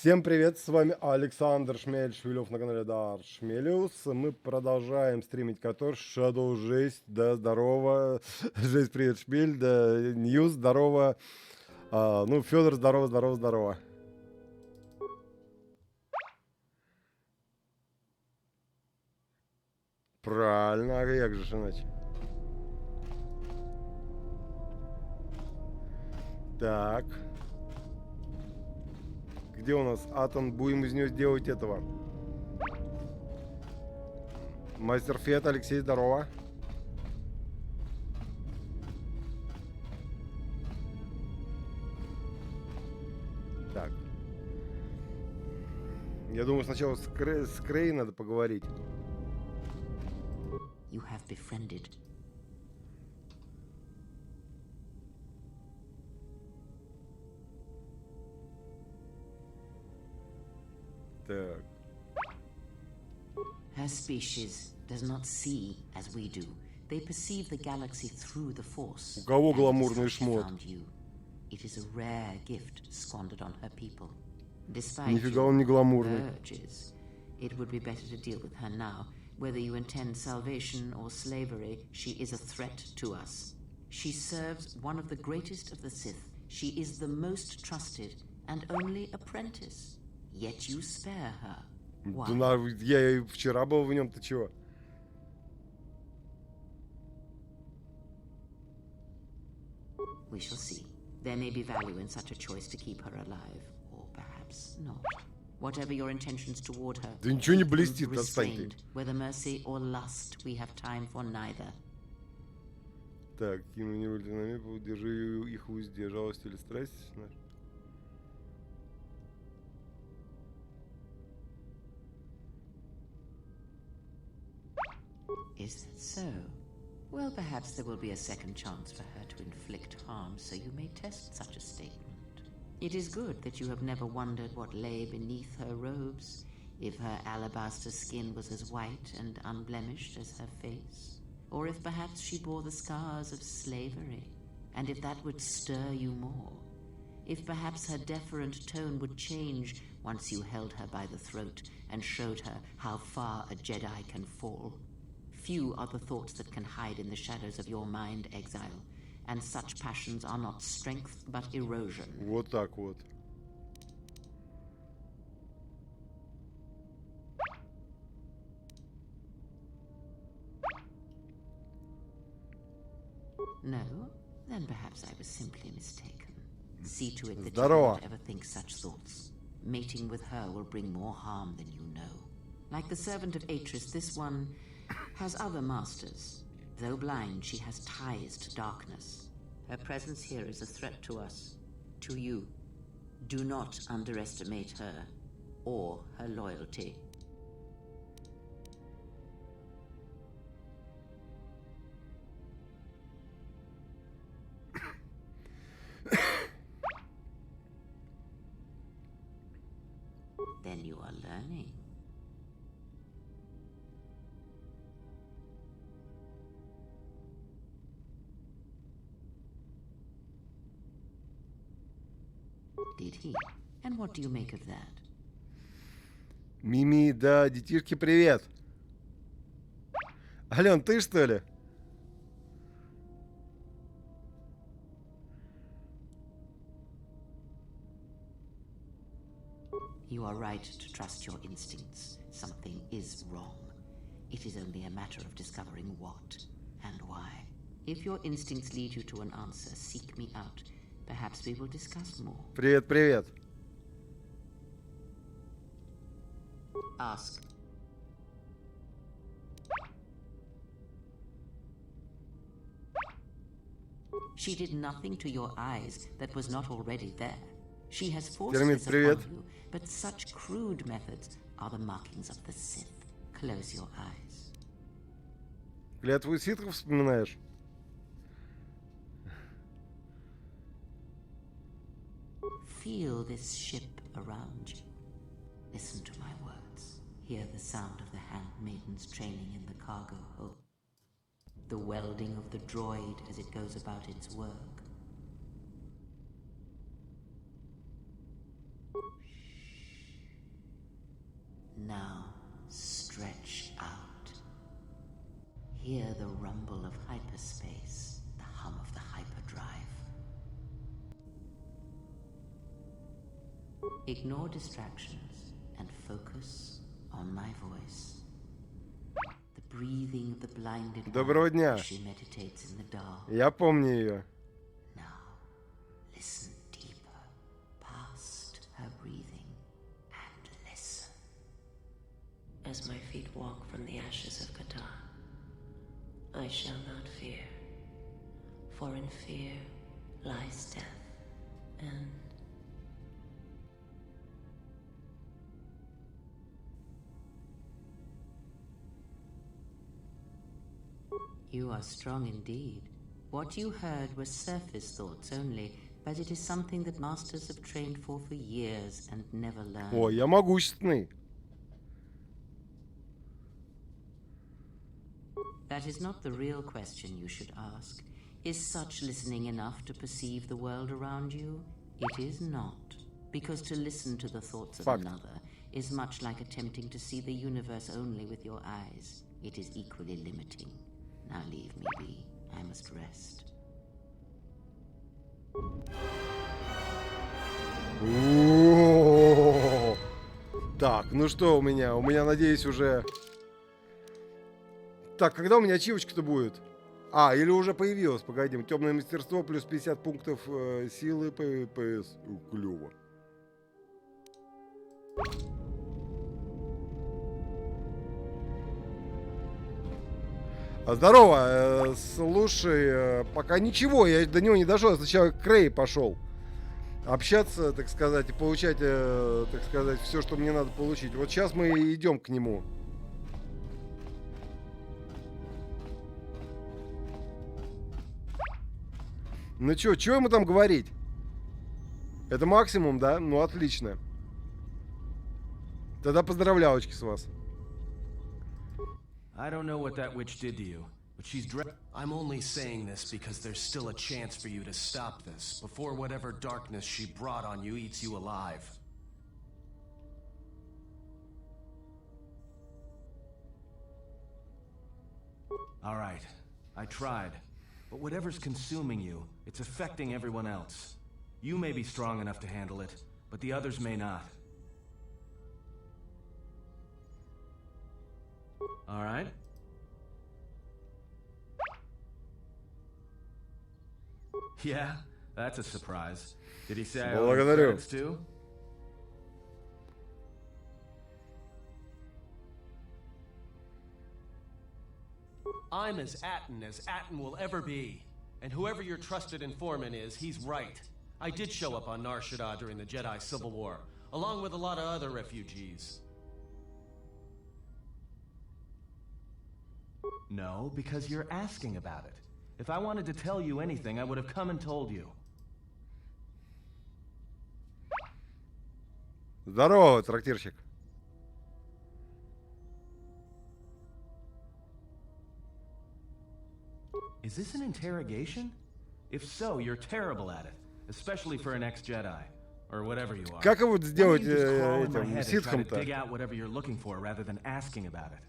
Всем привет, с вами Александр Шмель-Швилев на канале Дар Шмелиус. Мы продолжаем стримить Котор, Shadow, жесть, да, здорово, жесть, привет, Шмель, да, Ньюс, здорово, ну, Федор, здорово, здорово, здорово. Правильно, а як же иначе? Так. Где у нас Атон? Будем из нее сделать этого. Мастер Фет, Алексей, здорово. Так. Я думаю, сначала с Крей надо поговорить. You have befriended. Так. Her species does not see as we do. They perceive the galaxy through the Force. У кого гламурный шмот? It is a rare gift squandered on her people. Despite Нифига он не гламурный. urges, it would be better to deal with her now. Whether you intend salvation or slavery, she is a threat to us. She serves one of the greatest of the Sith. She is the most trusted and only apprentice. Yet you spare her. Why? Да, я и вчера был в нем, ты чего? We shall see. There may be value in such a choice to keep her alive, or perhaps not. Whatever your intentions toward her, Да ничего не keep them блестит, отстань ты. restrained. Whether mercy or lust, we have time for neither. Так, кину не ультиматив, удержи их в узде, жалость или страсть. Is that so? Well, perhaps there will be a second chance for her to inflict harm, so you may test such a statement. It is good that you have never wondered what lay beneath her robes, if her alabaster skin was as white and unblemished as her face, or if perhaps she bore the scars of slavery, and if that would stir you more, if perhaps her deferent tone would change once you held her by the throat and showed her how far a Jedi can fall. Few are the thoughts that can hide in the shadows of your mind, exile, and such passions are not strength but erosion. Вот так вот. No? Then perhaps I was simply mistaken. See to it that you Здорово. don't ever think such thoughts. Mating with her will bring more harm than you know. Like the servant of Atris, this one has other masters. Though blind, she has ties to darkness. Her presence here is a threat to us, to you. Do not underestimate her or her loyalty. Then you are learning. Did he? And what do you make of that? Мими, да, детишки, привет. Ален, ты что ли? You are right to trust your instincts. Something is wrong. It is only a matter of discovering what and why. If your instincts lead you to an answer, seek me out. Perhaps we will discuss more. Привет, привет. Ask. She did nothing to your eyes that was not already there. She has forced Термит, this привет. upon you, but such crude methods are the markings of the Sith. Close your eyes. Клятву ситхов вспоминаешь? Feel this ship around you. Listen to my words. Hear the sound of the handmaidens training in the cargo hold. The welding of the droid as it goes about its work. Shh. Hear the rumble of hyperspace, the hum of the hyperdrive. Ignore distractions and focus on my voice. The breathing of the blinded Доброго дня. as she meditates in the dark. Я помню ее. Now, listen deeper, past her breathing, and listen. As my feet walk from the ashes of Qatar, I shall not fear, for in fear lies death, and You are strong indeed. What you heard was surface thoughts only, but it is something that masters have trained for years and never learned. О, я могущественный. That is not the real question you should ask. Is such listening enough to perceive the world around you? It is not, because to listen to the thoughts of Fact. another is much like attempting to see the universe only with your eyes. It is equally limiting. Now leave me be. I must rest. О-о-о. Так, ну что у меня? У меня, надеюсь, уже... Так, когда у меня ачивочка-то будет? А, или уже появилась? Погоди, темное мастерство плюс 50 пунктов силы ПС. Клево. Здорово, слушай, пока ничего, я до него не дошел, я сначала к Рэй пошел. Общаться, так сказать, и получать, так сказать, все, что мне надо получить. Вот сейчас мы идем к нему. Ну чё ему там говорить? Это максимум, да? Ну отлично. Тогда поздравлялочки с вас. I don't know what that witch did to you, but she's I'm only saying this because there's still a chance for you to stop this before whatever darkness she brought on you eats you alive. All right, I tried. But whatever's consuming you, it's affecting everyone else. You may be strong enough to handle it, but the others may not. All right? Yeah, that's a surprise. Did he say I owe him Благодарю. credits too? I'm as Atten will ever be. And whoever your trusted informant is, he's right. I did show up on Nar Shaddaa during the Jedi Civil War, along with a lot of other refugees. No, because you're asking about it. If I wanted to tell you anything, I would have come and told you. Здорово, трактирщик. Is this an interrogation? If so, you're terrible at it, especially for an ex-Jedi, or whatever you are. Как его Why don't сделать you just crawl in my этим head and try to ситхом-то? dig out whatever you're looking for rather than asking about it?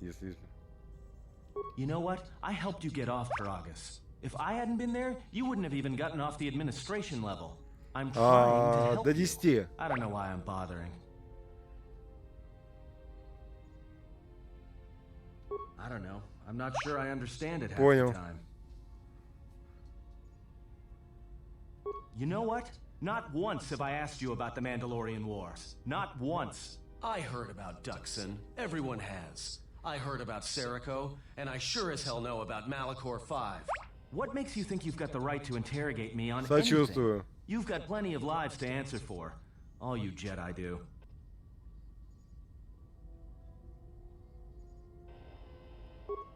Если... You know what? I helped you get off Karagas. If I hadn't been there, you wouldn't have even gotten off the administration level. I'm trying to help До you. 10. I don't know why I'm bothering. I don't know. I'm not sure I understand it half Понял. the time. You know what? Not once have I asked you about the Mandalorian Wars. Not once. I heard about Duxon. Everyone has. I heard about Serico, and I sure as hell know about Malachor 5. What makes you think you've got the right to interrogate me on Сочувствую. anything? You've got plenty of lives to answer for. All you Jedi do.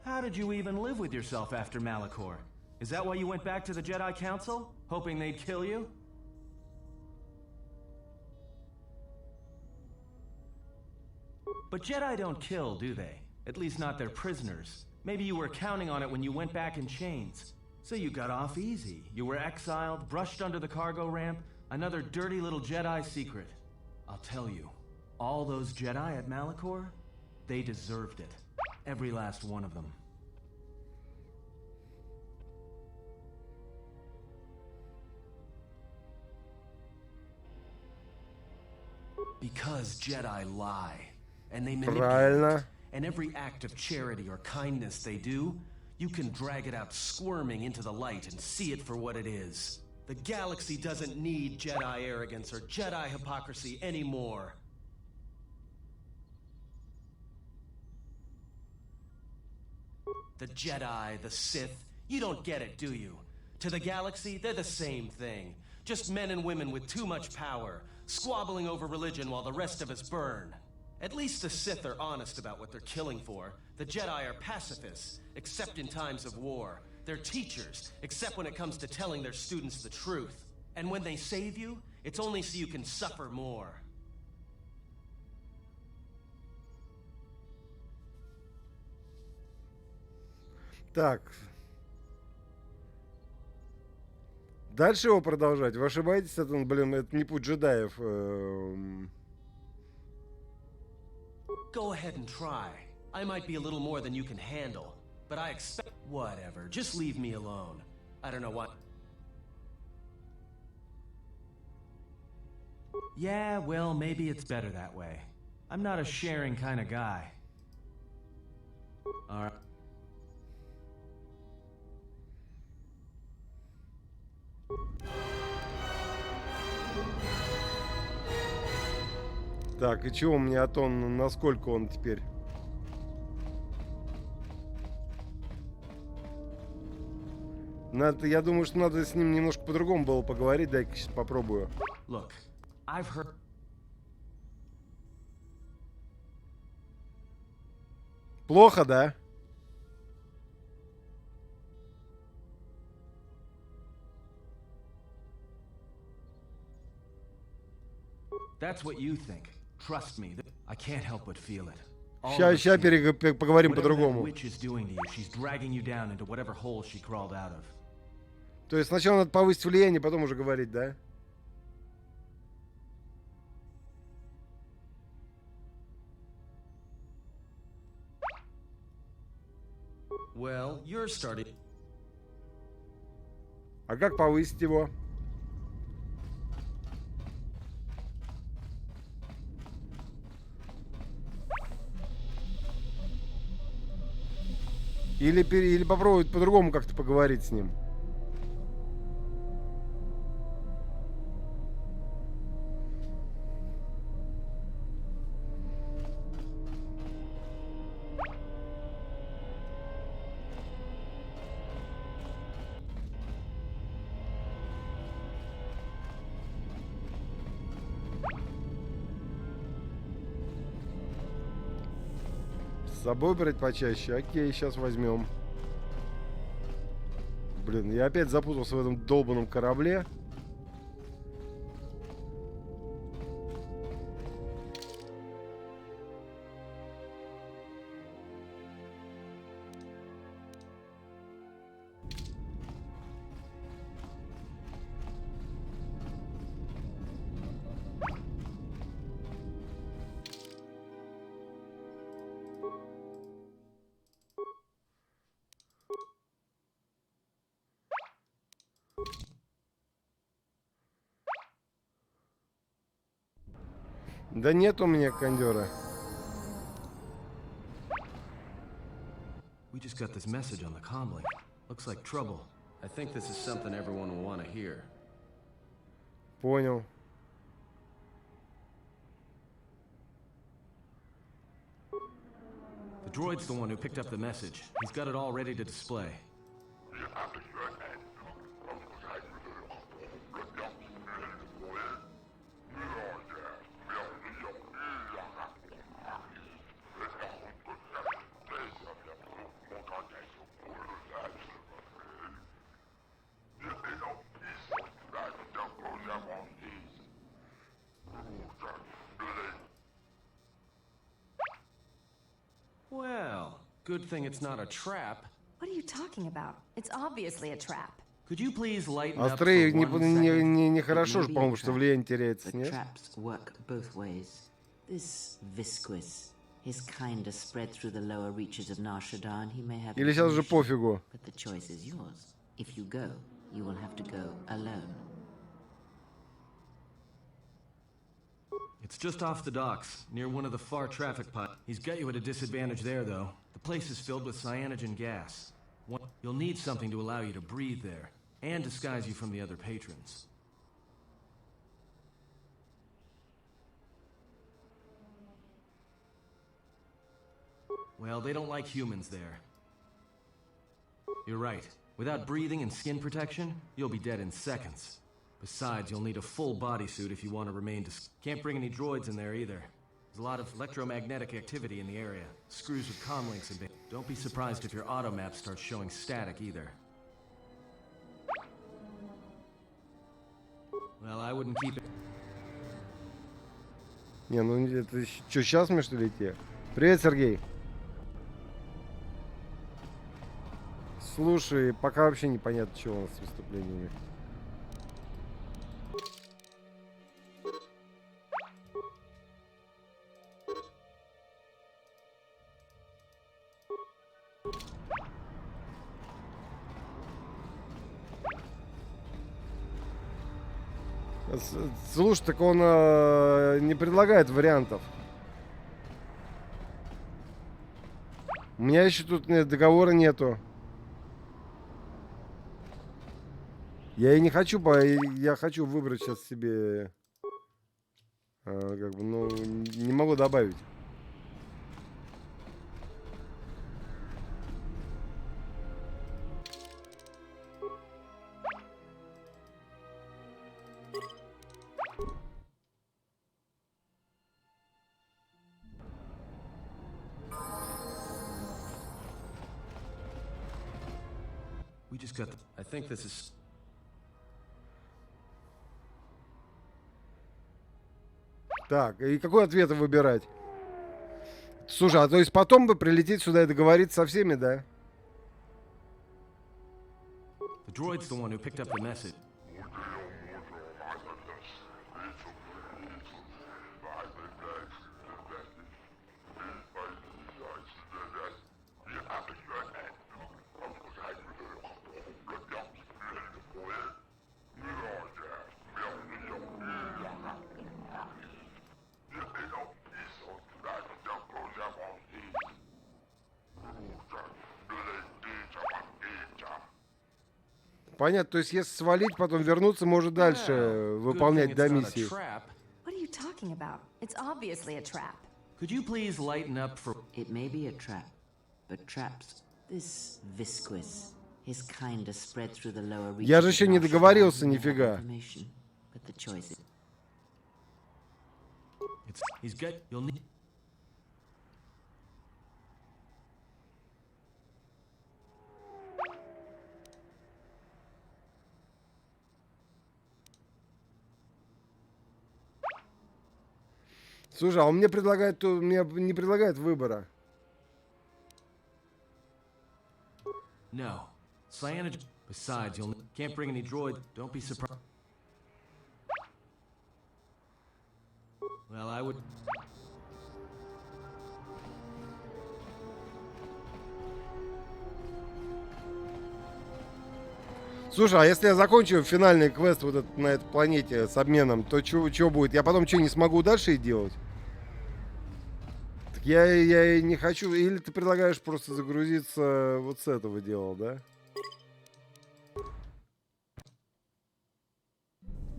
How did you even live with yourself after Malachor? Is that why you went back to the Jedi Council? Hoping they'd kill you? But Jedi don't kill, do they? At least not their prisoners. Maybe you were counting on it when you went back in chains. So you got off easy. You were exiled, brushed under the cargo ramp. Another dirty little Jedi secret. I'll tell you, all those Jedi at Malachor, they deserved it. Every last one of them. Because Jedi lie, and they manipulate. Правильно. And every act of charity or kindness they do, you can drag it out squirming into the light and see it for what it is. The galaxy doesn't need Jedi arrogance or Jedi hypocrisy anymore. The Jedi, the Sith, you don't get it, do you? To the galaxy, they're the same thing. Just men and women with too much power, squabbling over religion while the rest of us burn. At least the Sith are honest about what they're killing for. The Jedi are pacifists, except in times of war. They're teachers, except when it comes to telling their students the truth. And when they save you, it's only so you can suffer more. Так. Дальше его продолжать. Вы ошибаетесь, это, блин, это не путь джедаев. Go ahead and try. I might be a little more than you can handle, but I expect... Whatever, just leave me alone. I don't know what... Yeah, well, maybe it's better that way. I'm not a sharing kind of guy. Alright. Так, и чего у меня тон, насколько он теперь? Надо, я думаю, что надо с ним немножко по-другому было поговорить. Дай-ка сейчас попробую. Look, I've heard... Плохо, да? That's what you think. Trust me, I can't help but feel it. Ща поговорим по-другому. То есть сначала надо повысить влияние, потом уже говорить, да? Well, you're starting... А как повысить его? Или попробовать по-другому как-то поговорить с ним. С собой брать почаще? Окей, сейчас возьмем. Блин, я опять запутался в этом долбанном корабле. Да нет у меня кондера. We just got this message on the comlink. Looks like trouble. I think this is something everyone will want to hear. Понял. The droid's the one who picked up the message. He's got it all ready to display. Well, good thing it's not a trap. What are you talking about? It's obviously a trap. Could you please lighten up for Астрей one second? нехорошо, It may по-моему, be a что trap, влияние теряется, but нет? traps work both ways. This Visquis, his kind is spread through the lower reaches of Nar Shaddaa, and he may have Или сейчас уже information, пофигу. but the choice is yours. If you go, you will have to go alone. It's just off the docks, near one of the far traffic pots. He's got you at a disadvantage there, though. The place is filled with cyanogen gas. You'll need something to allow you to breathe there, and disguise you from the other patrons. Well, they don't like humans there. You're right. Without breathing and skin protection, you'll be dead in seconds. Besides, you'll need a full bodysuit if you want to remain Can't bring any droids in there either. There's a lot of electromagnetic activity in the area. Screws with comm links and don't be surprised if your auto map starts showing static either. Well, I wouldn't keep it. Не, ну это что, сейчас мне что ли идти? Привет, Сергей. Слушай, пока вообще непонятно, чего у нас с выступлениями. Слушай, так он не предлагает вариантов. У меня еще тут договора нету. Я и не хочу, я хочу выбрать сейчас себе, как бы, ну, не могу добавить. We just got I think this is... Так, и какой ответ выбирать? Слушай, а то есть потом бы прилететь сюда и договориться со всеми, да? The droid's the one who picked up the message. Понятно, то есть если свалить, потом вернуться, может дальше выполнять до миссии. What are you talking about? It's obviously a trap. Could you please lighten up for... It may be a trap, but traps. This Visquis, his kind is spread through the lower reaches. Я же еще не of Nar Shaddaa, договорился, and may have нифига. information, but the choice is... He's got... You'll need... Слушай, а он мне предлагает, мне не предлагает выбора. No. Cyanogen... Besides, you'll... Can't bring any droid. Don't be surprised. Well, I would... Слушай, а если я закончу финальный квест вот этот, на этой планете с обменом, то что будет? Я потом что, не смогу дальше и делать? Так я и не хочу. Или ты предлагаешь просто загрузиться вот с этого дела, да?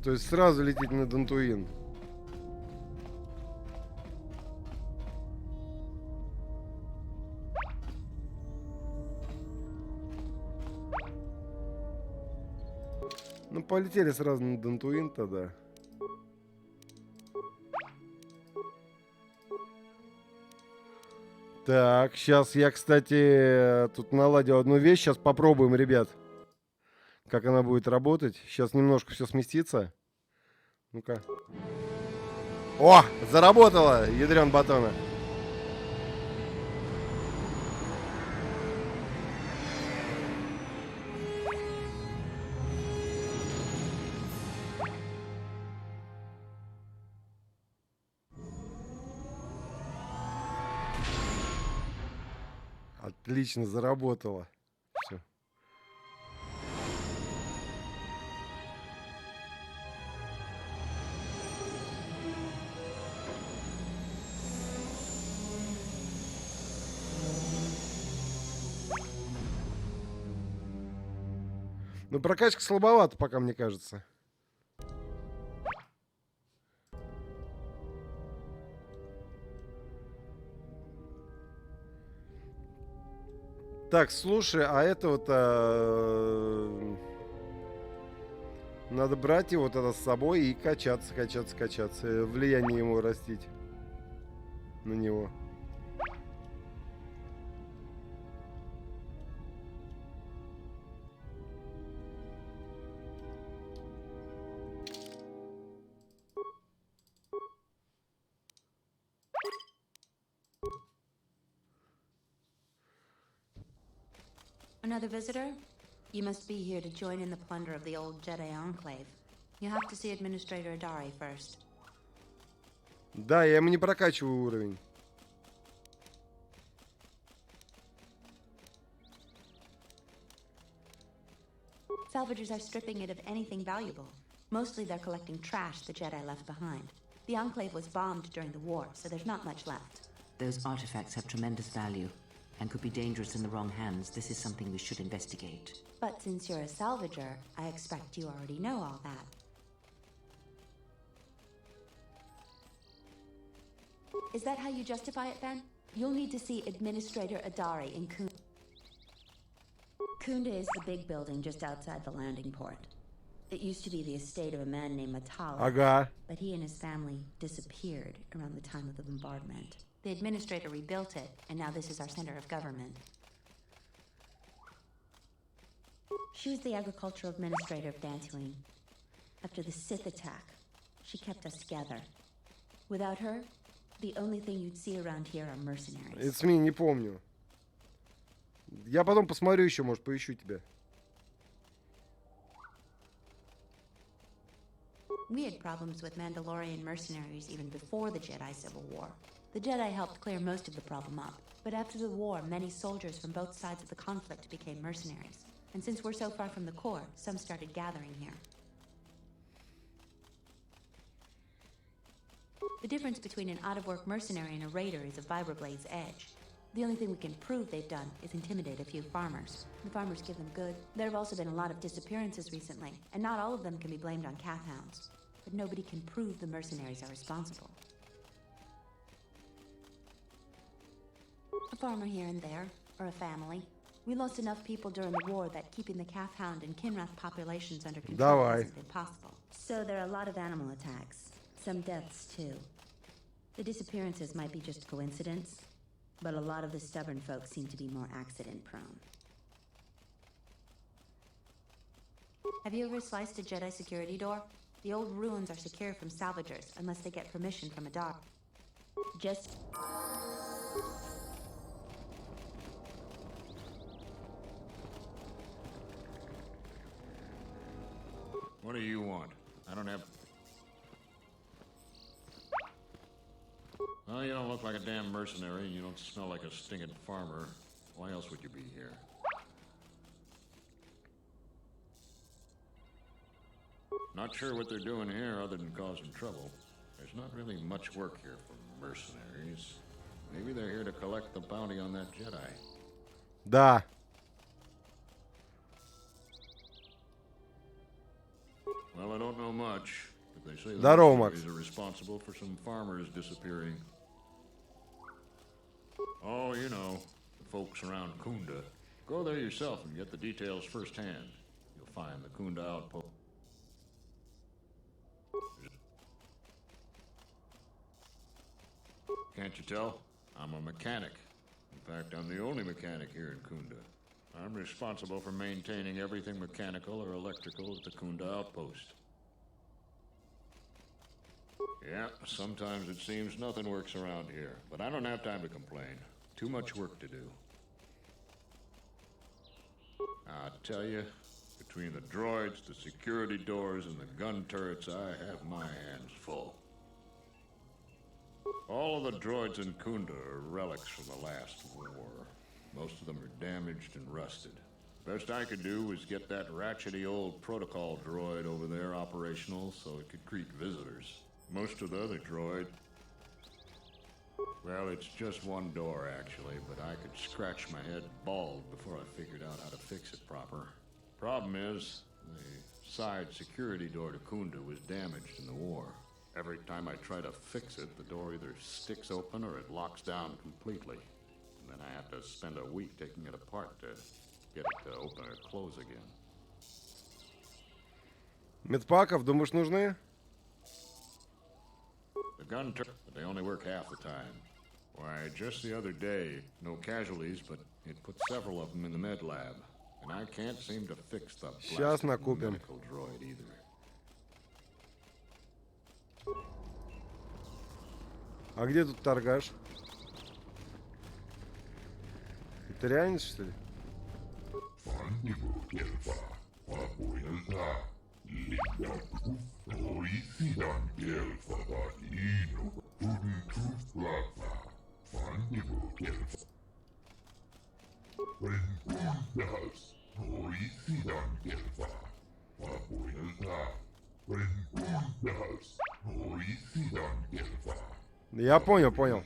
То есть сразу лететь на Дантуин. Ну, полетели сразу на Дантуин тогда. Так, сейчас я, кстати, тут наладил одну вещь. Сейчас попробуем, ребят, как она будет работать. Сейчас немножко все сместится. Ну-ка. О, заработало, ядрен батона. Отлично, заработала. Все. Ну, прокачка слабовата пока, мне кажется. Так, слушай, а это вот надо брать его тогда с собой и качаться. Влияние ему растить на него. Another visitor? You must be here to join in the plunder of the old Jedi Enclave. You have to see Administrator Adari first. Да, я ему не прокачиваю уровень. Salvagers are stripping it of anything valuable. Mostly they're collecting trash the Jedi left behind. The Enclave was bombed during the war, so there's not much left. Those artifacts have tremendous value and could be dangerous in the wrong hands. This is something we should investigate. But since you're a salvager, I expect you already know all that. Is that how you justify it, then? You'll need to see Administrator Adari in Kunda. Kunda is the big building just outside the landing port. It used to be the estate of a man named Matala, Ага. but he and his family disappeared around the time of the bombardment. The administrator rebuilt it, and now this is our center of government. She was the agricultural administrator of Dantooine. After the Sith attack, she kept us together. Without her, the only thing you'd see around here are mercenaries. Это не помню. Я потом посмотрю еще, может, поищу тебя. We had problems with Mandalorian mercenaries even before the Jedi Civil War. The Jedi helped clear most of the problem up, but after the war, many soldiers from both sides of the conflict became mercenaries. And since we're so far from the core, some started gathering here. The difference between an out-of-work mercenary and a raider is a Vibrablade's edge. The only thing we can prove they've done is intimidate a few farmers. The farmers give them good. There have also been a lot of disappearances recently, and not all of them can be blamed on cat hounds. But nobody can prove the mercenaries are responsible. A farmer here and there, or a family. We lost enough people during the war that keeping the calf hound and Kinrath populations under control Давай. hasn't been possible. So there are a lot of animal attacks. Some deaths, too. The disappearances might be just coincidence, but a lot of the stubborn folks seem to be more accident-prone. Have you ever sliced a Jedi security door? The old ruins are secure from salvagers unless they get permission from a dog. Just... What do you want? I don't have... Well, you don't look like a damn mercenary, and you don't smell like a stinking farmer. Why else would you be here? Not sure what they're doing here other than causing trouble. There's not really much work here for mercenaries. Maybe they're here to collect the bounty on that Jedi. Да. Well, I don't know much, but they say the Здорово, mercenaries Макс. are responsible for some farmers disappearing. Oh, you know, the folks around Kunda. Go there yourself and get the details firsthand. You'll find the Kunda outpost. Can't you tell? I'm a mechanic. In fact, I'm the only mechanic here in Kunda. I'm responsible for maintaining everything mechanical or electrical at the Kunda outpost. Yeah, sometimes it seems nothing works around here, but I don't have time to complain. Too much work to do. I tell you, between the droids, the security doors, and the gun turrets, I have my hands full. All of the droids in Kunda are relics from the last war. Most of them are damaged and rusted. Best I could do was get that ratchety old protocol droid over there operational so it could greet visitors. Most of the other droid... Well, it's just one door, actually, but I could scratch my head bald before I figured out how to fix it proper. Problem is, the side security door to Kunda was damaged in the war. Every time I try to fix it, the door either sticks open or it locks down completely. And then I have to spend a week taking it apart to get it to open or close again. Медпаков, думаешь, нужны? The gun but they only work half the time. Why, just the other day, no casualties, but it put several of them in the med lab. And I can't seem to fix the Сейчас blasted накупим. medical droid either. А где тут торгаш? Это реальность, что ли? Я понял.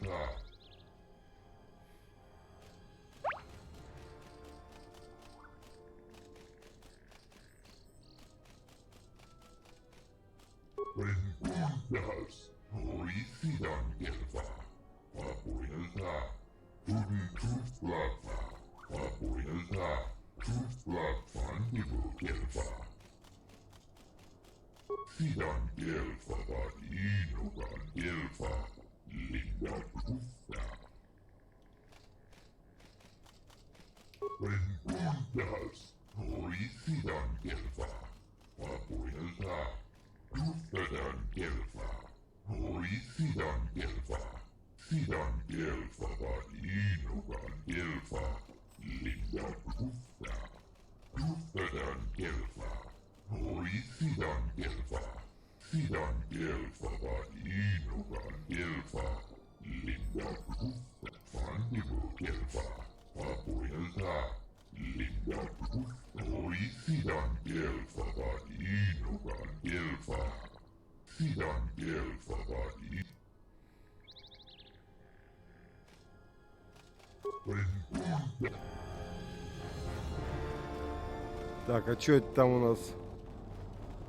Так, а что это там у нас?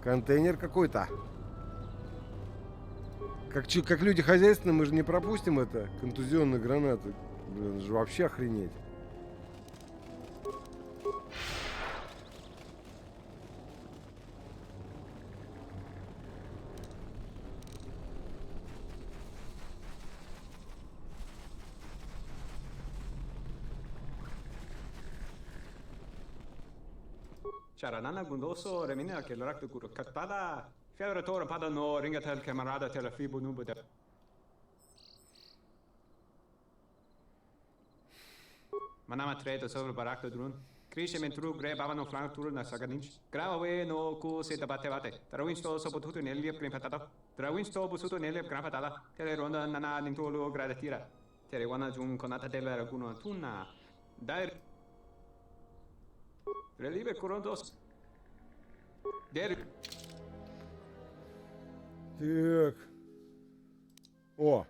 Контейнер какой-то. Как люди хозяйственные, мы же не пропустим это. Контузионные гранаты. Блин, это же вообще охренеть. Charanana gundoso remina che l'orak de guru katpada fiadra tora pada no ringa tel camarada tel fibu nubu de manama treto sobre barak de drun krishe mentru gre bava no flank turu na saganich grava we no ku se tabate bate trawinsto so potutu nelie prim patata trawinsto busuto nelie gram patata tele ronda nana nintolo gradatira tele wana jun konata tel raguno tunna dai Relieve Коронdos. Дерек. Так. О.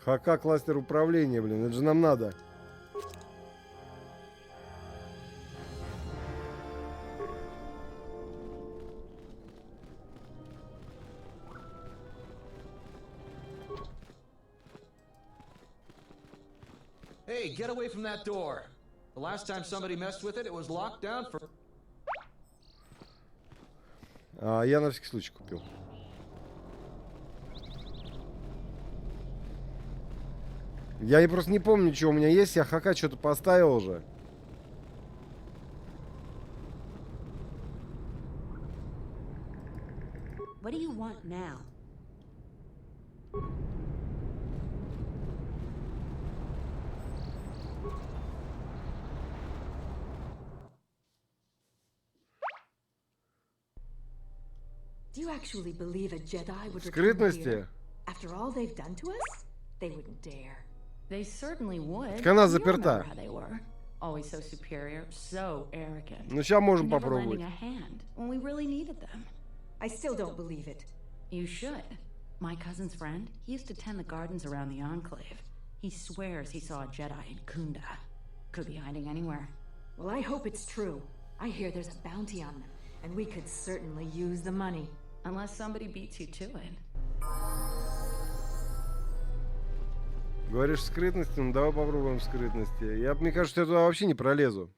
ХК кластер управления, блин. Это же нам надо. Hey, get away from that door. The last time somebody messed with it, it was locked down for... Я на всякий случай купил. Я просто не помню, что у меня есть. Я ХК что-то поставил уже. What do you want now? Do you actually believe a Jedi would return Скрытности. here? After all they've done to us? They wouldn't dare. They certainly would. Так она You заперта. remember how they were. Always so superior, so arrogant. Ну, сейчас можем Never попробовать. lending a hand when we really needed them. I still don't believe it. You should. My cousin's friend, he used to tend the gardens around the Enclave. He swears he saw a Jedi in Kunda. Could be hiding anywhere. Well, I hope it's true. I hear there's a bounty on them, and we could certainly use the money. Unless somebody beats you to it. Говоришь, скрытности? Ну, давай попробуем скрытности. Мне кажется, что я туда вообще не пролезу.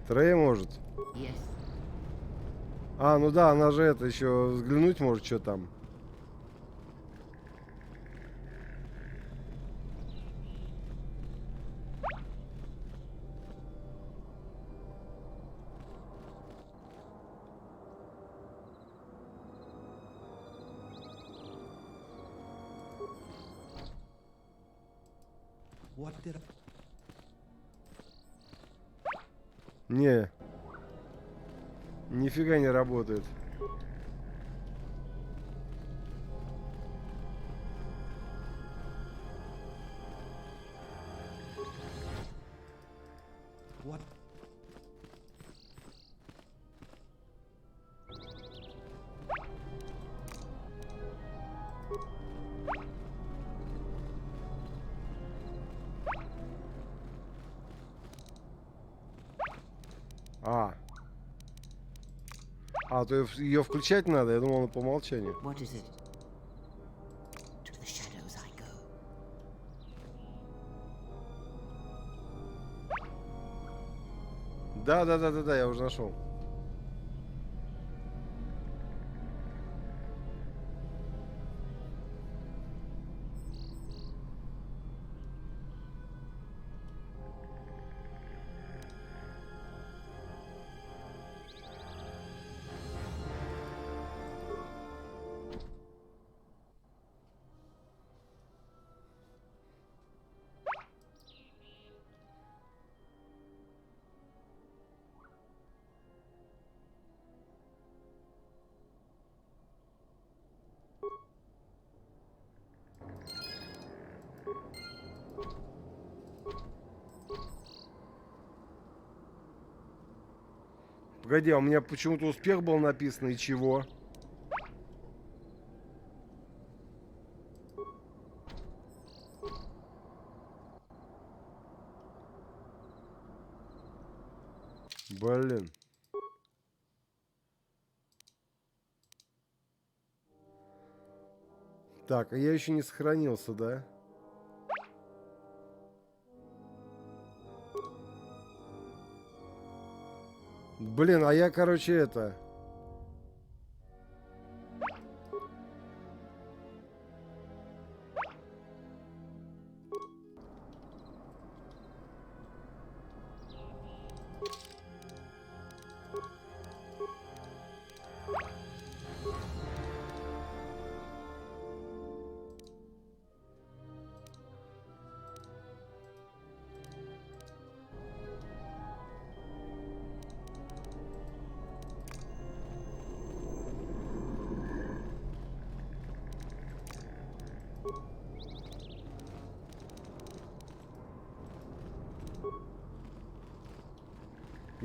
Трей может. Yes. А, ну да, она же это еще взглянуть может, что там. Не. Нифига не работает. То ее включать надо? Я думал, она по умолчанию. What is it? To the shadows I go. Да, я уже нашел. Погоди, а у меня почему-то успех был написан, и чего? Блин. Так, а я еще не сохранился, да? Блин, а я, короче, это...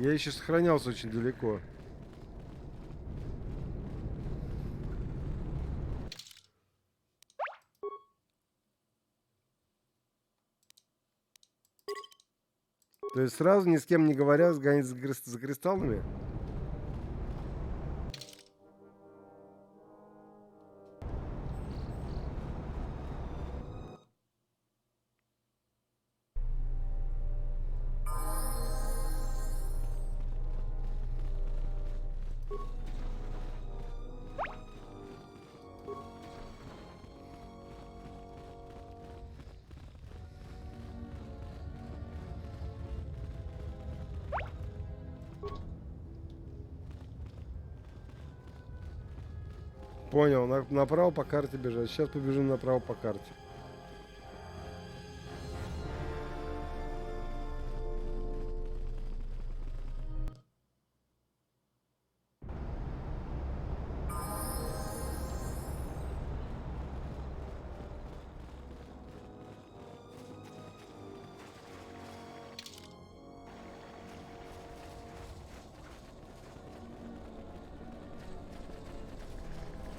Я еще сохранялся очень далеко. То есть сразу ни с кем не говоря сгонять за кристаллами? Понял, направо по карте бежать. Сейчас побежим направо по карте.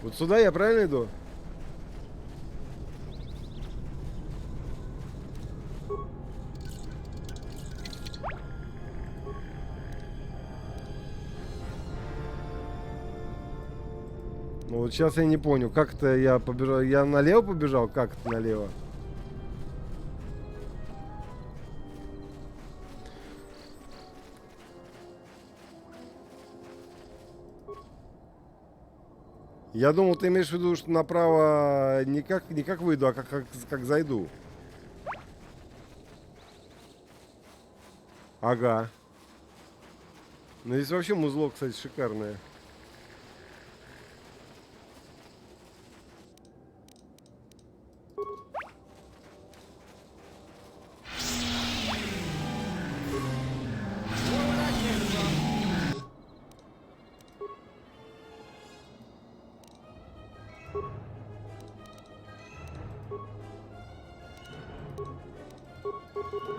Вот сюда я правильно иду? Ну вот сейчас я не понял, как это я побежал. Я налево побежал? Как это налево? Я думал, ты имеешь в виду, что направо не как выйду, а как зайду. Ага. Ну здесь вообще музло, кстати, шикарное.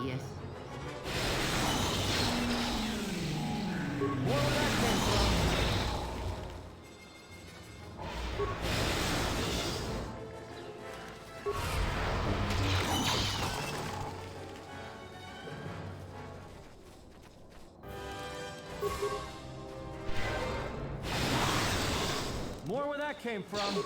Yes. More where that came from.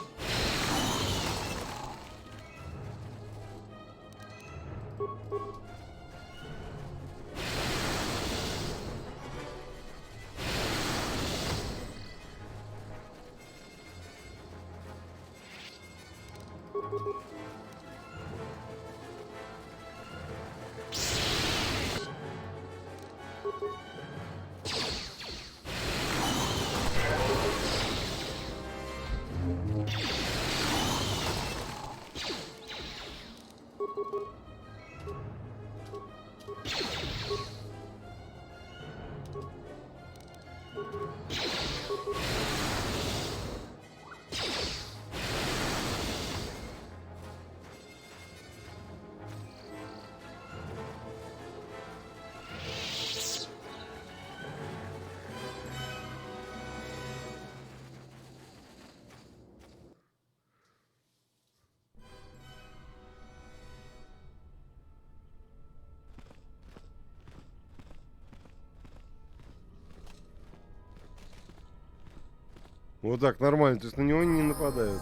Вот так, нормально, то есть на него не нападают.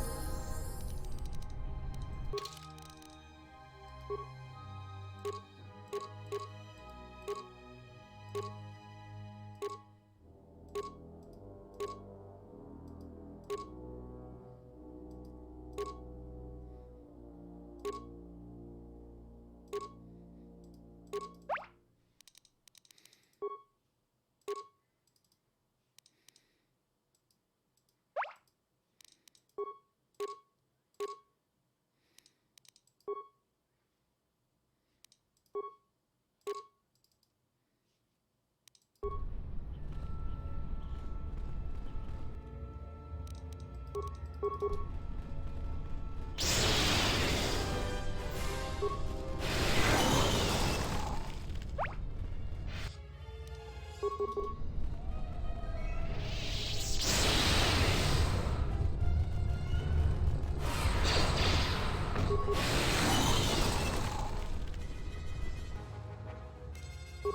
Where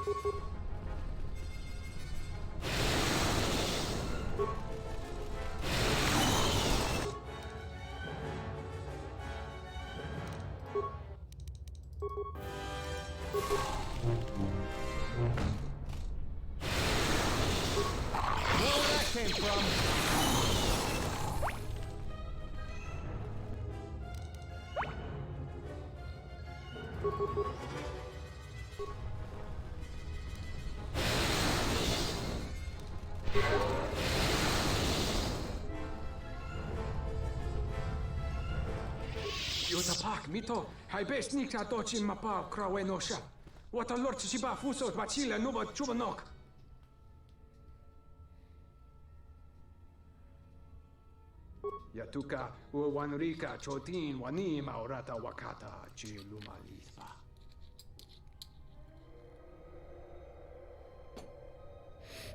that came from? Yota Park, Mito, hai best nika dochin mapa krawe nosha. What a lord chiba fuso bachila nuba chubanok. Yatuka uwanrika chotin wani maurata wakata chilumalispa.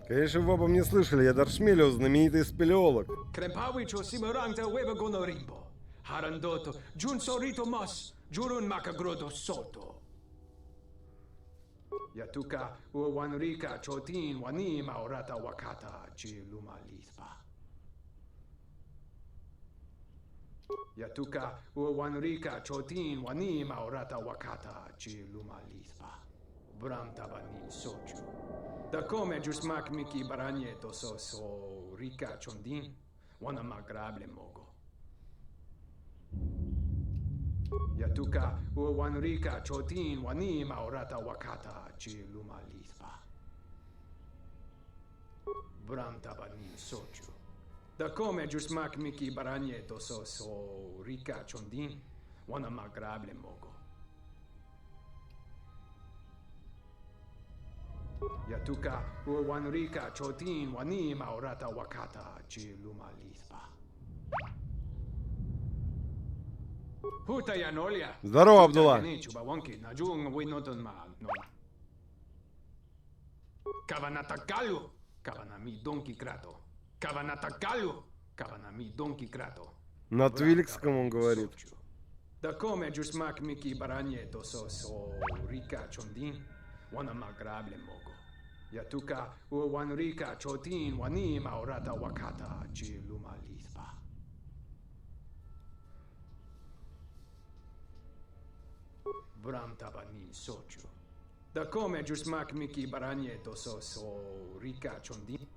Конечно, вы обо мне слышали, я Даршмелиус, знаменитый спелеолог. Krempawi cho simurangta weba gonorimbo. Harandoto, jun sorito mas, jurun makagrodo soto. Yatuka uwanrika chotin wani maurata wakata chilumalispa. Yatuka uwanrika chotin wani maurata wakata chilumalispa. Bram tabanin sochu. Da come giusmak miki baragneto so rika chondin wana magrable mogo. Yatuka uwanrika chotin wani maurata wakata chilumalispa. Bram tabanin sochu. Da come giusmak miki baragneto so rika chondin wana magrable mogo. Yatuka uwanrika chotin wani maurata wakata chilumalispa. Huta yanolya. Здорово, Абдулла. Чубавонки najung winoton ma no. Kavanatakalu, kavanami donki krato. Kavanatakalu, kavanami donki крато. На твиликском он говорит. Da come giusmak miki baragneto so rika chondin wana magrable mogo. Yatuka uwanrika chotin wani maurata wakata chilumalispa. Bram tabanin sochu. Da come giusmak miki baragneto so rika chondin.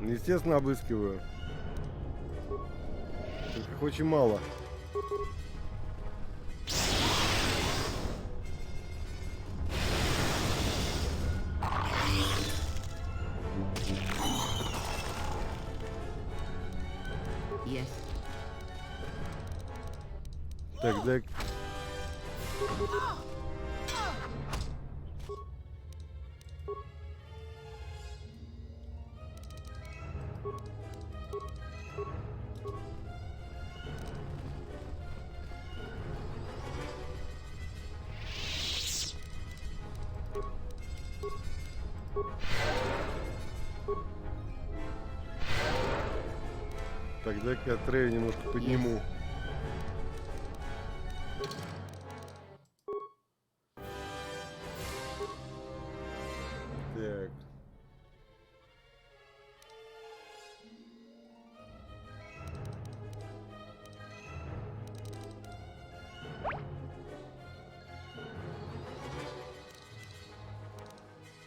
Естественно, обыскиваю. Только их очень мало. Yes. Так. Так, дай-ка я Трею немножко подниму. Так.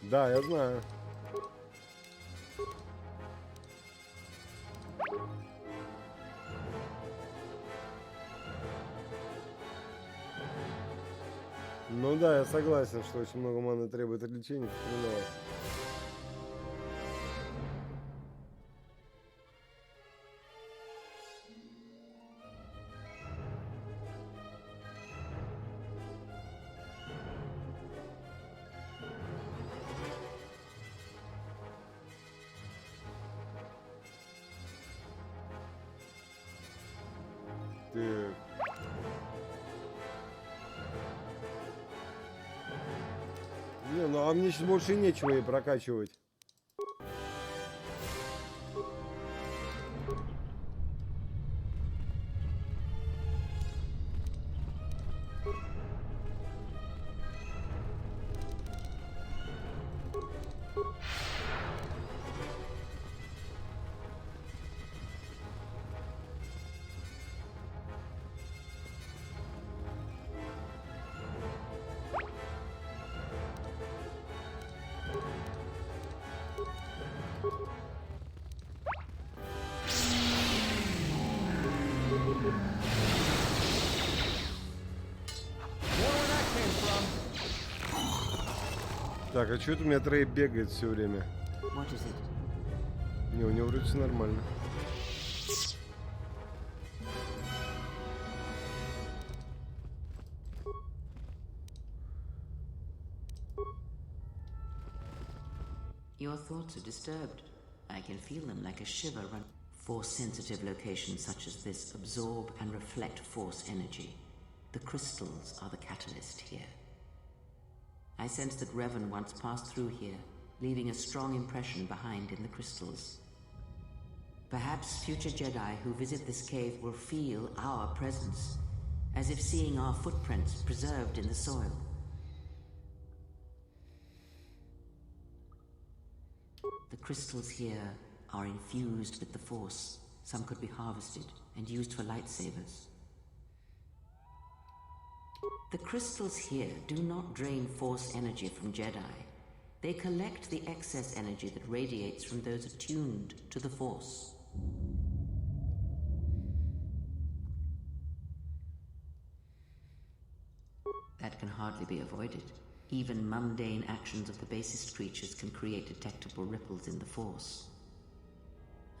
Да, я знаю. Ну да, я согласен, что очень много маны требует от лечения. Так. Не, ну а мне сейчас больше и нечего ей прокачивать. Так, а что это у меня Трей бегает все время? Не, у него вроде все нормально. Your thoughts are disturbed. I can feel them like a shiver run. Force-sensitive locations such as this absorb and reflect force energy. The crystals are the catalyst here. I sense that Revan once passed through here, leaving a strong impression behind in the crystals. Perhaps future Jedi who visit this cave will feel our presence, as if seeing our footprints preserved in the soil. The crystals here are infused with the Force. Some could be harvested and used for lightsabers. The crystals here do not drain Force energy from Jedi. They collect the excess energy that radiates from those attuned to the Force. That can hardly be avoided. Even mundane actions of the basest creatures can create detectable ripples in the Force.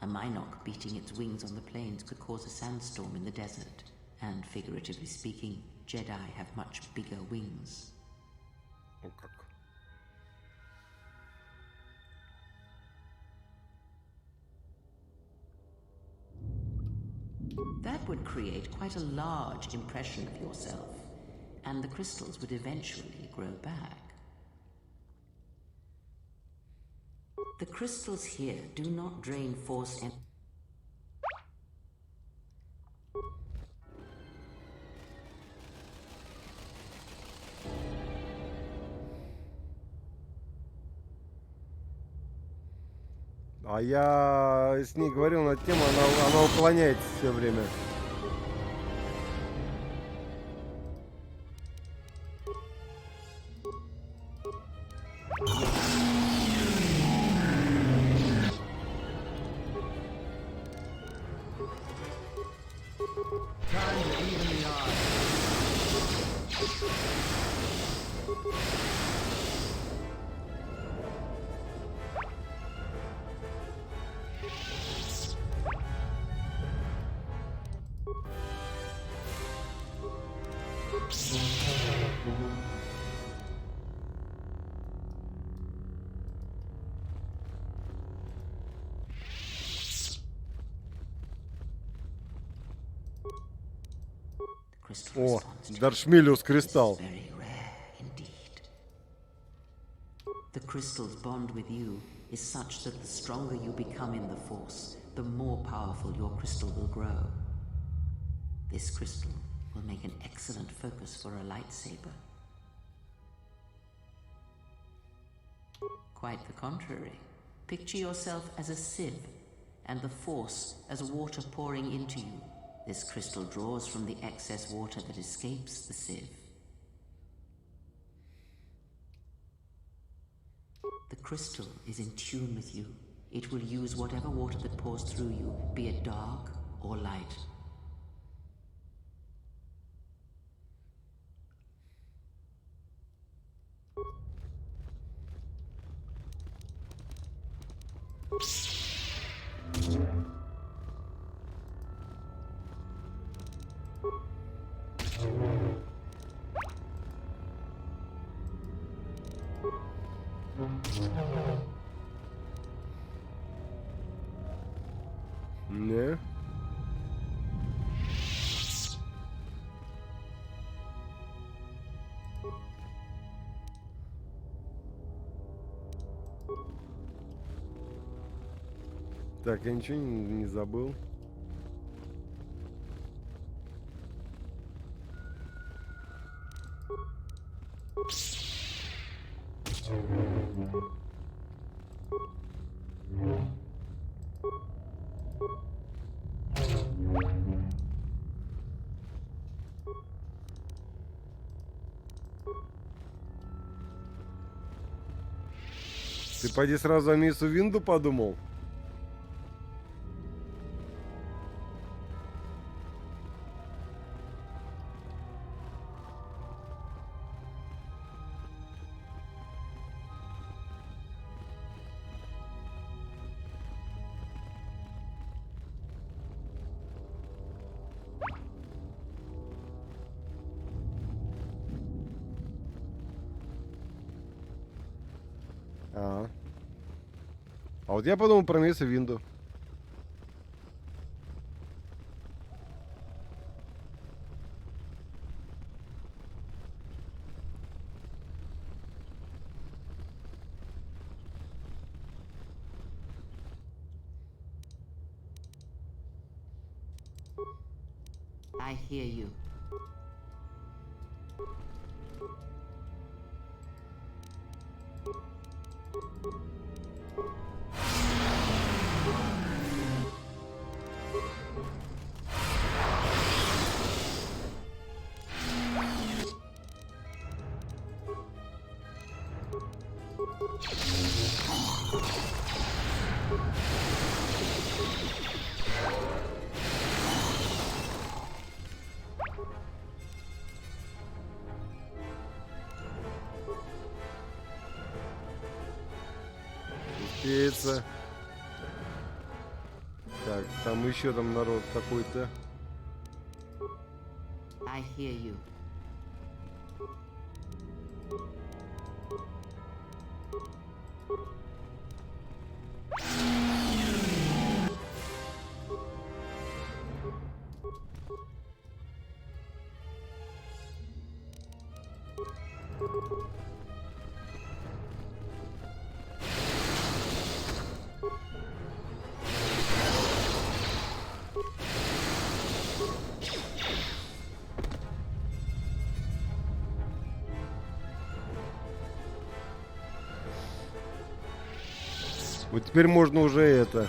A Minok beating its wings on the plains could cause a sandstorm in the desert. And figuratively speaking, Jedi have much bigger wings. Oh, как. That would create quite a large impression of yourself, and the crystals would eventually grow back. The crystals here do not drain Force energy. А я с ней говорил на тему, она уклоняется все время. О, Даршмелиус кристалл. The crystal's bond with you is such that the stronger you become in the Force, the more powerful your crystal will grow. This crystal will make an excellent focus for a lightsaber. Quite the contrary. Picture yourself as a sieve, and the Force as water pouring into you. This crystal draws from the excess water that escapes the sieve. The crystal is in tune with you. It will use whatever water that pours through you, be it dark or light. Не. Так, я ничего не забыл. Ты поди сразу о миссу Винду подумал? А вот я подумал про миссу Винду. I hear you. Успеется. Так, там еще там народ какой-то. I hear you. Вот теперь можно уже это.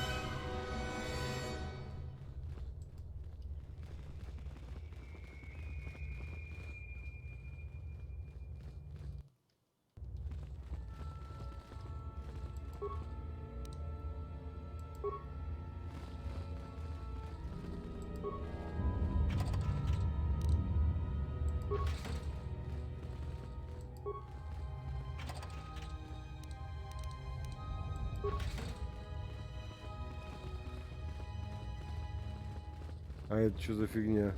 А это что за фигня?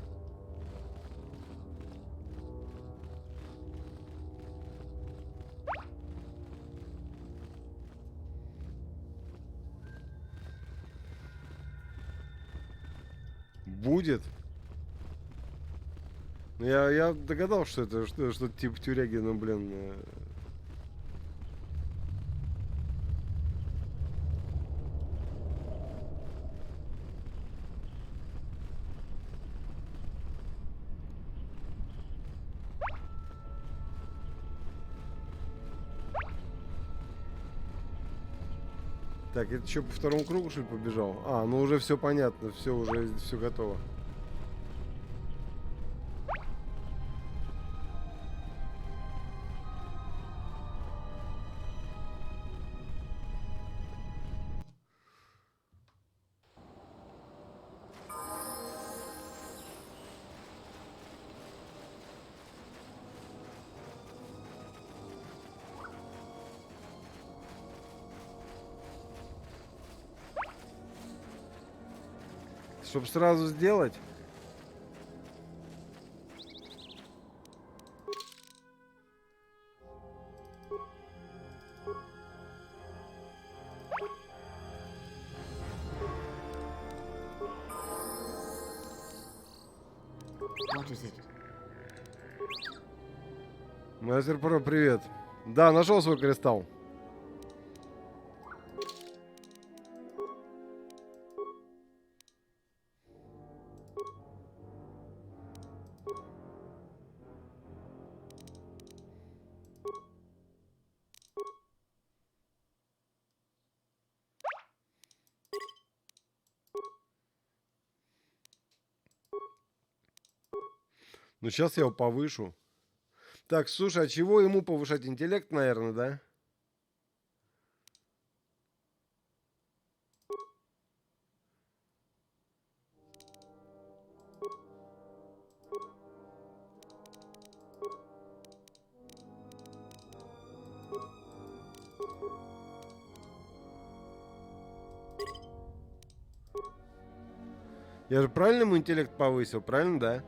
Будет? Я догадался, что это что-то типа тюряги, ну блин. Так, это что, по второму кругу, что ли, побежал? А, ну уже все понятно, все уже, все готово. Чтоб сразу сделать. What is it? Мастер Про, привет. Да, нашел свой кристалл. Ну, сейчас я его повышу. Так, слушай, а чего ему повышать? Интеллект, наверное, да? Я же правильно ему интеллект повысил, правильно, да?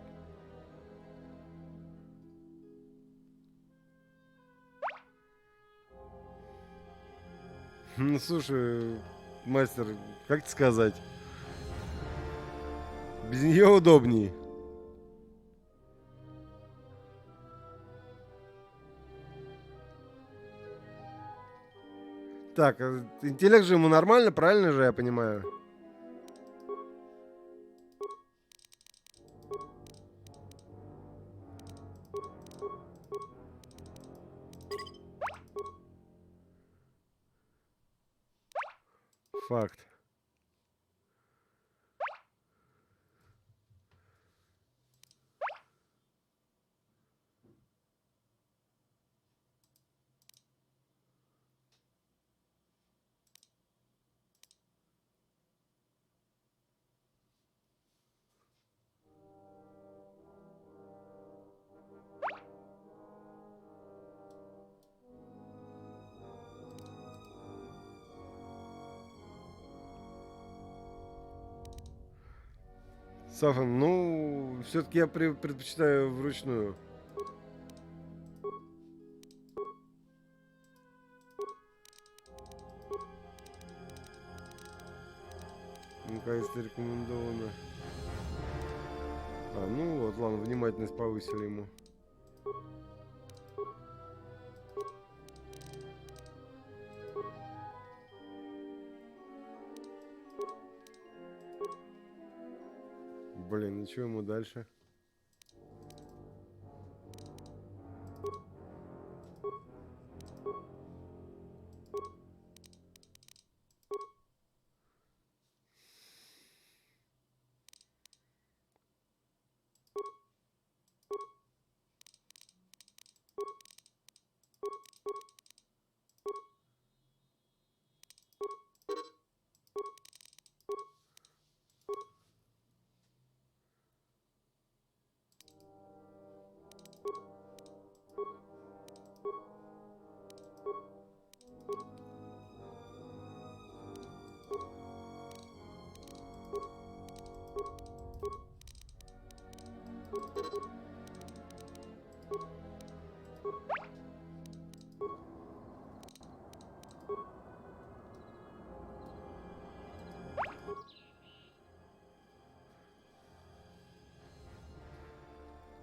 Ну, слушай, мастер, как тебе сказать? Без нее удобней. Так, интеллект же ему нормально, правильно же я понимаю? Факт. Сафан, ну, все-таки я предпочитаю вручную. Ну, кажется, рекомендовано. А, ну вот, ладно, внимательность повысили ему. Блин, ничего ему дальше.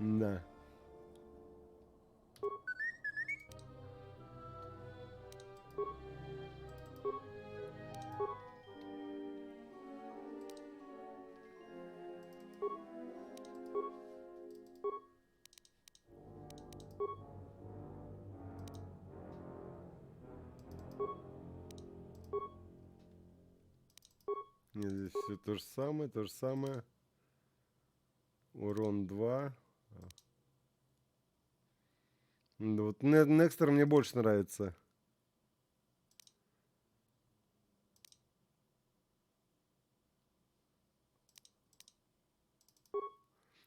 Да. Нет, здесь все то же самое, то же самое. Урон 2. Да вот Некстер мне больше нравится.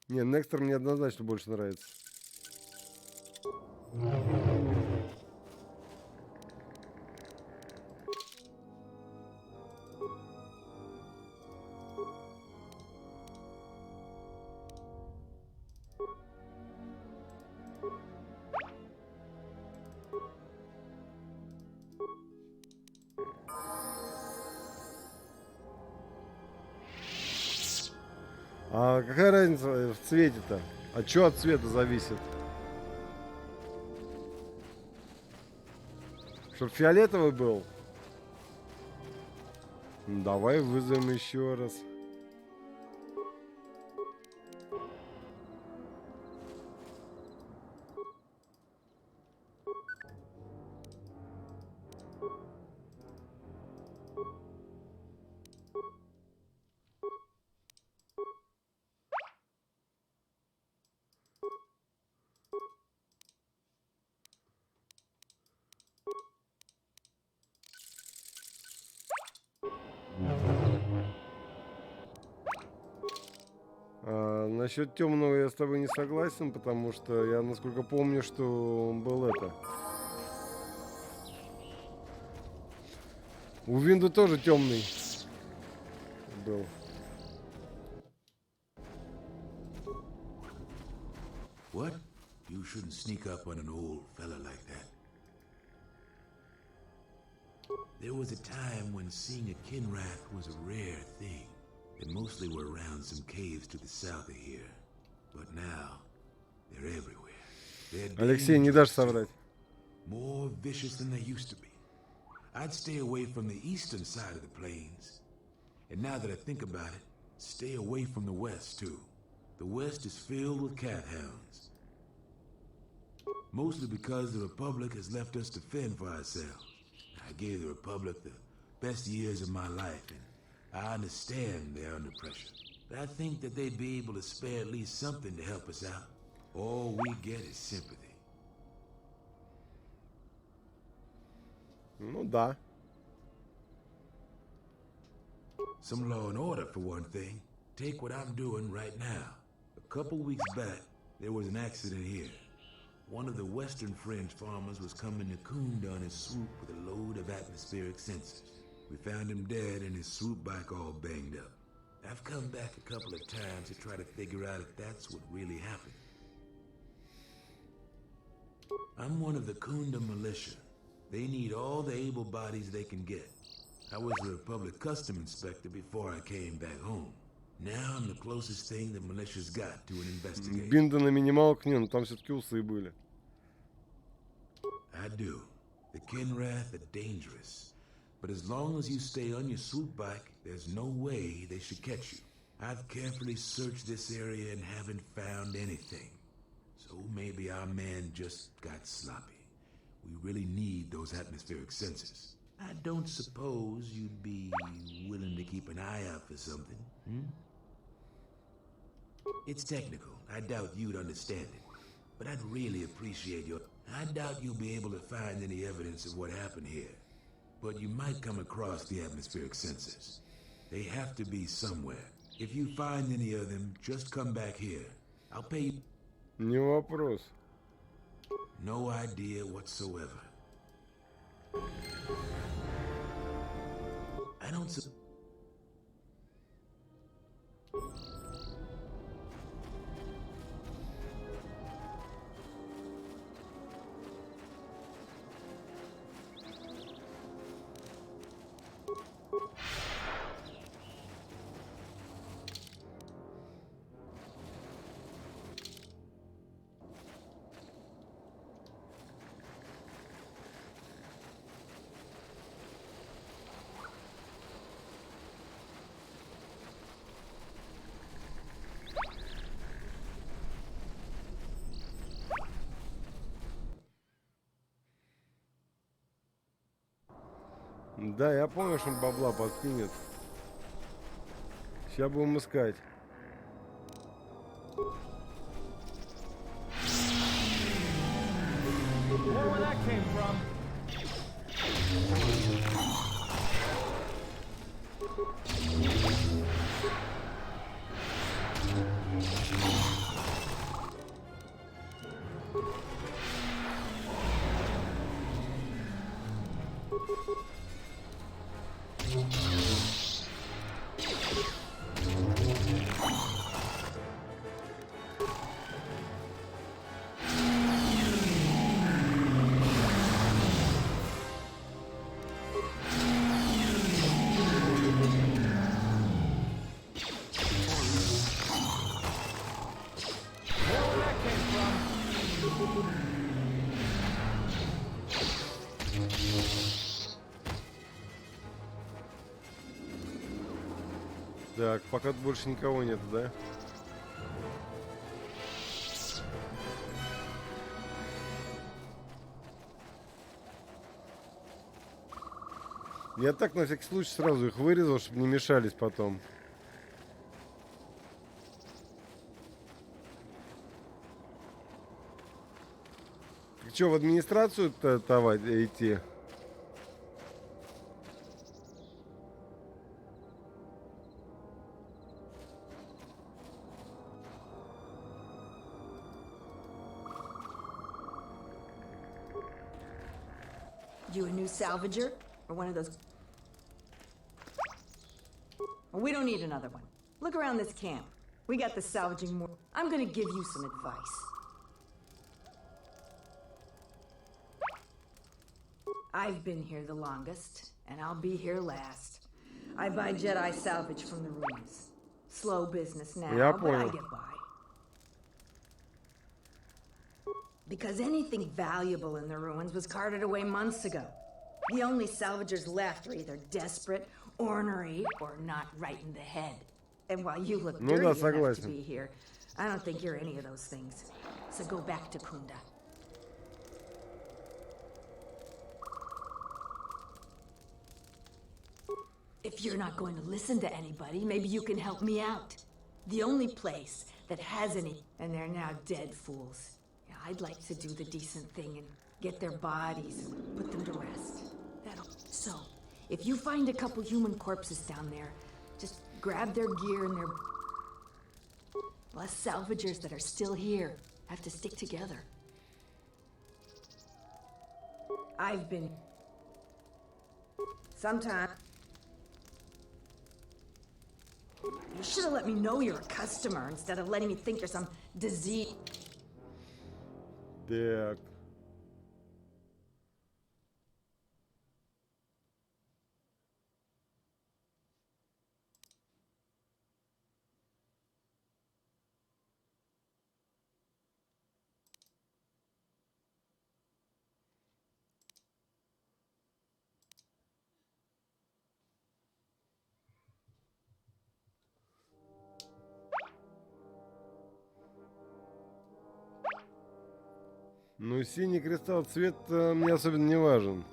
Не, Некстер мне однозначно больше нравится. А какая разница в цвете-то? А что от цвета зависит? Чтоб фиолетовый был? Ну, давай вызовем еще раз. Насчет темного я с тобой не согласен, потому что я, насколько помню, что он был это. У Винду тоже темный был. What? You shouldn't sneak up on an old fella like that. There was a time when seeing a Kinrath was a rare thing. They mostly were around some caves to the south of here. But now, they're everywhere. They're Алексей, не дашь соврать. more vicious than they used to be. I'd stay away from the eastern side of the plains. And now that I think about it, stay away from the west, too. The west is filled with cat hounds. Mostly because the Republic has left us to fend for ourselves. I gave the Republic the best years of my life, and I understand they're under pressure. But I think that they'd be able to spare at least something to help us out. All we get is sympathy. Ну да. Some law and order, for one thing. Take what I'm doing right now. A couple weeks back, there was an accident here. One of the western fringe farmers was coming to Kunda on his swoop with a load of atmospheric sensors. We found him dead and his swoop bike all banged up. I've come back a couple of times to try to figure out if that's what really happened. I'm one of the Kunda militia. They need all the able bodies they can get. I was the Republic custom inspector before I came back home. Now I'm the closest thing the militia's got to an investigation. Бинда на минималок не, но там все-таки усы были. I do. The Kinrath are dangerous. But as long as you stay on your swoop bike, there's no way they should catch you. I've carefully searched this area and haven't found anything. So maybe our man just got sloppy. We really need those atmospheric sensors. I don't suppose you'd be willing to keep an eye out for something, hmm? It's technical. I doubt you'd understand it. But I'd really appreciate your... I doubt you'll be able to find any evidence of what happened here. But you might come across the atmospheric sensors. They have to be somewhere. If you find any of them, just come back here. I'll pay you... Не вопрос. No idea whatsoever. I don't... Да, я помню, что он бабла подкинет. Сейчас будем искать. Where that came from? Так, пока тут больше никого нет, да? Я так на всякий случай сразу их вырезал, чтобы не мешались потом. Ты что, в администрацию-то идти? You a new salvager? Or one of those... Well, we don't need another one. Look around this camp. We got the salvaging more... I'm gonna give you some advice. I've been here the longest, and I'll be here last. I buy Jedi salvage from the ruins. Slow business now, but I get by. Because anything valuable in the ruins was carted away months ago. The only salvagers left are either desperate, ornery, or not right in the head. And while you look dirty enough to be here, I don't think you're any of those things. So go back to Kunda. If you're not going to listen to anybody, maybe you can help me out. The only place that has any, and they're now dead fools. Yeah, I'd like to do the decent thing and get their bodies and put them to rest. So, if you find a couple human corpses down there, just grab their gear and their... Us salvagers that are still here have to stick together. I've been... Sometimes... You should have let me know you're a customer instead of letting me think you're some disease. Так. Ну, синий кристалл, цвет мне особенно не важен.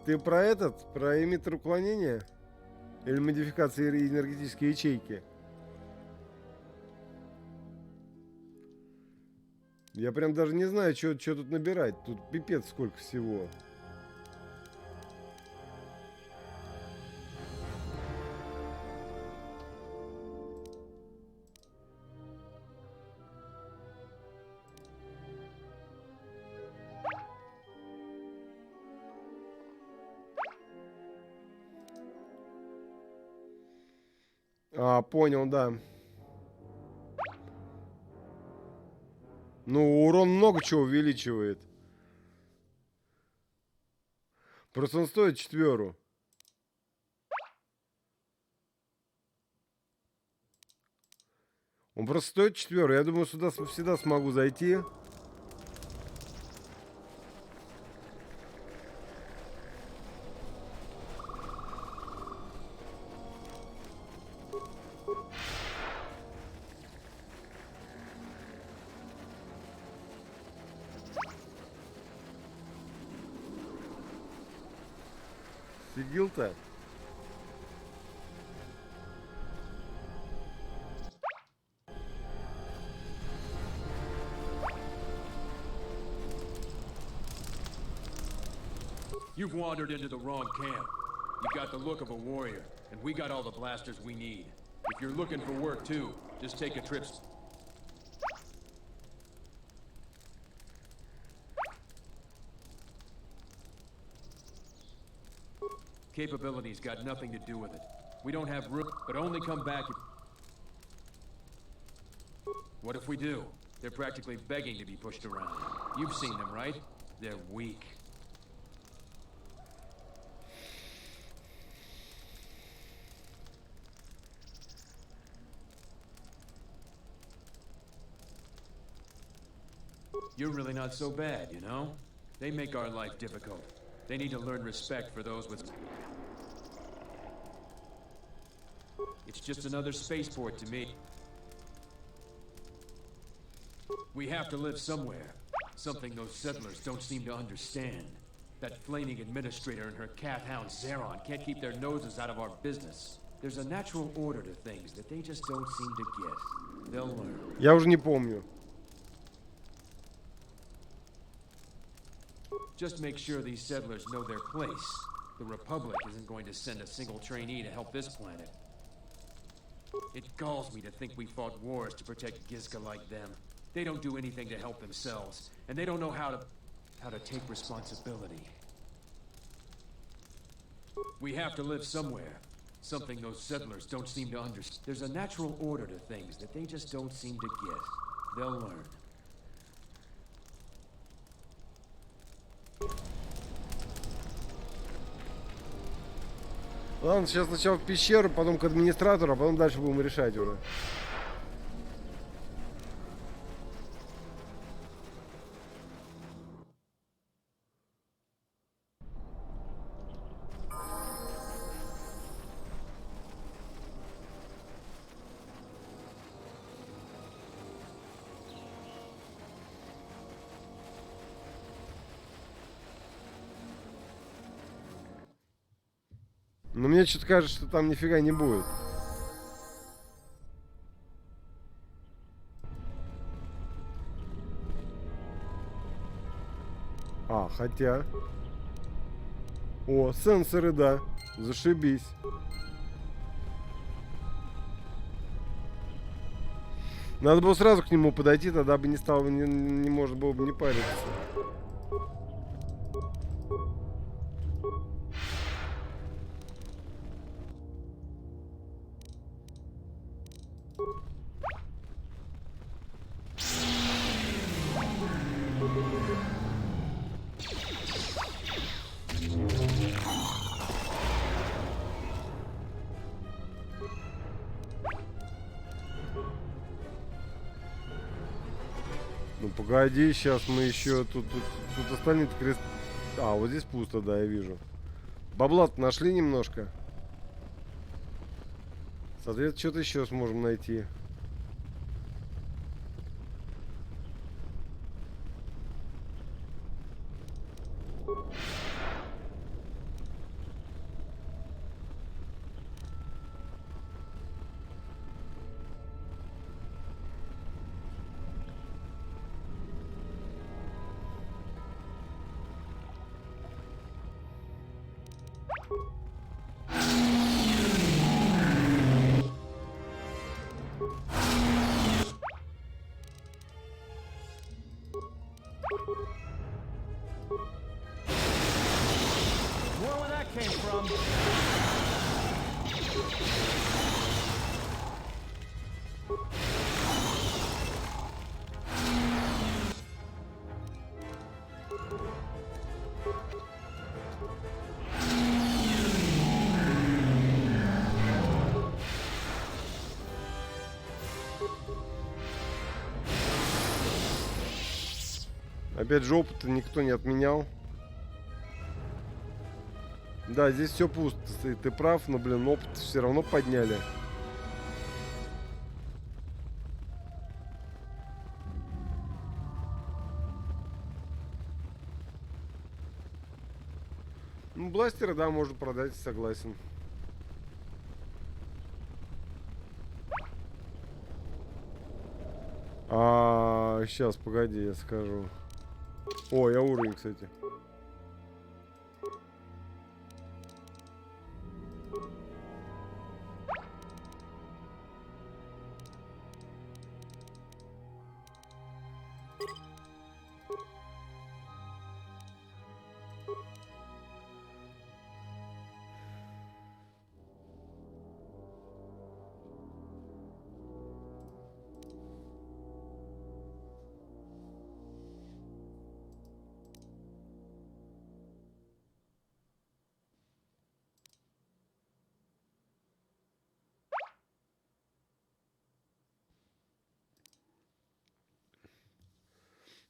Ты про этот? Про эмиттер уклонения? Или модификации энергетической ячейки? Я прям даже не знаю, что тут набирать. Тут пипец сколько всего. А, понял, да. Ну, урон много чего увеличивает. Просто он стоит 4. Он просто стоит 4. Я думаю, сюда всегда смогу зайти. Сигил-то? You've wandered into the wrong camp. You got the look of a warrior, and we got all the blasters we need. If you're looking for work too, just take a trip. Capabilities got nothing to do with it. We don't have room, but only come back if... What if we do? They're practically begging to be pushed around. You've seen them, right? They're weak. You're really not so bad, you know? They make our life difficult. They need to learn respect for those with... It's just another spaceport to me. We have to live somewhere. Something those settlers don't seem to understand. That flaming administrator and her calf-hound Zeron can't keep their noses out of our business. There's a natural order to things that they just don't seem to get. They'll learn. Я уже не помню. Just make sure these settlers know their place. The Republic isn't going to send a single trainee to help this planet. It galls me to think we fought wars to protect Gizka like them. They don't do anything to help themselves, and they don't know how to take responsibility. We have to live somewhere. Something those settlers don't seem to understand. There's a natural order to things that they just don't seem to get. They'll learn. Ладно, сейчас сначала в пещеру, потом к администратору, а потом дальше будем решать уже. Но мне что-то кажется, что там нифига не будет. А, хотя... О, сенсоры, да. Зашибись. Надо было сразу к нему подойти, тогда бы не стал, не может было бы не париться. Ну погоди, сейчас мы еще тут остальные крест. А, вот здесь пусто, да, я вижу. Бабла-то нашли немножко. Соответственно, что-то еще сможем найти. Опять же, опыта никто не отменял. Да, здесь все пусто. Ты прав, но, блин, опыт все равно подняли. Ну, бластеры, да, можно продать, согласен. Сейчас, погоди, я скажу. О, я уровень, кстати.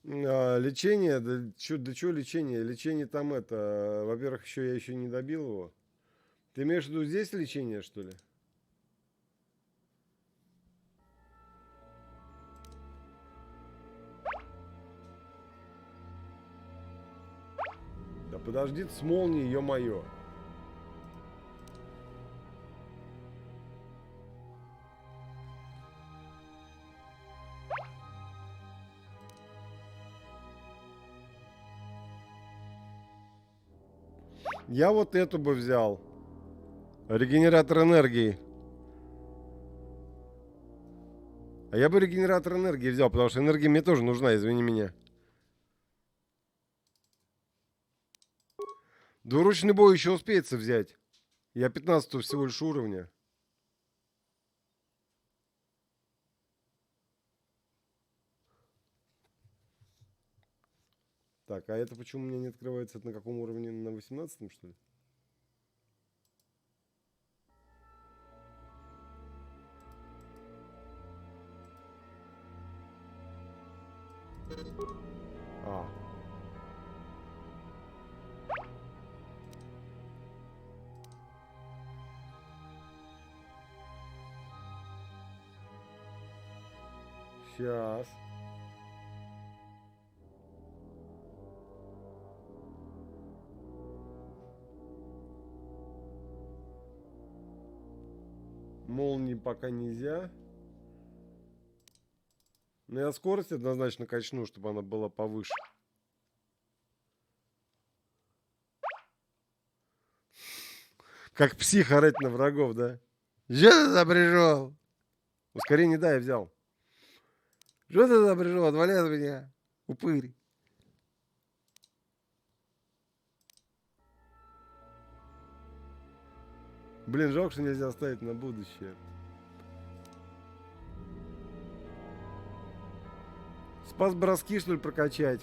Лечение, да чё лечение? Лечение там это, во-первых, я еще не добил его. Ты имеешь в виду здесь лечение, что ли? Да подожди ты с молнией, ё-моё. Я вот эту бы взял. Регенератор энергии. А я бы регенератор энергии взял, потому что энергия мне тоже нужна, извини меня. Двуручный бой еще успеется взять. Я 15 всего лишь уровня. Так, а это почему у меня не открывается? Это на каком уровне? На 18-м, что ли? А. Сейчас. Молнии пока нельзя. Но я скорость однозначно качну, чтобы она была повыше. Как псих орать на врагов, да? Что ты запряжал? Ускорение, да, я взял. Что ты запряжал? Отвали от меня. Упырь. Блин, жалко, что нельзя оставить на будущее. Спас броски, что ли, прокачать?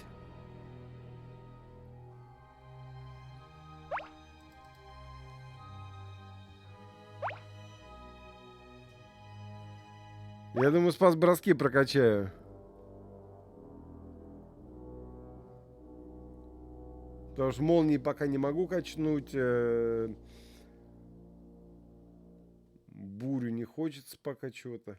Я думаю, спас броски прокачаю. Потому что молнии пока не могу качнуть. Бурю не хочется пока чего-то.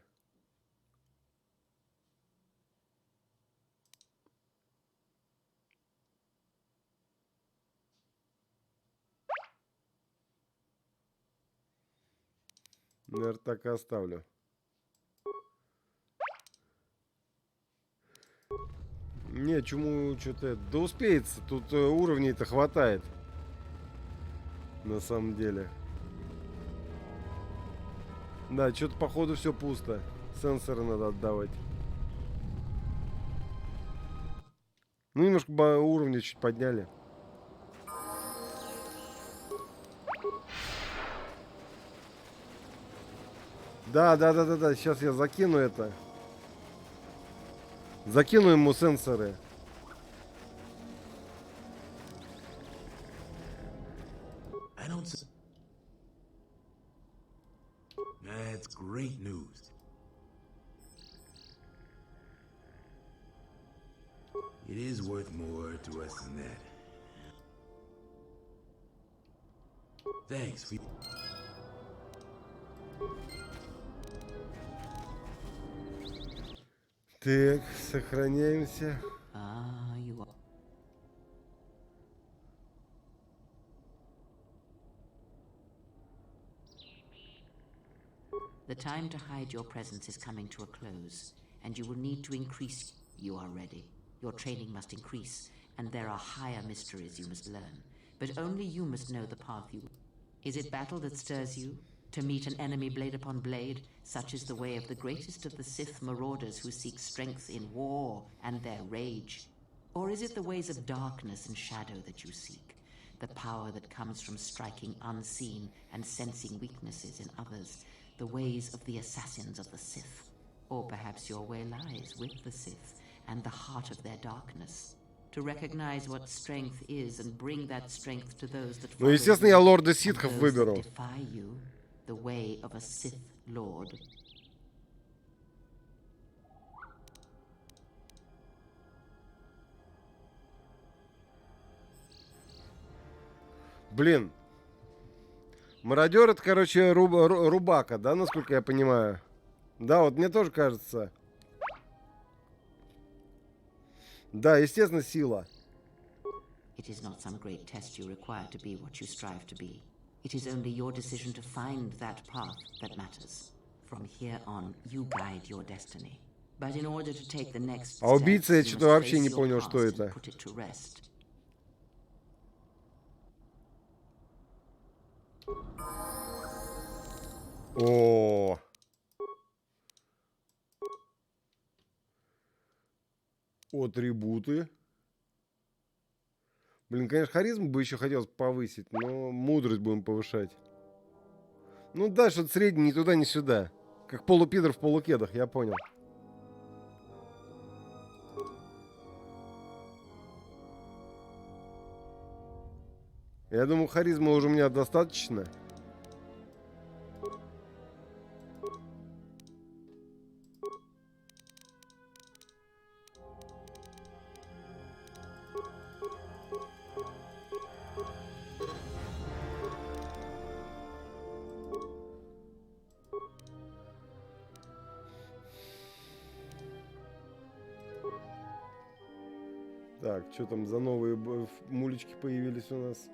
Наверное, так и оставлю. Не, чему что-то... Да успеется. Тут уровней-то хватает. На самом деле. Да, что-то походу все пусто. Сенсоры надо отдавать. Ну, немножко уровня чуть подняли. Да. Сейчас я закину это. Закину ему сенсоры. That's great news. It is worth more to us than that. Thanks for... Так, сохраняемся. The time to hide your presence is coming to a close, and you will need to increase. You are ready. Your training must increase, and there are higher mysteries you must learn. But only you must know the path you... Is it battle that stirs you? To meet an enemy blade upon blade? Such is the way of the greatest of the Sith marauders who seek strength in war and their rage. Or is it the ways of darkness and shadow that you seek? The power that comes from striking unseen and sensing weaknesses in others? The ways of the assassins of the Sith? Or perhaps your way lies with the Sith and the heart of their darkness? To recognize what strength is and bring that strength to those that Ну, естественно, я лорда ситхов выберу. defy you, the way of a Sith Lord. Блин. Мародер это, короче, рубака, да, насколько я понимаю? Да, вот мне тоже кажется. Да, естественно, сила. It is not some great test you require to be what you strive to be. It is only your decision to find that path that matters. From here on, you guide your destiny. But in order to take the next А убийца, я steps, you что-то must вообще face не your понял, что past это. and put it to rest. О. Атрибуты. Блин, конечно, харизму бы еще хотелось повысить, но мудрость будем повышать. Ну да, что-то среднее ни туда, ни сюда. Как полупидор в полукедах, я понял. Я думаю, харизмы уже у меня достаточно. Так, что там за новые мулечки появились у нас?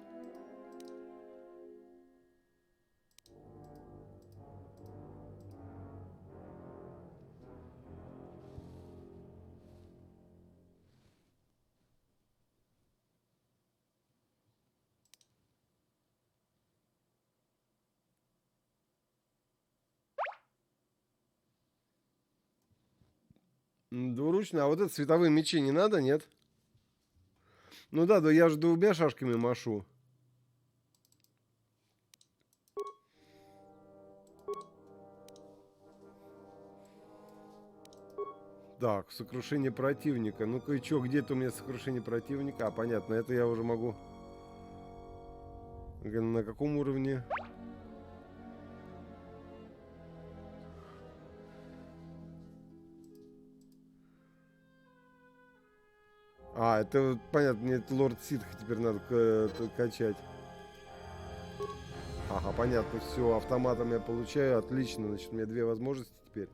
Двуручно, а вот это световые мечи не надо, нет? Ну да, я же двумя шашками машу. Так, сокрушение противника. Ну-ка, и чё, где-то у меня сокрушение противника? А, понятно, это я уже могу. На каком уровне? А, это понятно, мне это лорд Ситха теперь надо качать. Ага, понятно, все, автоматом я получаю, отлично, значит, у меня две возможности теперь.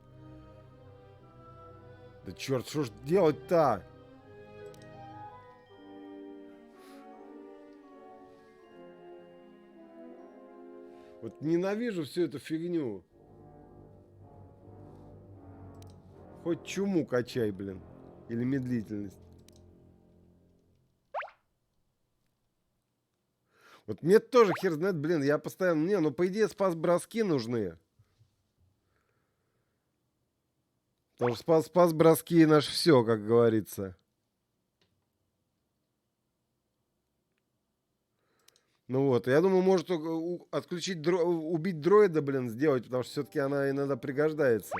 Да черт, что ж делать-то? Вот ненавижу всю эту фигню. Хоть чуму качай, блин. Или медлительность. Вот мне тоже хер знает, блин, я постоянно... Не, ну по идее спас-броски нужны. Потому что спас-броски наше все, как говорится. Ну вот, я думаю, может отключить, убить дроида, блин, сделать, потому что все-таки она иногда пригождается.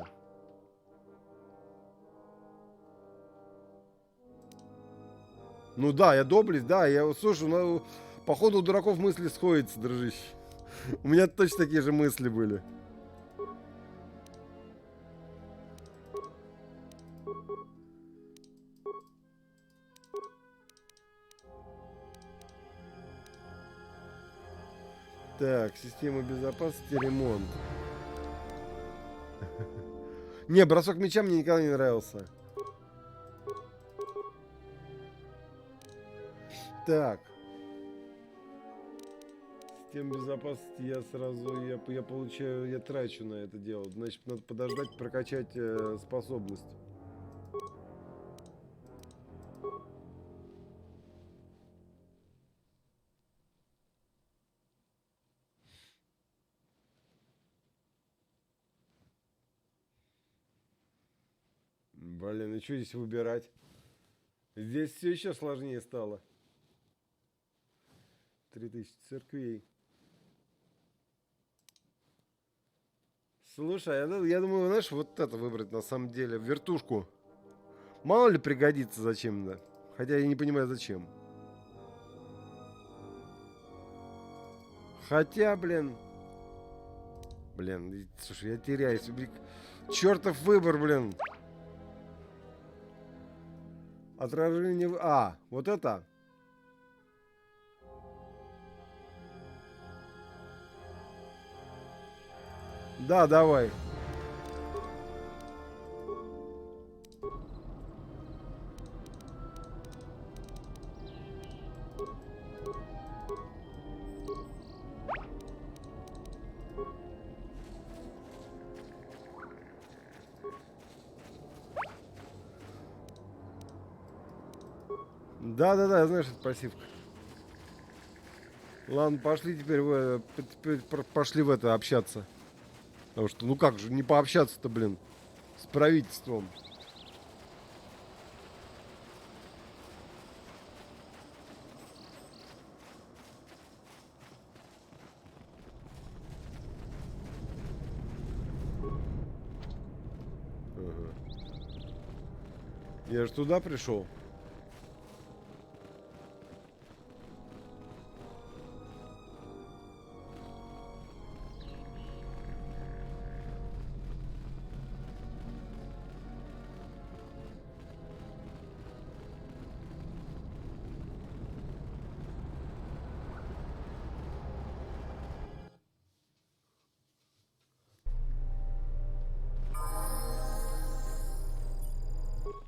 Ну да, я доблесть, да, я, слушай, ну, походу у дураков мысли сходятся, дружище. У меня точно такие же мысли были. Так, система безопасности, ремонт. Не, бросок мяча мне никогда не нравился. Так. Система безопасности я сразу, я получаю, я трачу на это дело. Значит, надо подождать, прокачать способность. Блин, и что здесь выбирать? Здесь все еще сложнее стало. 3000 церквей. Слушай, я думаю, знаешь, вот это выбрать на самом деле. Вертушку. Мало ли пригодится зачем-то. Хотя я не понимаю, зачем. Хотя, блин. Блин, слушай, я теряюсь. Чертов выбор, блин. Отражение... А, вот это. Да, давай. Да-да-да, я знаю, что это пассивка. Ладно, пошли теперь пошли в это общаться. Потому что, ну как же, не пообщаться-то, блин, с правительством. Ага. Я же туда пришел.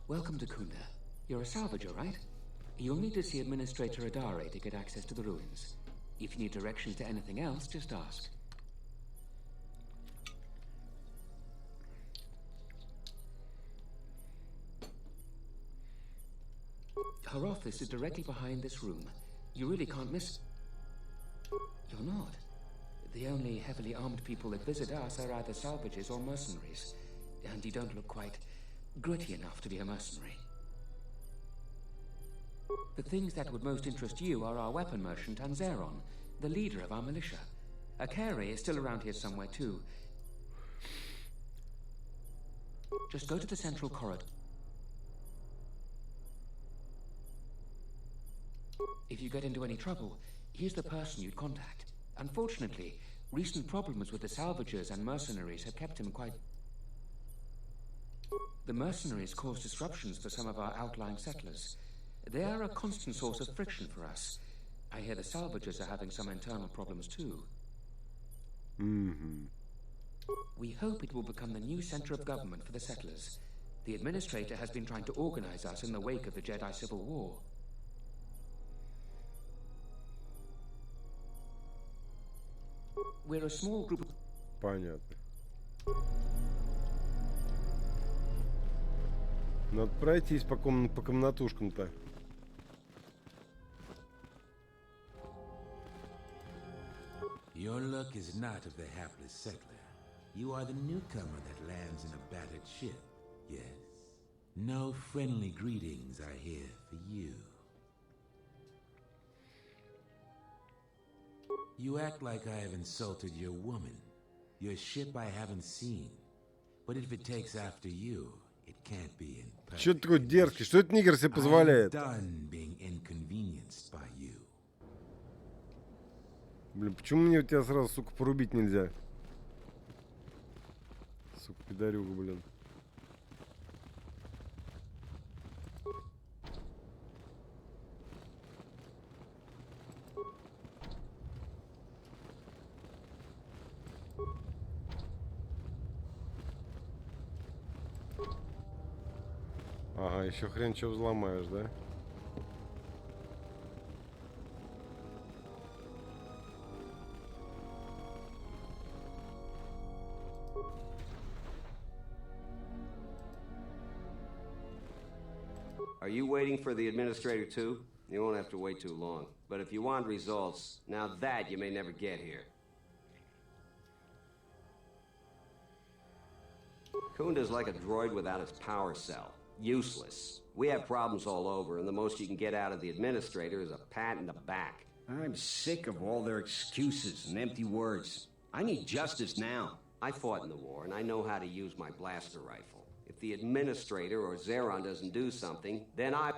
Welcome to Kunda. You're a salvager, right? You'll need to see Administrator Adare to get access to the ruins. If you need directions to anything else, just ask. Her office is directly behind this room. You really can't miss... You're not. The only heavily armed people that visit us are either salvagers or mercenaries. And you don't look quite gritty enough to be a mercenary. The things that would most interest you are our weapon merchant Anzeron, the leader of our militia. Akari is still around here somewhere too. Just go to the central corridor. If you get into any trouble, he's the person you'd contact. Unfortunately, recent problems with the salvagers and mercenaries have kept him quite... The mercenaries cause disruptions for some of our outlying settlers. They are a constant source of friction for us. I hear the salvagers are having some internal problems too. Mm-hmm. We hope it will become the new center of government for the settlers. The Administrator has been trying to organize us in the wake of the Jedi Civil War. We're a small group of... Понятно. Надо пройтись по комнатушкам-то. Your luck is not of the hapless settler. You are the newcomer that lands in a battered ship. Yes. No friendly greetings are here for you. You act like I have insulted your woman. Your ship I haven't seen. But if it takes after you, it can't be in perfect. Что ты такой дерзкий? Что этот нигер себе позволяет? I'm done being inconvenienced by you. Блин, почему мне тебя сразу, сука, порубить нельзя? Сука, пидорюга, блин. Ага, еще хрен что взломаешь, да? Are you waiting for the administrator too? You won't have to wait too long. But if you want results, now that you may never get here. Kunda's like a droid without its power cell. Useless. We have problems all over, and the most you can get out of the administrator is a pat in the back. I'm sick of all their excuses and empty words. I need justice now. I fought in the war, and I know how to use my blaster rifle. If the administrator or Zeron doesn't do something, then I...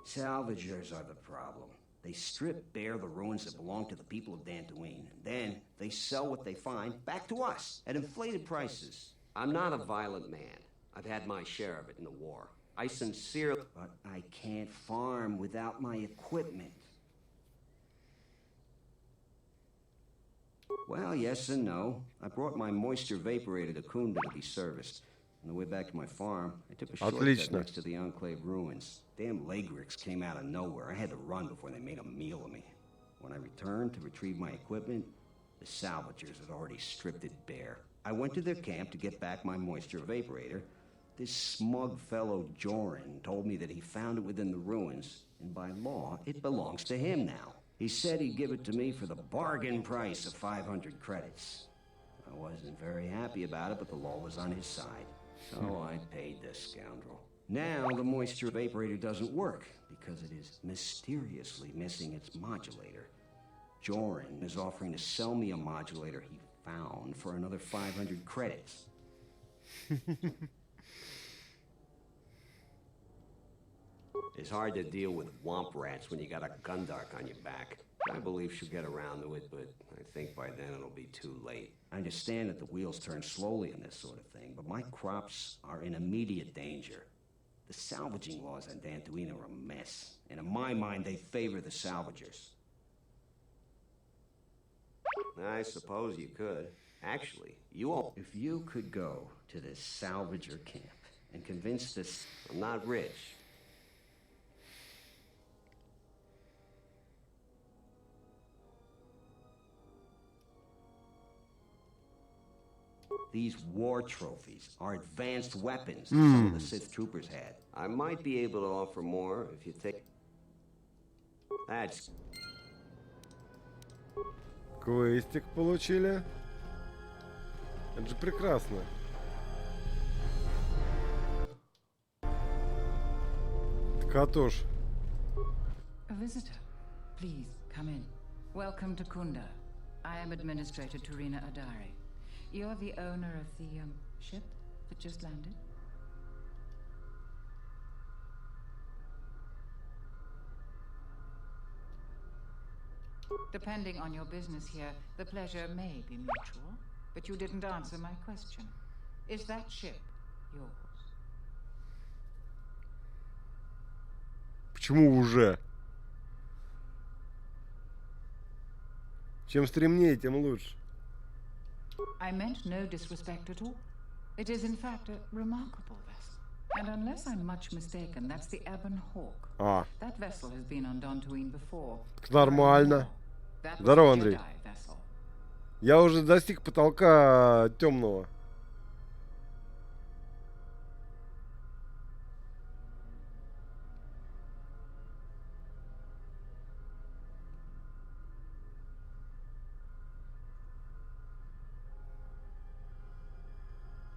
Salvagers are the problem. They strip bare the ruins that belong to the people of Dantooine. Then they sell what they find back to us at inflated prices. I'm not a violent man. I've had my share of it in the war. I sincerely... But I can't farm without my equipment. Well, yes and no. I brought my moisture vaporator to Kunda to be serviced. On the way back to my farm, I took a shortcut Отлично. next to the Enclave ruins. Damn Lagrix came out of nowhere. I had to run before they made a meal of me. When I returned to retrieve my equipment, the salvagers had already stripped it bare. I went to their camp to get back my moisture vaporator. This smug fellow Joran told me that he found it within the ruins, and by law, it belongs to him now. He said he'd give it to me for the bargain price of 500 credits. I wasn't very happy about it, but the law was on his side. So I paid this scoundrel. Now the moisture vaporator doesn't work because it is mysteriously missing its modulator. Joran is offering to sell me a modulator he found for another 500 credits. It's hard to deal with womp rats when you got a gundark on your back. I believe she'll get around to it, but I think by then it'll be too late. I understand that the wheels turn slowly in this sort of thing, but my crops are in immediate danger. The salvaging laws on Dantooine are a mess, and in my mind, they favor the salvagers. I suppose you could. Actually, you all... If you could go to this salvager camp and convince this... I'm not rich. These war trophies are advanced weapons that some of the Sith troopers had. I might be able to offer more if you take... That's... Квестик получили. Это же прекрасно. Катош. A visitor. Please, come in. Welcome to Kunda. I am Administrator Turina Adari. You're the owner of the, ship that just landed? Depending on your business here, the pleasure may be mutual, but you didn't answer my question. Is that ship yours? Почему уже? Чем стремнее, тем лучше. I meant no disrespect at all. It is in fact a remarkable vessel. And unless I'm much mistaken, that's the Ebon Hawk. А, That vessel has been on Dantooine before. нормально. That was Здорово, a Андрей. Jedi vessel. Я уже достиг потолка темного.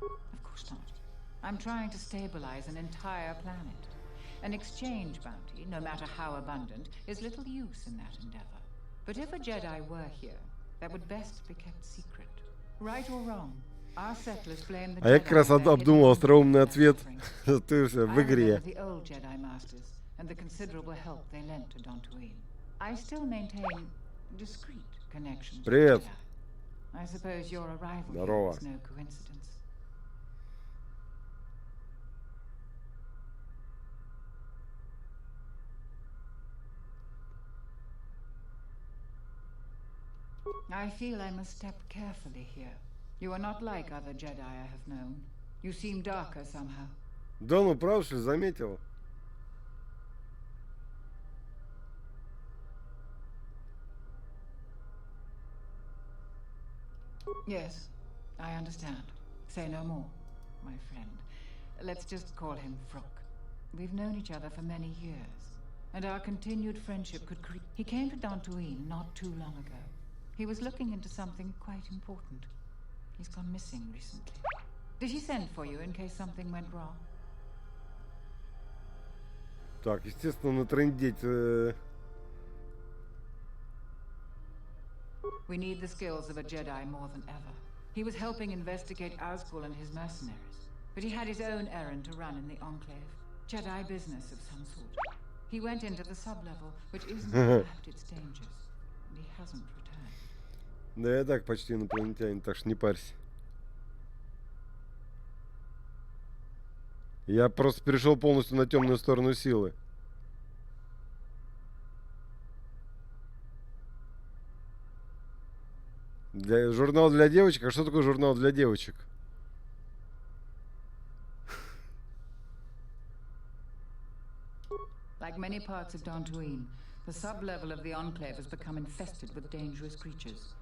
Of course not. I'm trying to stabilize an entire planet. An exchange bounty, no matter how abundant, is little use in that endeavor. But if a Jedi were here, that would best be kept secret. Right or wrong, our settlers blame the А я Jedi как раз for their обдумал hidden остроумный ответ. suffering. Ты все, в I игре. remember the old Jedi Masters and the considerable help they lent to Dantooine. I still maintain discreet connections with Привет. Jedi. I suppose your arrival here Здорово. is no coincidence. I feel I must step carefully here. You are not like other Jedi I have known. You seem darker somehow. Да ну, правда, что ли, заметил? Yes, I understand. Say no more, my friend. Let's just call him Frook. We've known each other for many years, and our continued friendship could creep. He came to Dantooine not too long ago. He was looking into something quite important. He's gone missing recently. Did he send for you in case something went wrong? Так, естественно, натрындеть. We need the skills of a Jedi more than ever. He was helping investigate Azkul and his mercenaries, but he had his own errand to run in the Enclave. Jedi business of some sort. He went into the sub-level, which isn't without its dangers, and he hasn't returned. Да я так почти инопланетянин, так что не парься. Я просто перешел полностью на темную сторону силы. Журнал для девочек? А что такое журнал для девочек? Like many parts of Dantooine, the sub-level of the Enclave has become infested with dangerous creatures.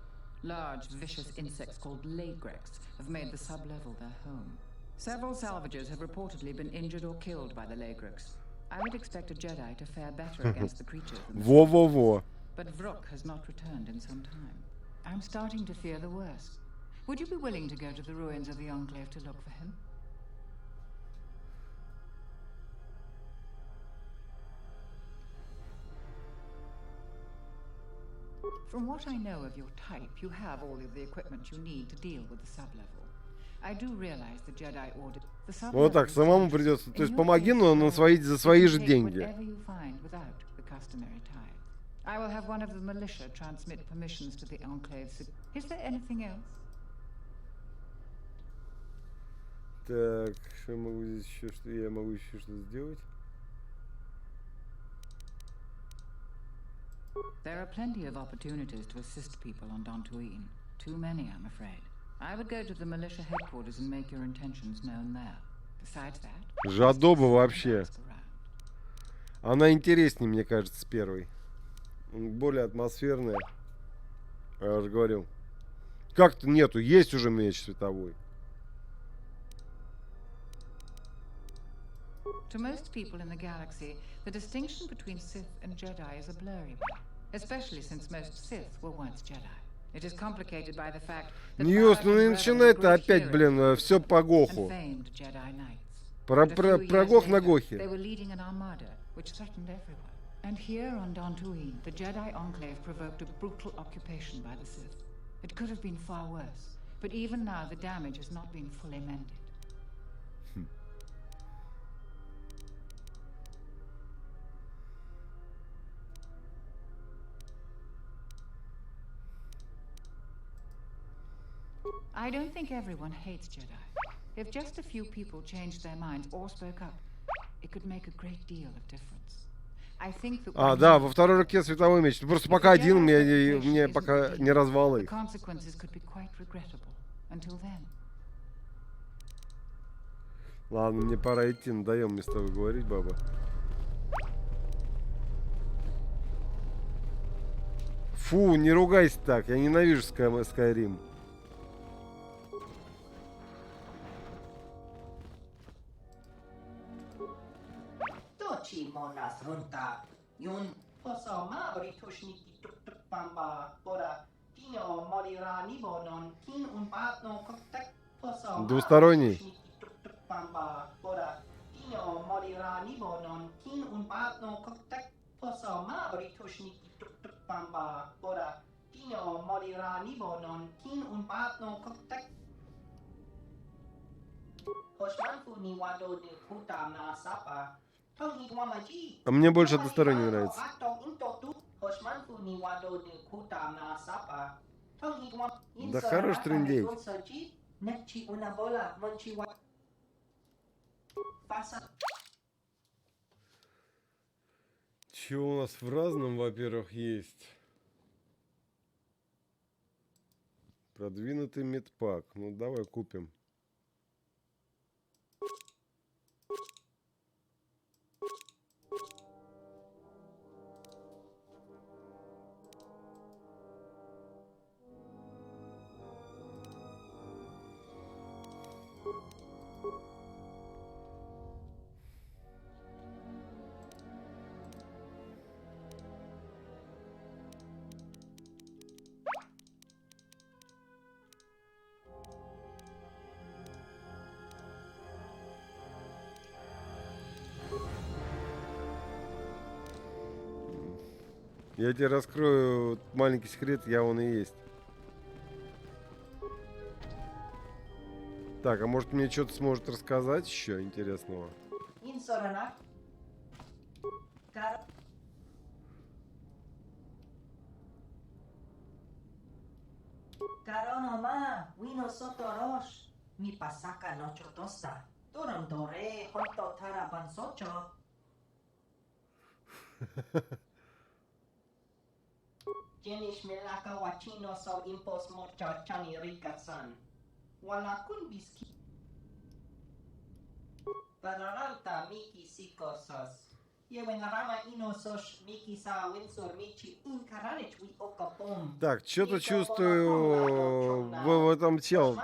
Large, vicious insects called Lagrex have made the sub-level their home. Several salvagers have reportedly been injured or killed by the Lagrex. I would expect a Jedi to fare better against the creatures than the Во-во-во. But Vrook has not returned in some time. I'm starting to fear the worst. Would you be willing to go to the ruins of the Enclave to look for him? From what I know of your type, you have all of the equipment you need to deal with the sub-level. I do realize the Jedi ordered the sub-level. Вот так, самому придется. То есть помоги, но за свои же деньги. Whatever you find without the customary tithe. I will have one of the militia transmit permissions to the Enclave. Is there anything else? Так, что я могу здесь еще, что я могу еще что сделать? There are plenty of opportunities to assist people on Dantooine. Too many, I'm afraid. I would go to the militia headquarters and make your intentions known there. Besides that, Жадоба вообще. Она интереснее, мне кажется, с первой. Более атмосферная. Я уже говорил. Как-то нету, есть уже меч световой. To most people in the galaxy, the distinction between Sith and Jedi is a blurry one, especially since most Sith were once Jedi. It is complicated by the fact that Ньюс, ну не начинай-то опять, блин, все по Гоху. Про Гох на Гохе. They were leading an armada which threatened everyone. And here on Dantooine, the Jedi Enclave provoked a brutal occupation by the Sith. It could have been far worse, but even now the damage has not been fully mended. I don't think everyone hates Jedi. If just a few people changed their minds or spoke up, it could make a great deal of difference. I think that да, во второй руке световой меч. Просто пока один, мне пока не развалы. The consequences could be quite regrettable. Until then. Ладно, мне пора идти, надоем мне с тобой говорить, баба. Фу, не ругайся так, я ненавижу Skyrim. Двусторонний. А мне больше односторонний нравится. Да хорош трындеть. Чего у нас в разном, во-первых, есть? Продвинутый медпак. Ну, давай купим. Я тебе раскрою маленький секрет, я он и есть. Так, а может мне что-то сможет рассказать еще интересного? Jenish Melaka Wachino so impos morcha chani rikasan. Wala kun biski. Pararalta Miki Sikosos. Так, что-то чувствую в этом чел.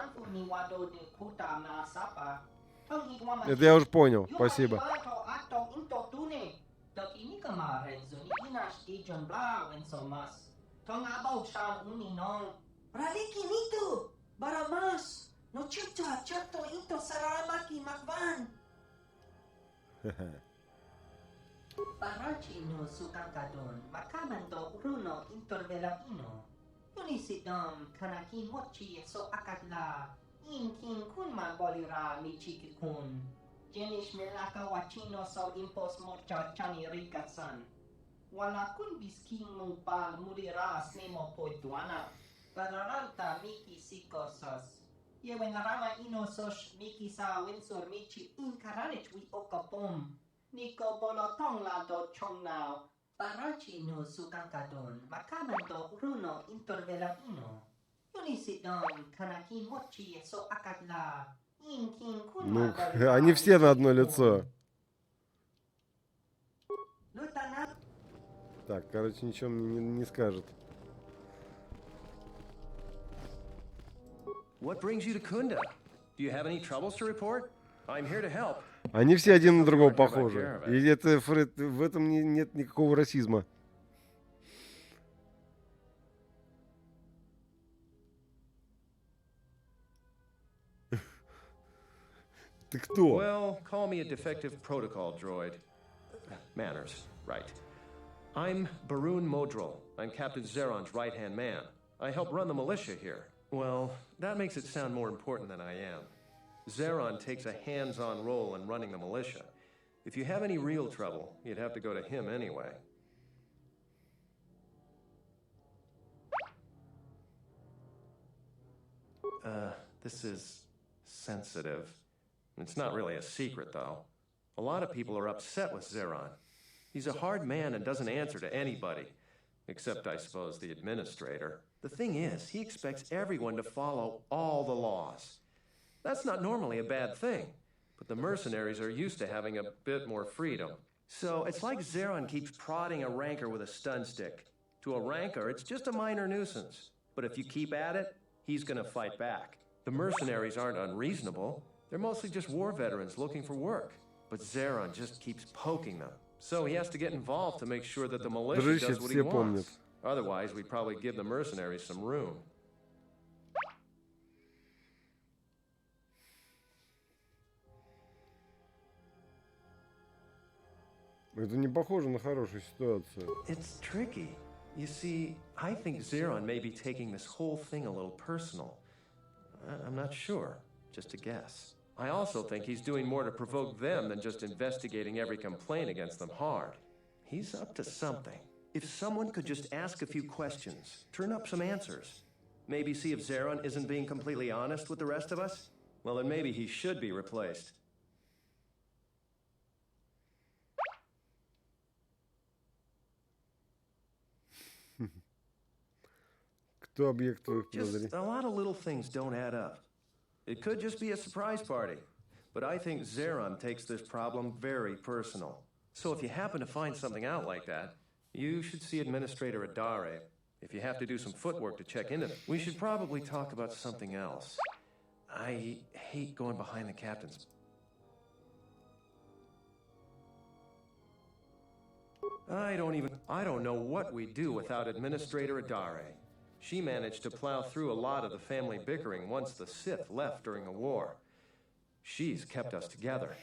Это я уже понял, спасибо. Baracino sukakadon, makamando runo intervelabino. Unisidom kanaki mochi so akadla. Inkin kunman bolira michikikun. Jenish melaka wachino so impos morcha chani rikasan. Wala kun bisking mo pal murira snemo poituana. Bararalta miki sikosas. Yewen rama inosos miki sa winsor michi inkaranich wi okapom. Nico bolotong la do chong now. Barachi no sukankadon, makamando runo intervelabino. Unisidom kanaki mochi so akadla. Inkin kun. Ну, они все на одно лицо. Так, короче, ничего мне не скажет. What brings you to Kunda? Do you have any troubles to report? I'm here to help. Они все один на другого похожи. И это, Фред, в этом нет никакого расизма. Ты кто? Well, call me a defective protocol droid. Manners, right. I'm Barun Modrol. I'm Captain Zeron's right-hand man. I help run the militia here. Well, that makes it sound more important than I am. Zeron takes a hands-on role in running the militia. If you have any real trouble, you'd have to go to him anyway. This is sensitive. It's not really a secret, though. A lot of people are upset with Zeron. He's a hard man and doesn't answer to anybody. Except, I suppose, the administrator. The thing is, he expects everyone to follow all the laws. That's not normally a bad thing, but the mercenaries are used to having a bit more freedom. So it's like Zeron keeps prodding a ranker with a stun stick. To a ranker, it's just a minor nuisance. But if you keep at it, he's gonna fight back. The mercenaries aren't unreasonable. They're mostly just war veterans looking for work. But Zeron just keeps poking them. So he has to get involved to make sure that the militia does what he wants. Otherwise, we'd probably give the mercenaries some room. Это не похоже на хорошую ситуацию. It's tricky. You see, I think Zeron may be taking this whole thing a little personal. I'm not sure. Just a guess. I also think he's doing more to provoke them than just investigating every complaint against them hard. He's up to something. If someone could just ask a few questions, turn up some answers, maybe see if Zeron isn't being completely honest with the rest of us, well, then maybe he should be replaced. Кто объект твоих подозрений? Just a lot of little things don't add up. It could just be a surprise party, but I think Zeron takes this problem very personal. So if you happen to find something out like that, you should see Administrator Adare. If you have to do some footwork to check into them, we should probably talk about something else. I hate going behind the captain's. I don't know what we'd do without Administrator Adare. She managed to plow through a lot of the family bickering once the Sith left during the war. She's kept us together.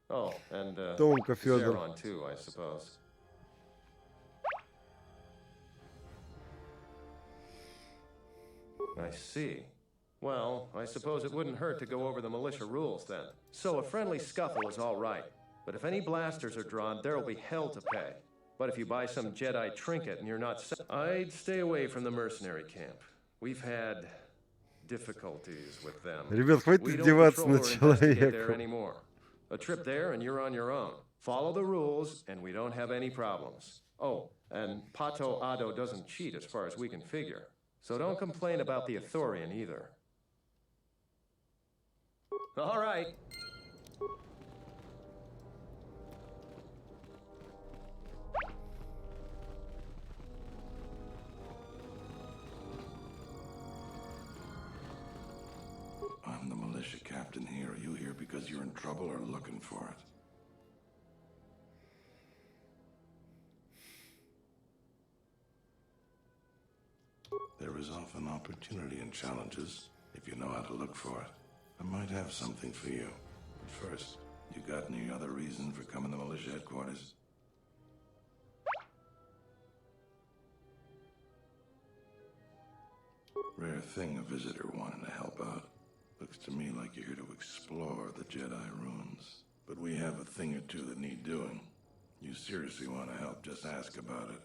Oh, and Zeron too, I suppose. I see. Well, I suppose it wouldn't hurt to go over the militia rules then. So a friendly scuffle is all right. But if any blasters are drawn, there'll be hell to pay. But if you buy some Jedi trinket and you're not... I'd stay away from the mercenary camp. We've had difficulties with them. Ребят, хватит издеваться над человеком. A trip there and you're on your own. Follow the rules, and we don't have any problems. Oh, and Pato Ado doesn't cheat as far as we can figure. So don't complain about the Ithorian either. All right. I'm the militia captain here. Are you here because you're in trouble or looking for it? There is often opportunity in challenges, if you know how to look for it. I might have something for you. But first, you got any other reason for coming to militia headquarters? Rare thing a visitor wanting to help out. Looks to me like you're here to explore the Jedi ruins. But we have a thing or two that need doing. You seriously want to help, just ask about it.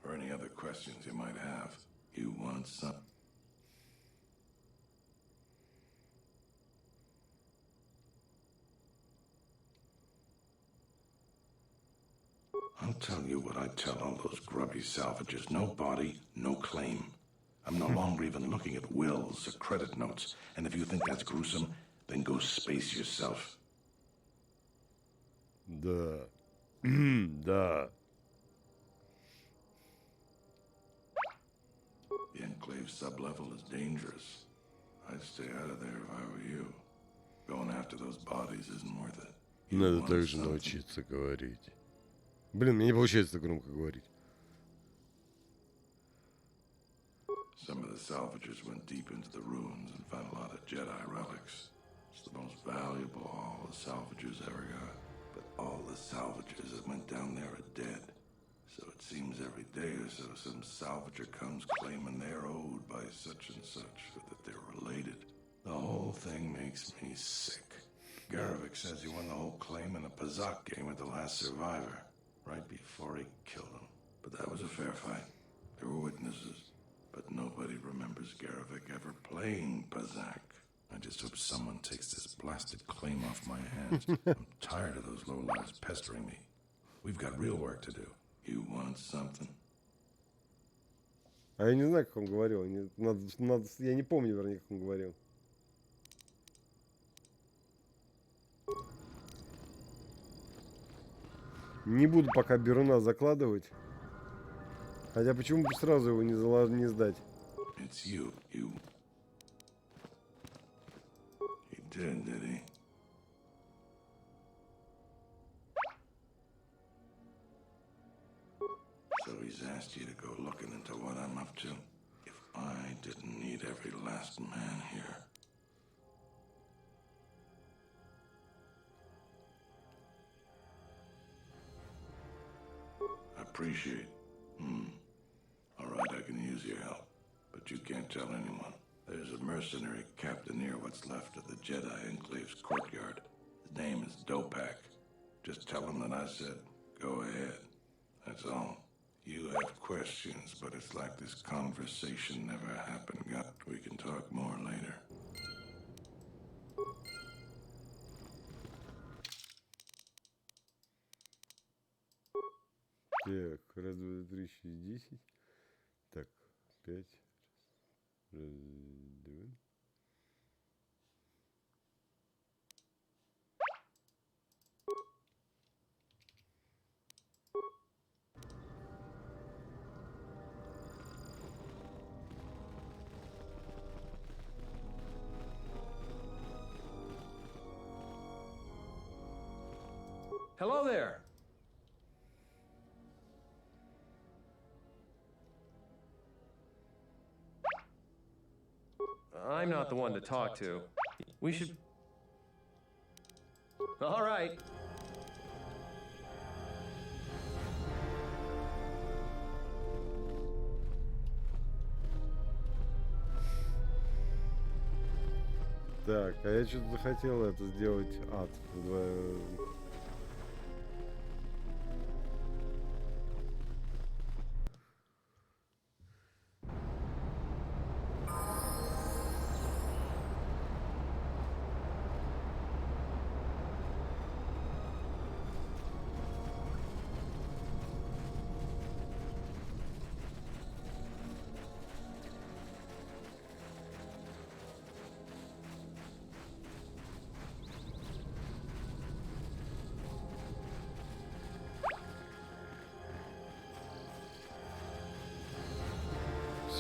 Or any other questions you might have. You want some? I'll tell you what I tell all those grubby salvagers. No body, no claim. I'm no longer even looking at wills or credit notes. And if you think that's gruesome, then go space yourself. Да. Да. The Enclave sublevel is dangerous. I'd stay out of there if I were you. Going after those bodies isn't worth it. Надо также научиться говорить. Блин, мне не получается так громко говорить. Some of the salvagers went deep into the ruins and found a lot of Jedi relics. It's the most valuable all the salvagers ever got. But all the salvagers that went down there are dead. So it seems every day or so some salvager comes claiming they're owed by such and such, or that they're related. The whole thing makes me sick. Garovic says he won the whole claim in a Pazak game with the last survivor, right before he killed him. But that was a fair fight. There were witnesses. But nobody remembers Garovic ever playing Pazak. I just hope someone takes this blasted claim off my hands. I'm tired of those lowlives pestering me. We've got real work to do. You want something? А я не знаю, как он говорил. Я не помню, вернее, как он говорил. Не буду пока Беруна закладывать. Хотя почему бы сразу его не сдать? It's you. He did he? So he's asked you to go looking into what I'm up to. If I didn't need every last man here. Appreciate. All right, I can use your help. But you can't tell anyone. There's a mercenary captain near what's left of the Jedi Enclave's courtyard. His name is Dopak. Just tell him that I said, go ahead. That's all. You have questions, but it's like this conversation never happened. We can talk more later. Так, раз, два, три, 6, 10. Так, 5. Раз, два. Hello there. I'm not the one to talk to. We should... All right. Так, а я что-то захотел это сделать ад.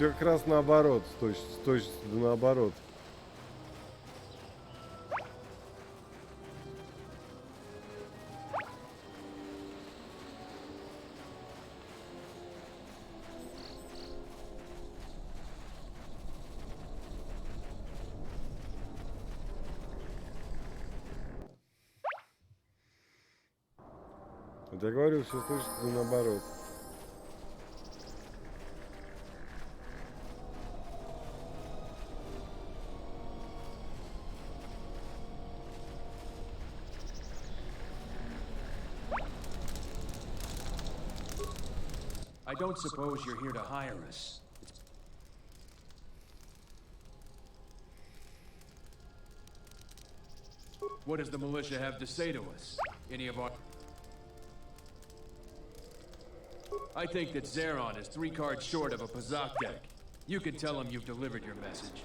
Все как раз наоборот, с точностью наоборот. Вот я говорю, все точно наоборот. I don't suppose you're here to hire us. What does the militia have to say to us? Any of our... I think that Zeron is 3 cards short of a Pazak deck. You can tell him you've delivered your message.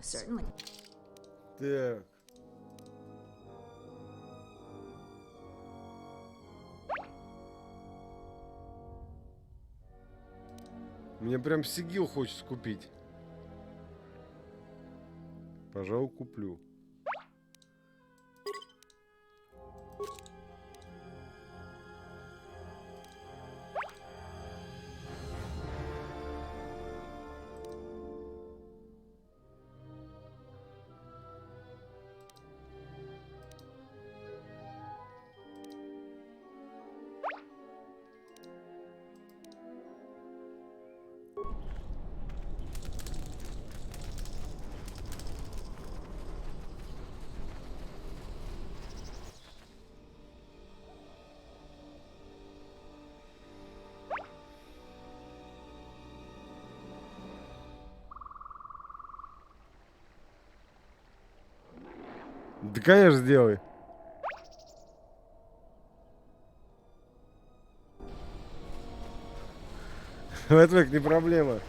Certainly. Так. Мне прям сигил хочется купить. Пожалуй, куплю. Да, конечно, сделай. Это не проблема.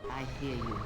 I hear you.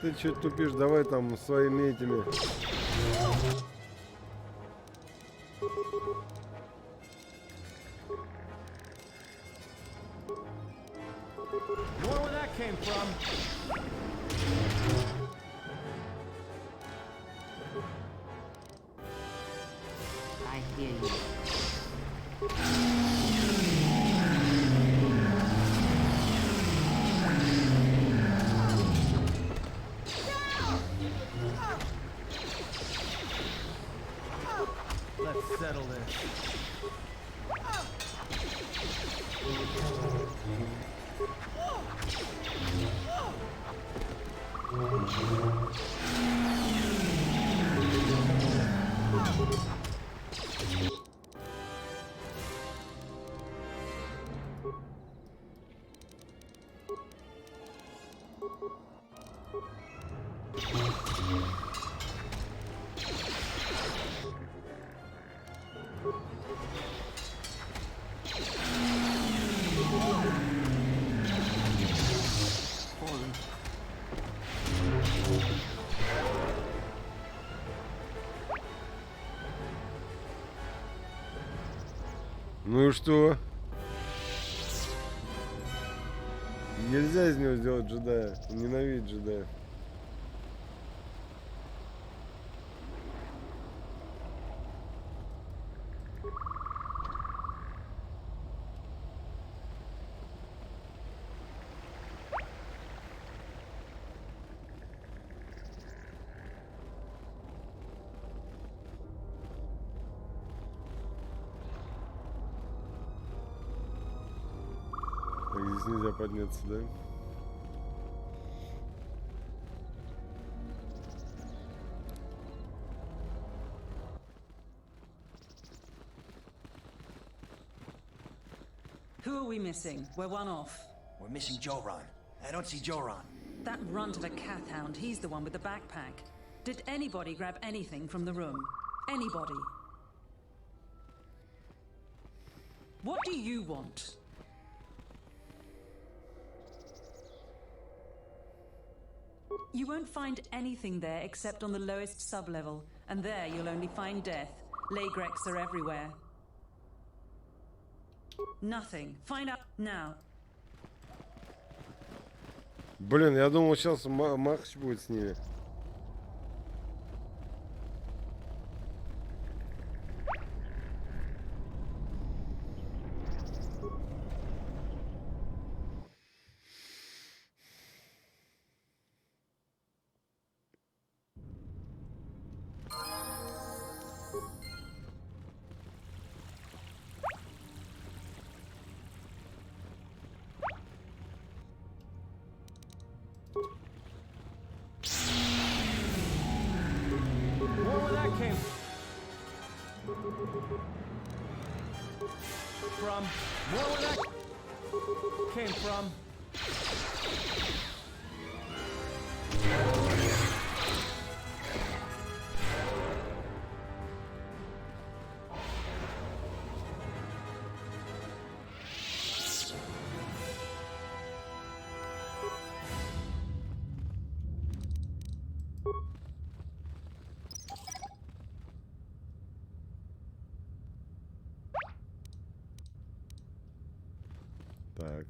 Ты что тупишь? Давай там своими этими. More where that came from. I hear you. Let's settle this. Ну и что? Нельзя из него сделать джедая. Он ненавидит джедая. Так, здесь нельзя подняться, да? Who are we missing? We're one off. We're missing Joran. I don't see Joran. That runt of a cat hound, he's the one with the backpack. Did anybody grab anything from the room? Anybody? What do you want? You won't find anything there except on the lowest sublevel, and there you'll only find death. Laygrex are everywhere. Nothing. Find out now. Блин, я думал, сейчас Макс будет с ними. Where that came from? Where that came from? Так.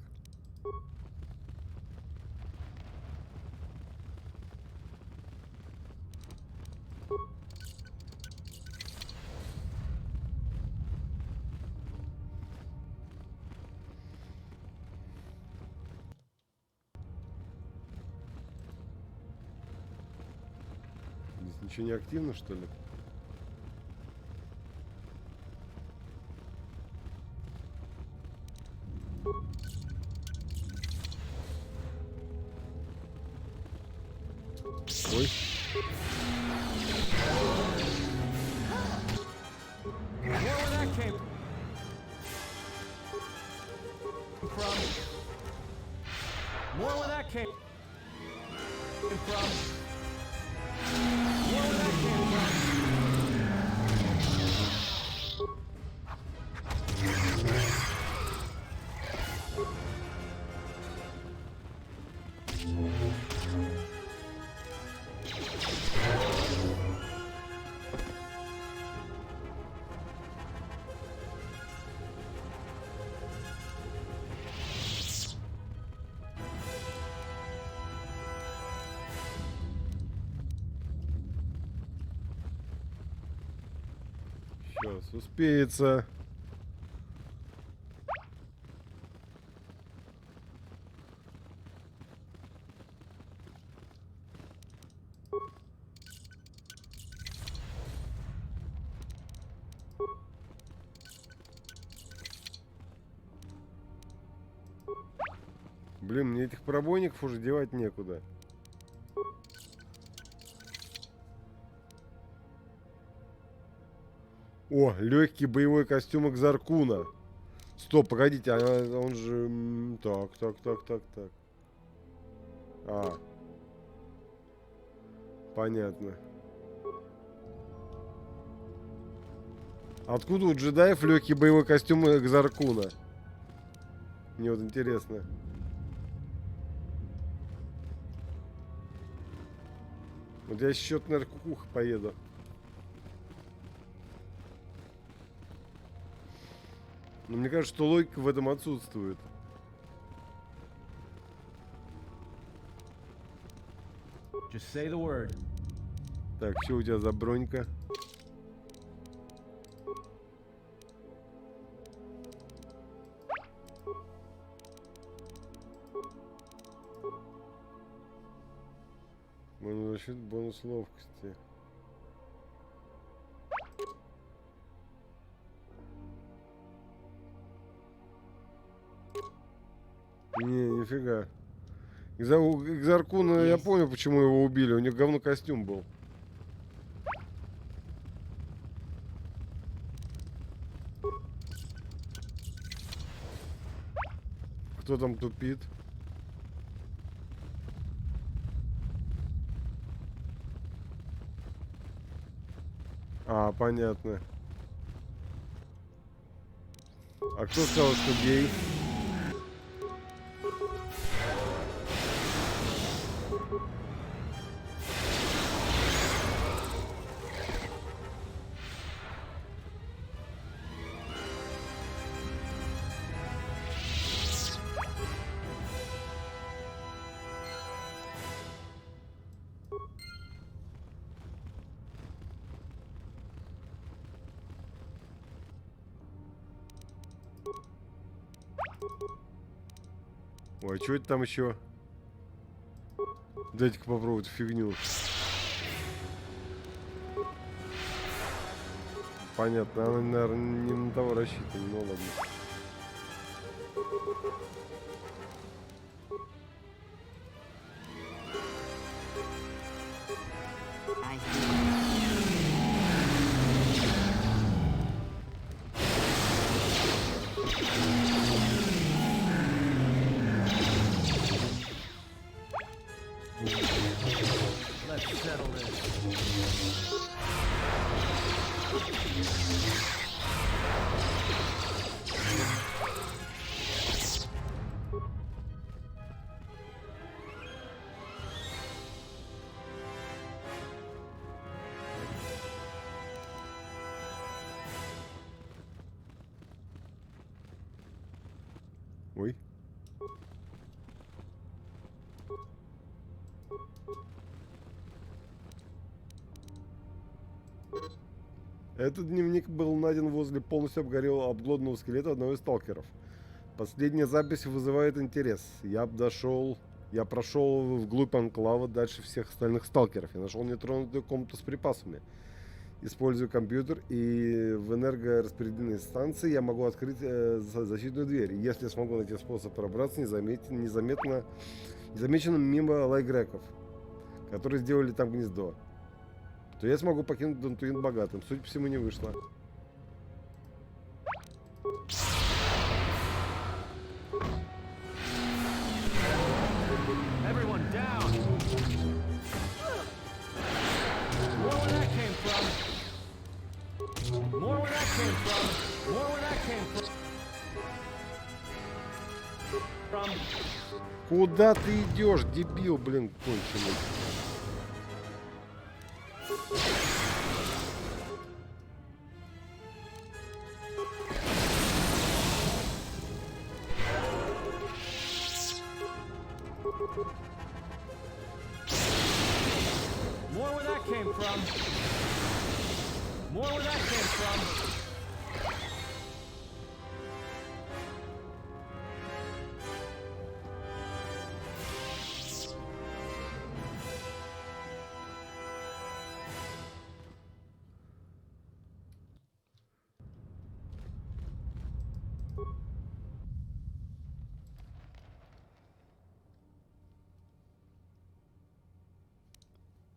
Здесь ничего не активно, что ли? Ой. Where that came from? Where that came from? Where that came from? Сейчас успеется. Блин, мне этих пробойников уже девать некуда. О, легкий боевой костюм Экзаркуна. Стоп, погодите, он же... Так. А. Понятно. Откуда у джедаев легкий боевой костюм Экзаркуна? Мне вот интересно. Вот я счет, наверное, кукуха поеду. Но мне кажется, что логика в этом отсутствует. Just say the word. Так, что у тебя за бронька? Бонус защиты, бонус ловкости. Не, нифига. Экзаркуна, я понял, почему его убили. У него говно костюм был. Кто там тупит? А, понятно. А кто сказал, что гей? Ой, а что это там еще? Дайте-ка попробовать фигню. Понятно, она, наверное, не на того рассчитана, но ладно. Let's settle this. Ой. Этот дневник был найден возле полностью обгорелого обглоданного скелета одного из сталкеров. Последняя запись вызывает интерес. Я прошел вглубь анклава дальше всех остальных сталкеров. Я нашел нетронутую комнату с припасами. Используя компьютер и в энергораспределительной станции я могу открыть защитную дверь. Если я смогу найти способ пробраться незамеченным мимо лайгреков, которые сделали там гнездо, то я смогу покинуть Дантуин богатым. Судя по всему, не вышло. Everyone down. More where that came from. More where that came from. More where that came from. Куда ты идешь, дебил, блин, конченый? More where that came from. More where that came from.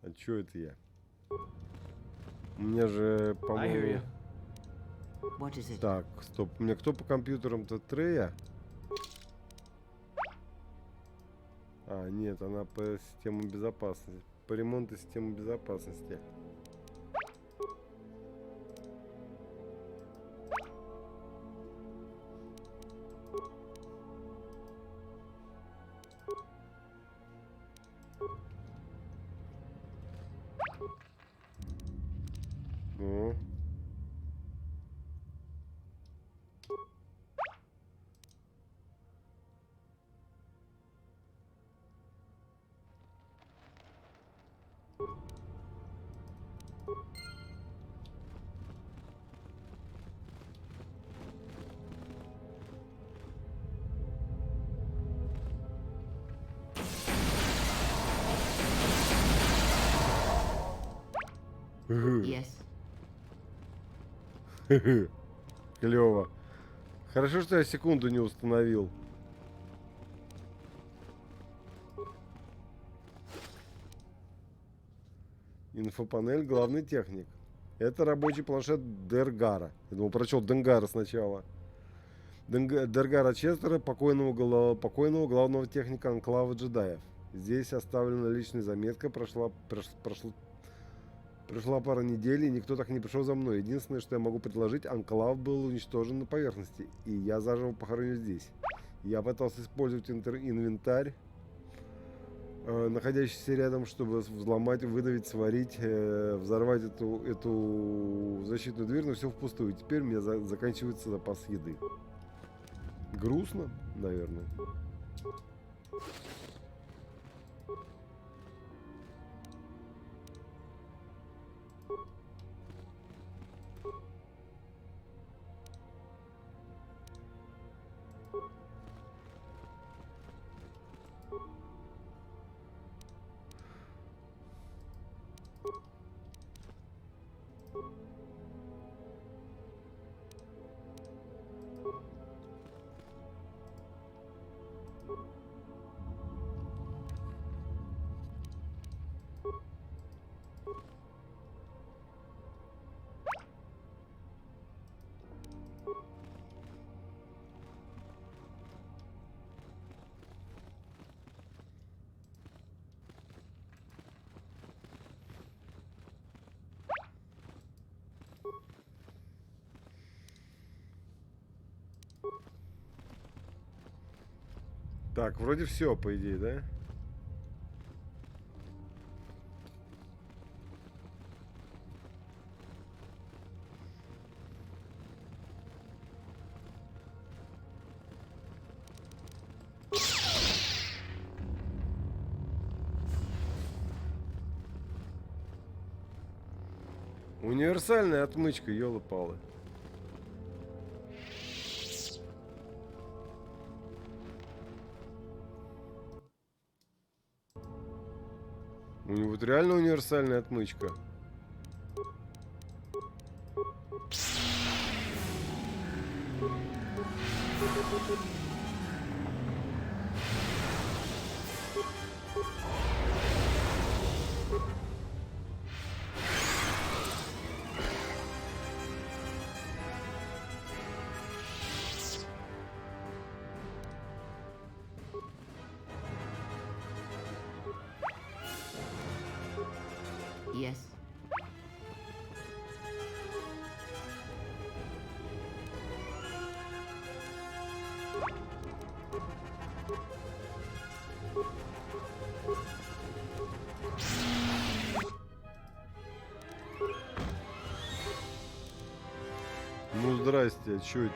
А чё это я? У меня же, по-моему... Так, стоп. У меня кто по компьютерам-то? Трея? А, нет, она по системам безопасности. По ремонту системы безопасности. Yes. Клево. Хорошо, что я секунду не установил. Инфопанель, главный техник. Это рабочий планшет Дергара. Я думал, прочел Денгара сначала. Дергара Честера, покойного главного техника анклава джедаев. Здесь оставлена личная заметка. Прошла пара недель, и никто так и не пришел за мной. Единственное, что я могу предложить, анклав был уничтожен на поверхности, и я заживо похоронен здесь. Я пытался использовать инвентарь, находящийся рядом, чтобы взломать, выдавить, сварить, взорвать эту защитную дверь, но все впустую. Теперь у меня заканчивается запас еды. Грустно, наверное. Так, вроде все, по идее, да? Универсальная отмычка, ёлы-палы. У него вот реально универсальная отмычка. Yes. Ну здрасте, а чё это?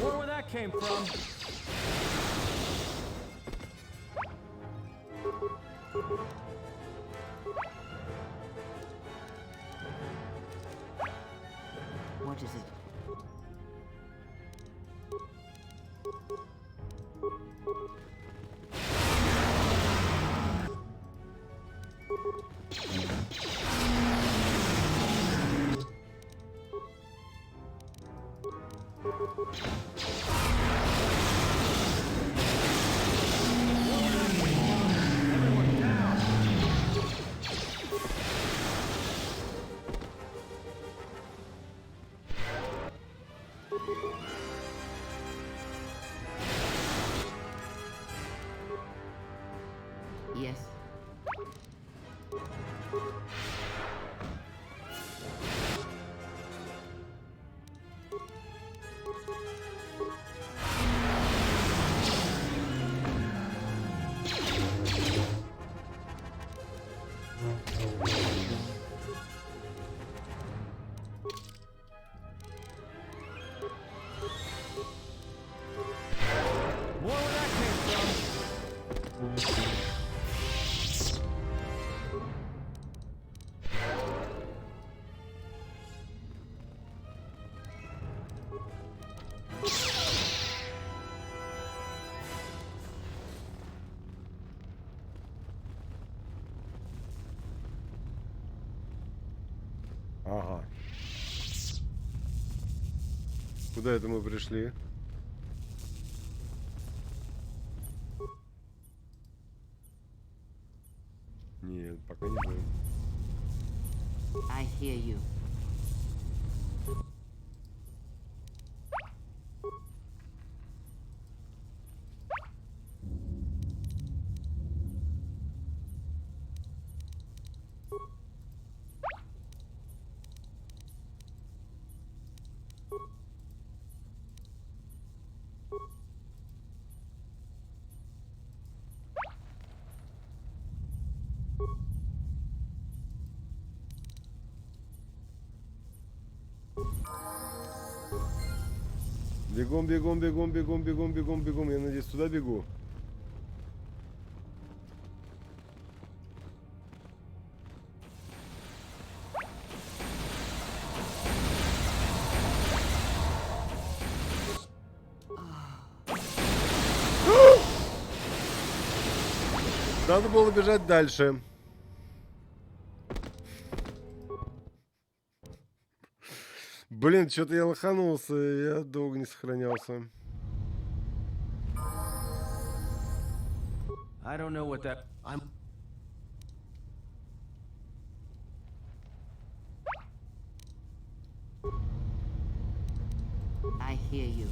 Where that came from? What is it? Yes. Where that came from? Ага. Куда это мы пришли? Нет, пока не знаю. I hear you. Бегом, бегом, бегом, бегом, бегом, бегом, бегом. Я надеюсь, туда бегу. Надо было бежать дальше. Блин, что-то я лоханулся, я долго не сохранялся. I don't know what that... I hear you.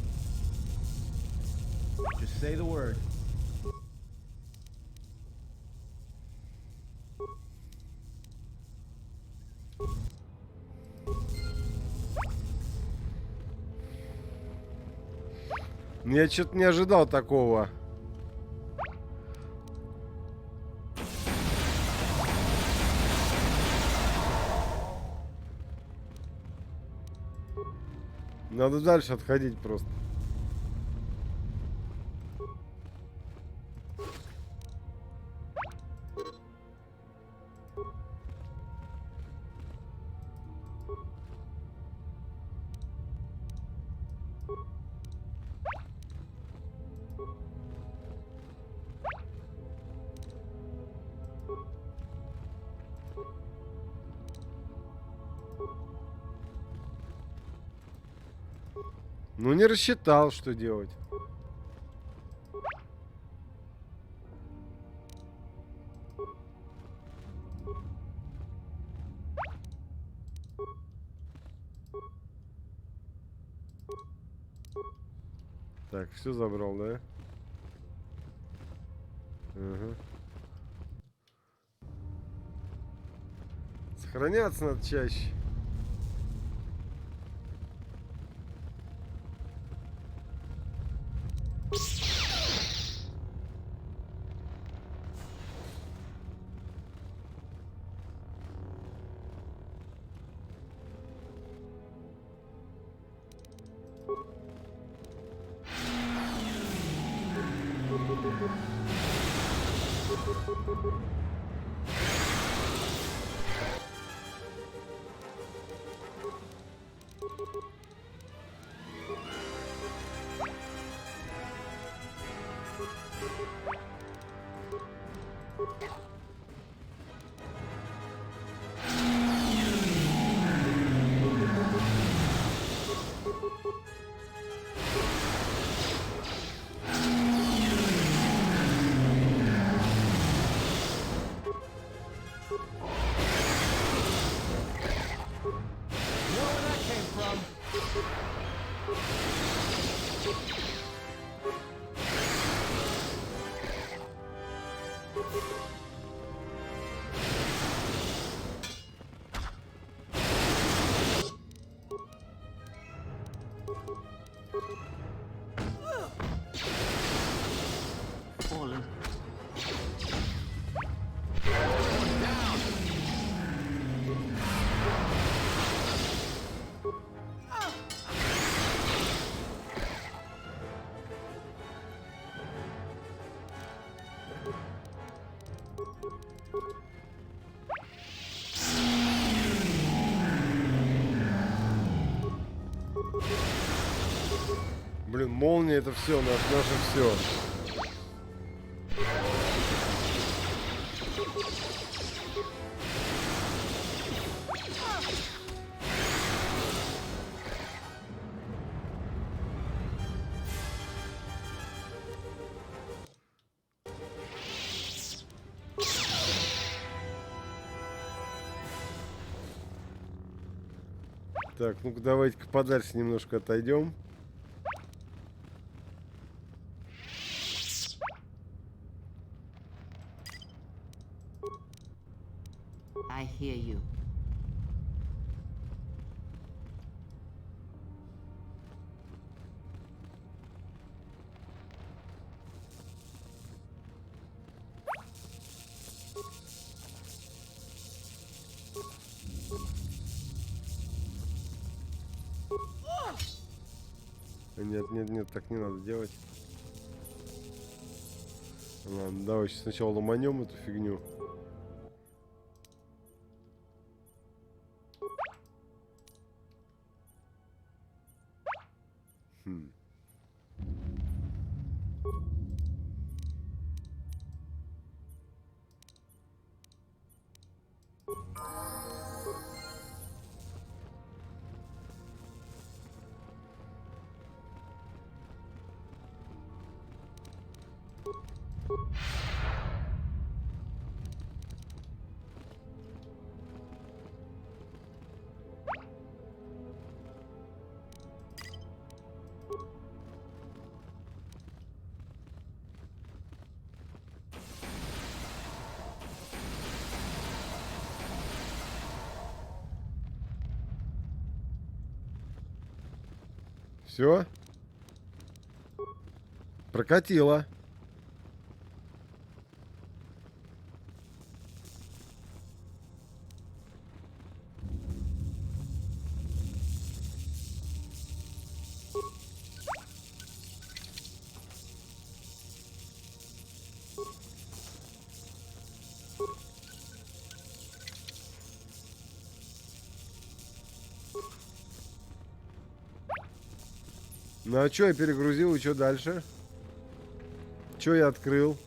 Just say the word. Я что-то не ожидал такого. Надо дальше отходить просто. Ну, не рассчитал, что делать. Так, все забрал, да? Ага. Сохраняться надо чаще. Fallen. Блин, молния это все, наше все. Так, ну-ка давайте-ка подальше немножко отойдем. I hear you. Нет, так не надо делать. Ладно, давай сначала ломанем эту фигню. Все? Прокатило. Ну а что я перегрузил и что дальше? Что я открыл?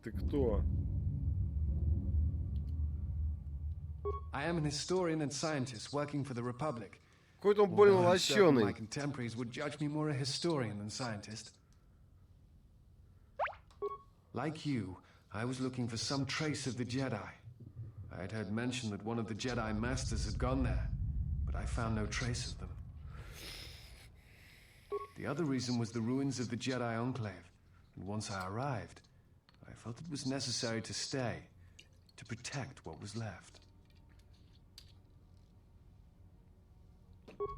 Ты кто? I am an historian and scientist working for the Republic. Какой-то он больно Although I'm certain my лощеный. contemporaries would judge me more a historian than scientist. Like you, I was looking for some trace of the Jedi. I had heard mention that one of the Jedi Masters had gone there, but I found no trace of them. The other reason was the ruins of the Jedi Enclave, and once I arrived, I felt it was necessary to stay, to protect what was left.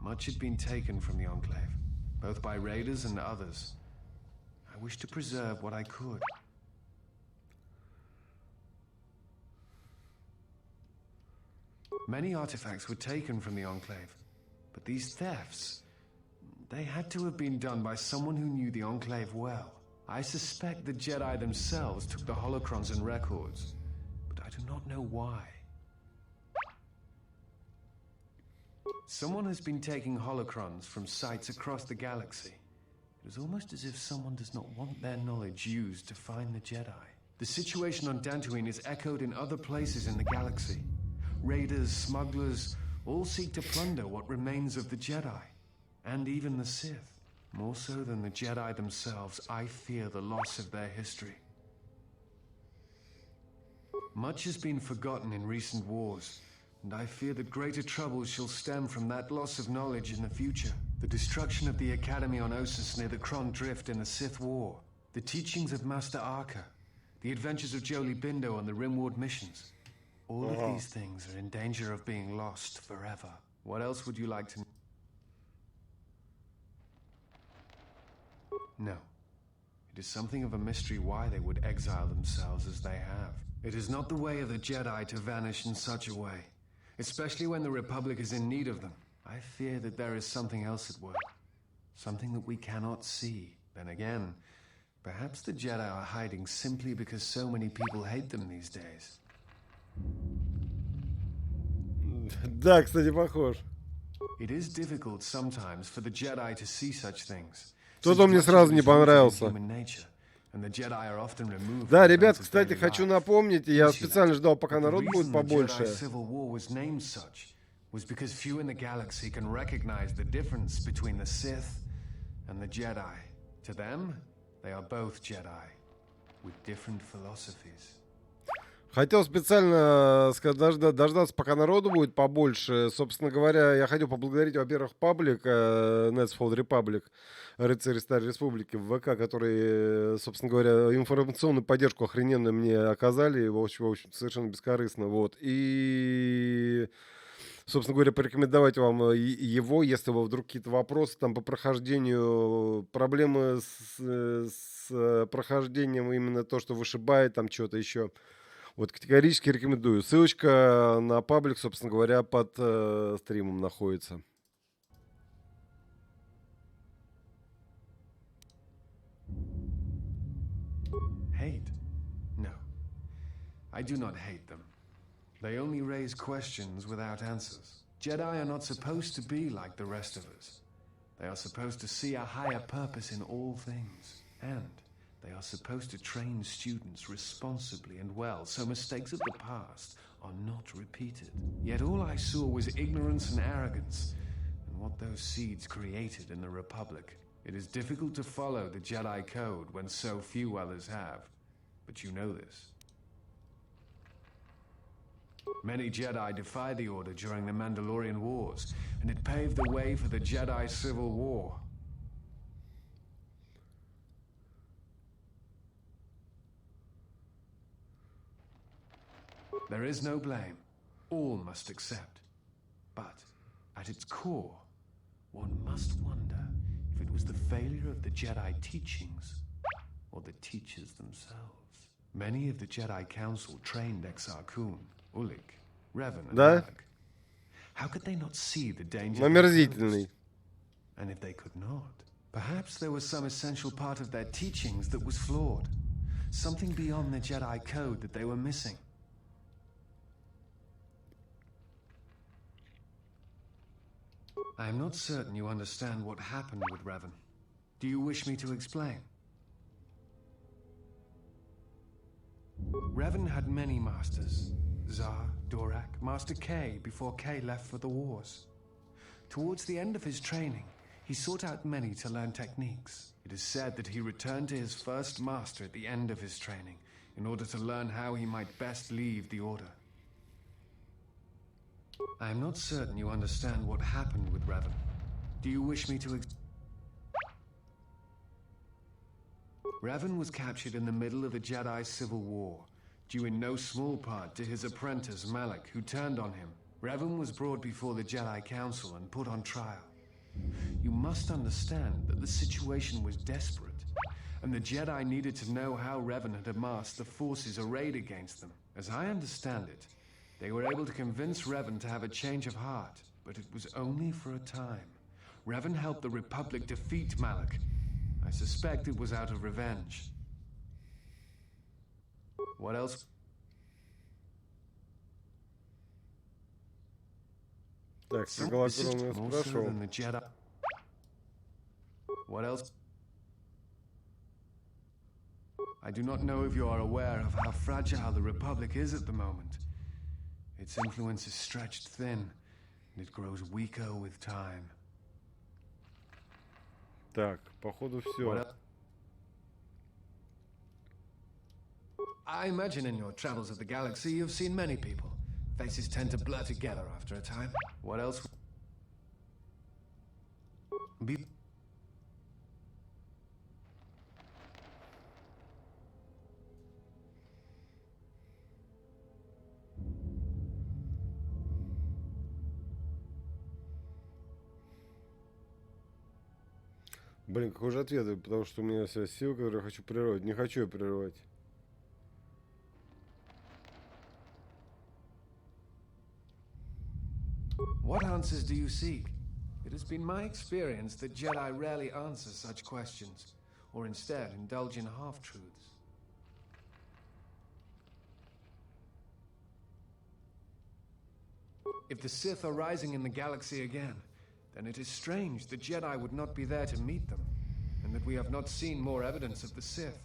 Much had been taken from the Enclave, both by raiders and others. I wished to preserve what I could. Many artifacts were taken from the Enclave, but these thefts, they had to have been done by someone who knew the Enclave well. I suspect the Jedi themselves took the holocrons and records, but I do not know why. Someone has been taking holocrons from sites across the galaxy. It is almost as if someone does not want their knowledge used to find the Jedi. The situation on Dantooine is echoed in other places in the galaxy. Raiders, smugglers, all seek to plunder what remains of the Jedi, and even the Sith. More so than the Jedi themselves, I fear the loss of their history. Much has been forgotten in recent wars, and I fear that greater troubles shall stem from that loss of knowledge in the future. The destruction of the Academy on Ossus near the Kron Drift in the Sith War, the teachings of Master Arca, the adventures of Jolie Bindo on the Rimward missions. All of these things are in danger of being lost forever. What else would you like to know? No. It is something of a mystery why they would exile themselves as they have. It is not the way of the Jedi to vanish in such a way, especially when the Republic is in need of them. I fear that there is something else at work, something that we cannot see. Then again, perhaps the Jedi are hiding simply because so many people hate them these days. Да, кстати, похож. It is difficult sometimes for the Jedi to see such things. Кто-то мне сразу не понравился. Да, ребят, кстати, хочу напомнить, я специально ждал, пока народ будет побольше. Was because few in the galaxy can recognize the difference between the Sith and the Jedi. To them, they are both Jedi with different philosophies. Хотел специально дождаться, пока народу будет побольше. Собственно говоря, я хотел поблагодарить, во-первых, паблик Knights of the Old Republic, рыцари Старой Республики в ВК, которые, собственно говоря, информационную поддержку охрененно мне оказали, в общем, совершенно бескорыстно. Вот. И, собственно говоря, порекомендовать вам его, если у вас вдруг какие-то вопросы там по прохождению, проблемы с прохождением, именно то, что вышибает, там что-то еще. Вот категорически рекомендую. Ссылочка на паблик, собственно говоря, под стримом находится. Hate? No. I do not hate them. They only raise questions without answers. Jedi are not supposed to be like the rest of us. They are supposed to see a higher purpose in all things. And they are supposed to train students responsibly and well, so mistakes of the past are not repeated. Yet all I saw was ignorance and arrogance, and what those seeds created in the Republic. It is difficult to follow the Jedi Code when so few others have, but you know this. Many Jedi defy the Order during the Mandalorian Wars, and it paved the way for the Jedi Civil War. There is no blame. All must accept. But, at its core, one must wonder if it was the failure of the Jedi teachings or the teachers themselves. Many of the Jedi Council trained Exar Kun, Ulik, Revan, and Malak. How could they not see the danger? Омерзительный. And if they could not, perhaps there was some essential part of their teachings that was flawed. Something beyond the Jedi Code that they were missing. I am not certain you understand what happened with Revan. Do you wish me to explain? Revan had many masters. Zar, Dorak, Master K before K left for the wars. Towards the end of his training, he sought out many to learn techniques. It is said that he returned to his first master at the end of his training in order to learn how he might best leave the Order. I am not certain you understand what happened with Revan. Do you wish me to Revan was captured in the middle of the Jedi Civil War, due in no small part to his apprentice Malak, who turned on him. Revan was brought before the Jedi Council and put on trial. You must understand that the situation was desperate, and the Jedi needed to know how Revan had amassed the forces arrayed against them. As I understand it, they were able to convince Revan to have a change of heart, but it was only for a time. Revan helped the Republic defeat Malak. I suspect it was out of revenge. What else? Так, Соколокрон спрашивал. What else? I do not know if you are aware of how fragile the Republic is at the moment. Its influence is stretched thin, and it grows weaker with time. Так, походу все. I imagine in your travels of the galaxy you've seen many people. Faces tend to blur together after a time. What else? Блин, какой же ответ? Потому что у меня вся сила, которую я хочу прервать. Не хочу я прервать. What answers do you seek? It has been my experience that Jedi rarely answer such questions, or instead indulge in half-truths. If the Sith are rising in the galaxy again, then it is strange the Jedi would not be there to meet them, and that we have not seen more evidence of the Sith.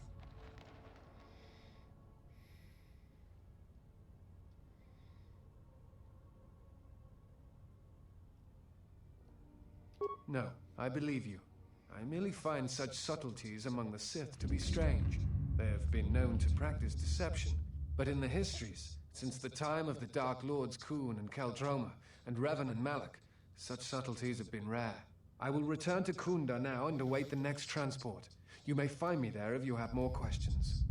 No, I believe you. I merely find such subtleties among the Sith to be strange. They have been known to practice deception, but in the histories, since the time of the Dark Lords Khoon and Kaldroma, and Revan and Malak, such subtleties have been rare. I will return to Kunda now and await the next transport. You may find me there if you have more questions.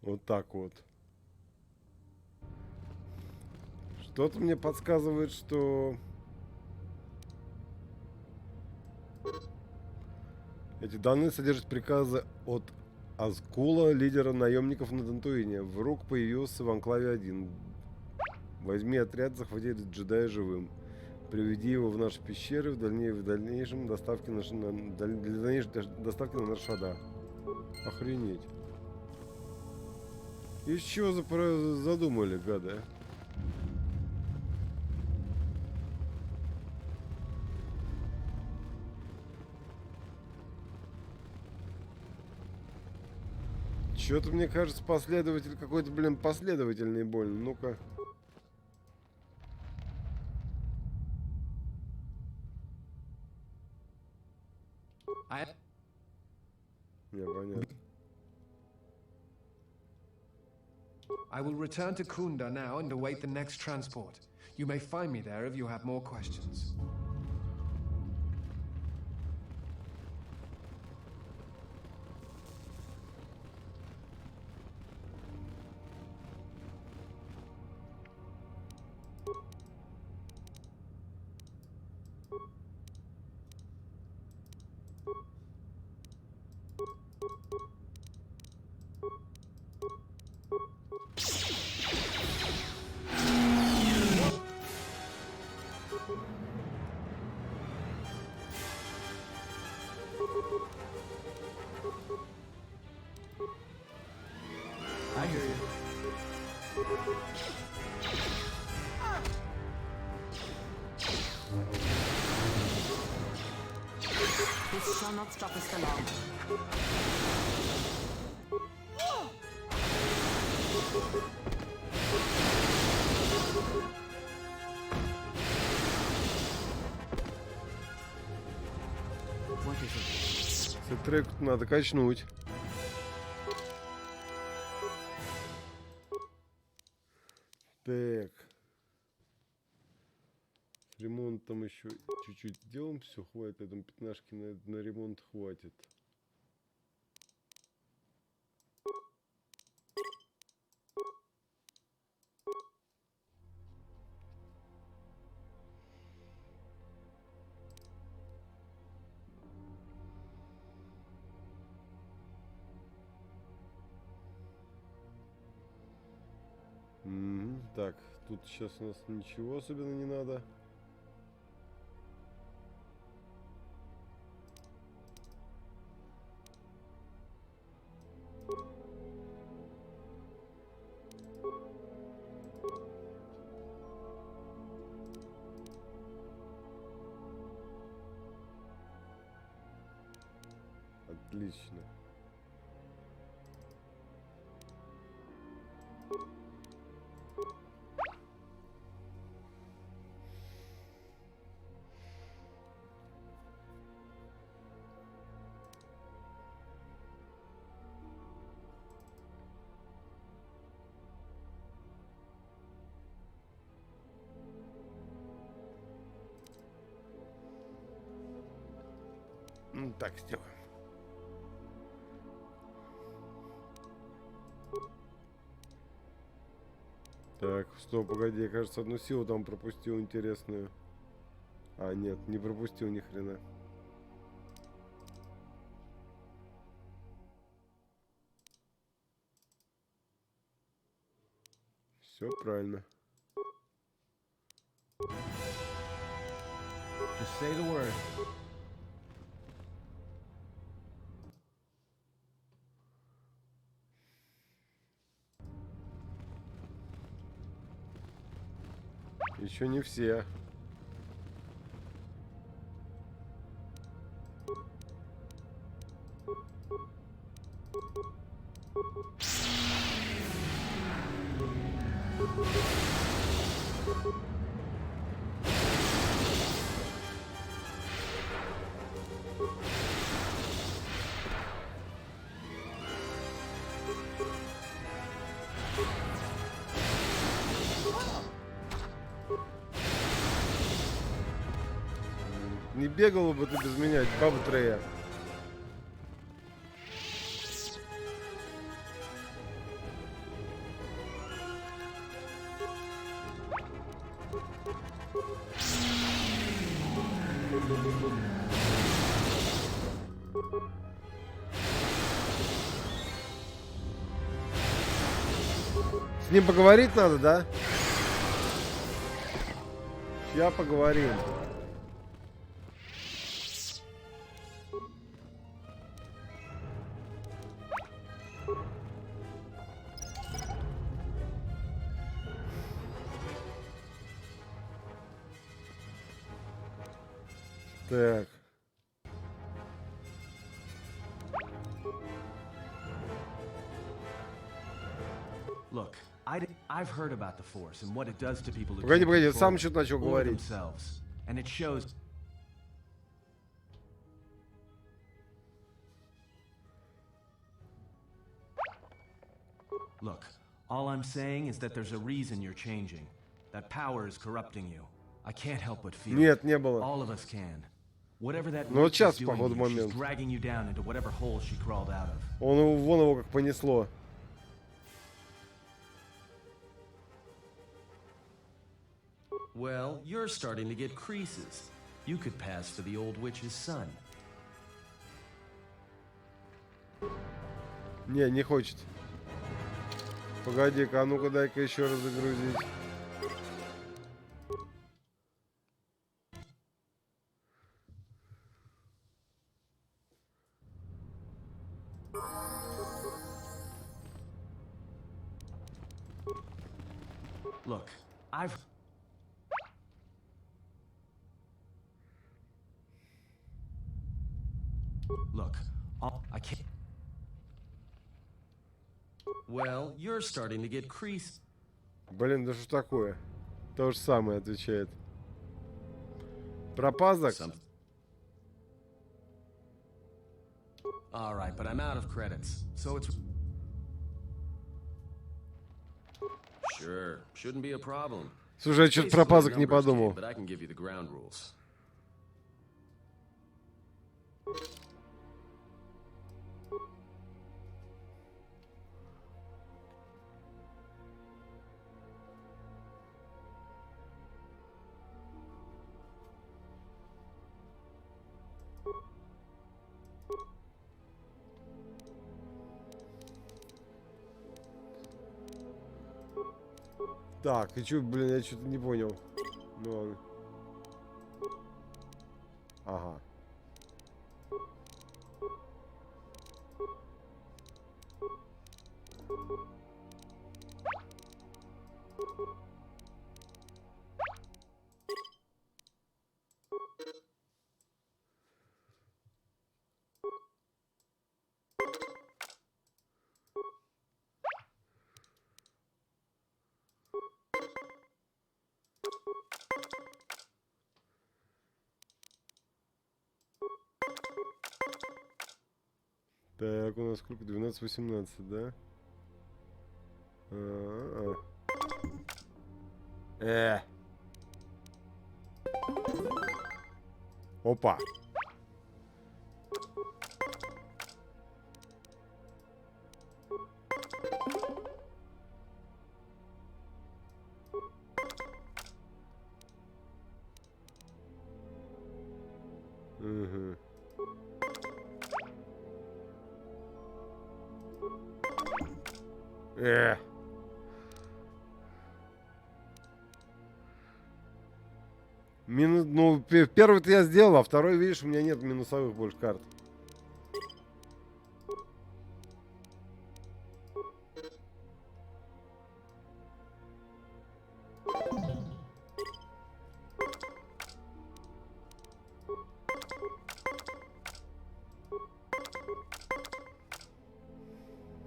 Вот так вот. Что-то мне подсказывает, что эти данные содержат приказы от Азкула, лидера наемников на Дантуине. Враг появился в Анклаве 1. Возьми отряд, захвати джедая живым. Приведи его в наши пещеры в дальнейшем доставки на Наршада. Охренеть. Из чего задумали, гады? Что-то мне кажется, последователь какой-то, блин, последовательный больно. Ну-ка. Не, понятно. I will return to Kunda now and await the next transport. You may find me there if you have more questions. I hear you. This shall not stop us for long. What is it? Этот трек надо качнуть. Так. С ремонтом еще чуть-чуть делаем. Все, хватит. Этому пятнашки на ремонт хватит. Так, тут сейчас у нас ничего особенно не надо. Отлично. Так сделаем. Так, стоп, погоди, я, кажется, одну силу там пропустил интересную. А, нет, не пропустил ни хрена. Все правильно. Just say the word. Еще не все. Не бегала бы ты без меня, баба Трея. С ним поговорить надо, да? Сейчас поговорим. Так. Look, I've heard about the Force and what it does to people who Погоди, can't погоди, control сам it что-то начал or говорить. themselves. And it shows. Look, all I'm saying is that there's a reason you're changing. That power is corrupting you. I can't help but feel Нет, it. не было. All of us can. Whatever that Ну вот witch is сейчас, doing походу, here, she's момент. dragging you down into whatever hole she crawled out of. Вон его как понесло. Well, you're starting to get creases. You could pass for the old witch's son. Не хочет. Погоди-ка, а ну-ка дай-ка еще раз загрузить. Look, I've... Look, I can't... Well, you're starting to get crease. Блин, да что такое? То же самое отвечает. Пропазок? All right, but I'm out of credits, so it's... Sure, shouldn't be a problem. Слушай, я что-то про пазок не подумал. But I can give you the ground rules. Так, и чё, блин, я что-то не понял. Ну ладно. Ага. Так, у нас сколько? 12-18, да? Опа. Минус, ну, первый-то я сделал, а второй, видишь, у меня нет минусовых больше карт.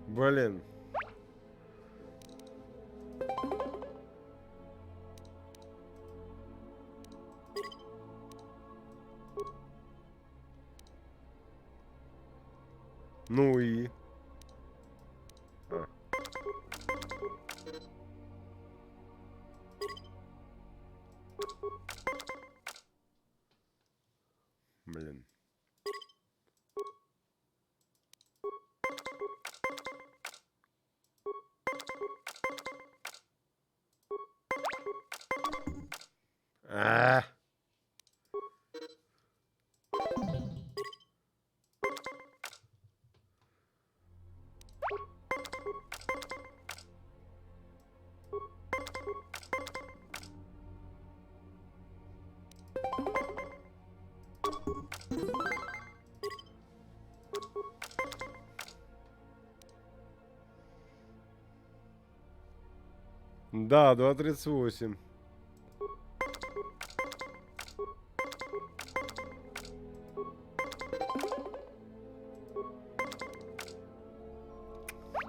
Блин. Ну и... Блин. А. Да, 2.38.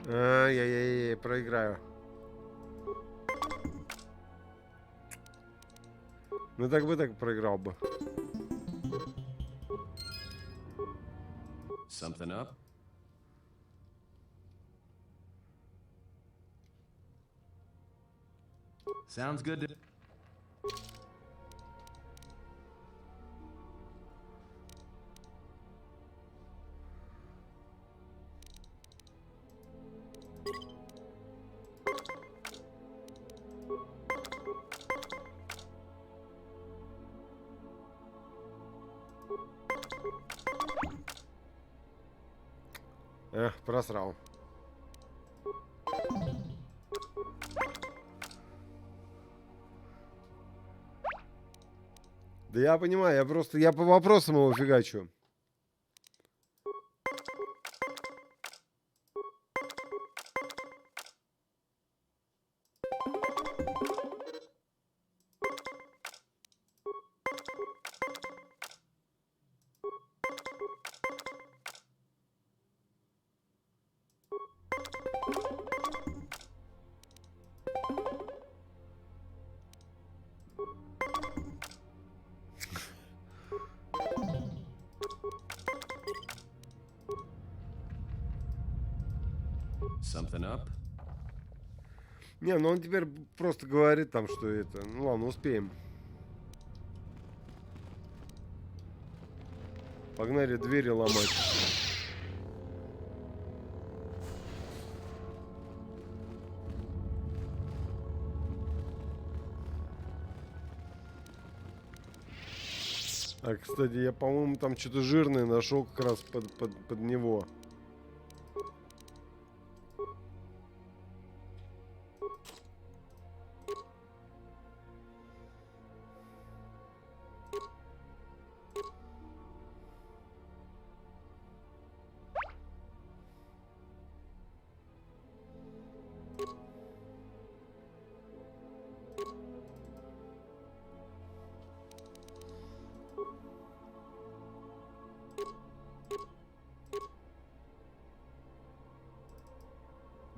Ай-яй-яй, проиграю. Ну так бы так проиграл бы. Something up? Sounds good to... Эх, просрал. Да я понимаю, я по вопросам его фигачу. Something up? Не, ну он теперь просто говорит там, что это... Ну ладно, успеем. Погнали двери ломать. А, кстати, я, по-моему, там что-то жирное нашел как раз под него.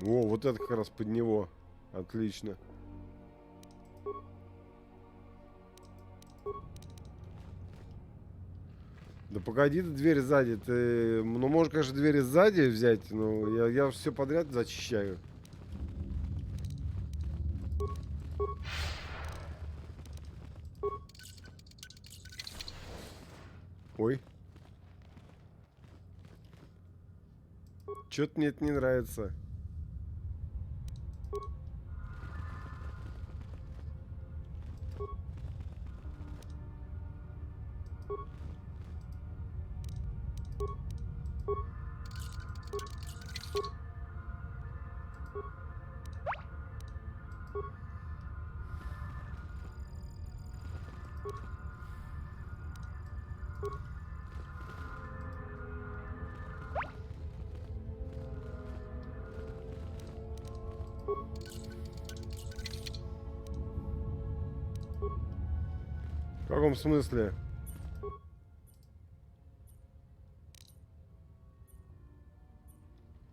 О, вот это как раз под него. Отлично. Да погоди, ты дверь сзади. Ты, ну, можешь, конечно, двери сзади взять, но я все подряд зачищаю. Ой. Чё-то мне это не нравится. каком смысле?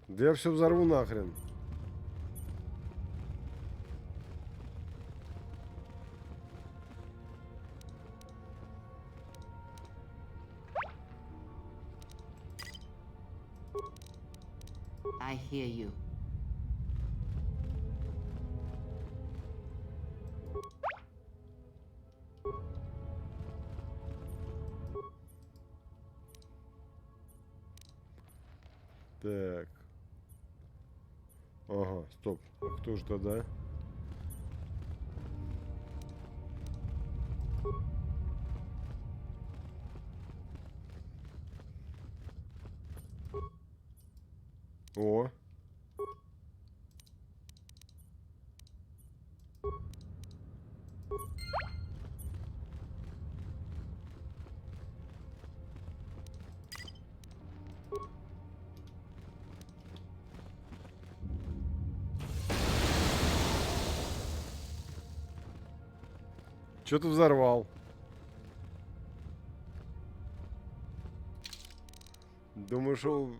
Да я все взорву нахрен. I hear you. Так. Ага, стоп. А кто же тогда? О. Что ты взорвал? Думаю, что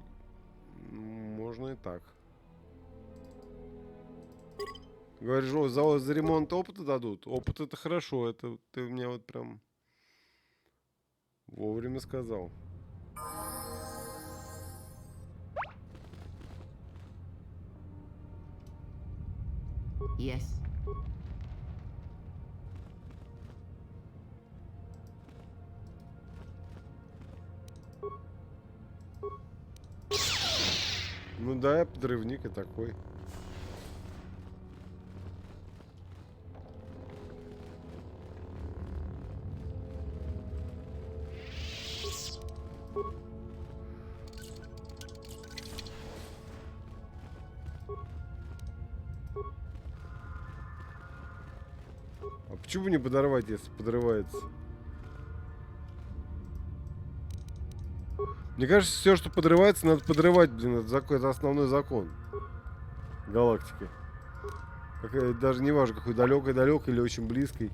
можно и так. Говоришь, за ремонт опыта дадут? Опыт это хорошо, это ты мне вот прям вовремя сказал. Yes. Ну да, я подрывник и такой. А почему не подорвать, если подрывается? Мне кажется, все, что подрывается, надо подрывать, блин, это основной закон галактики. Даже не важно, какой далекой или очень близкой.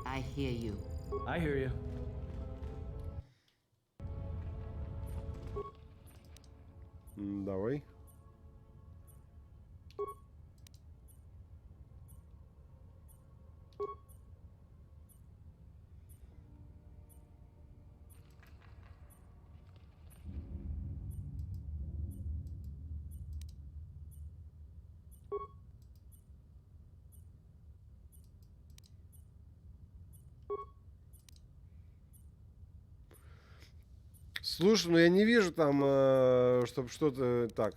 I hear you. I hear you. Давай. Слушай, ну я не вижу там, чтобы что-то так.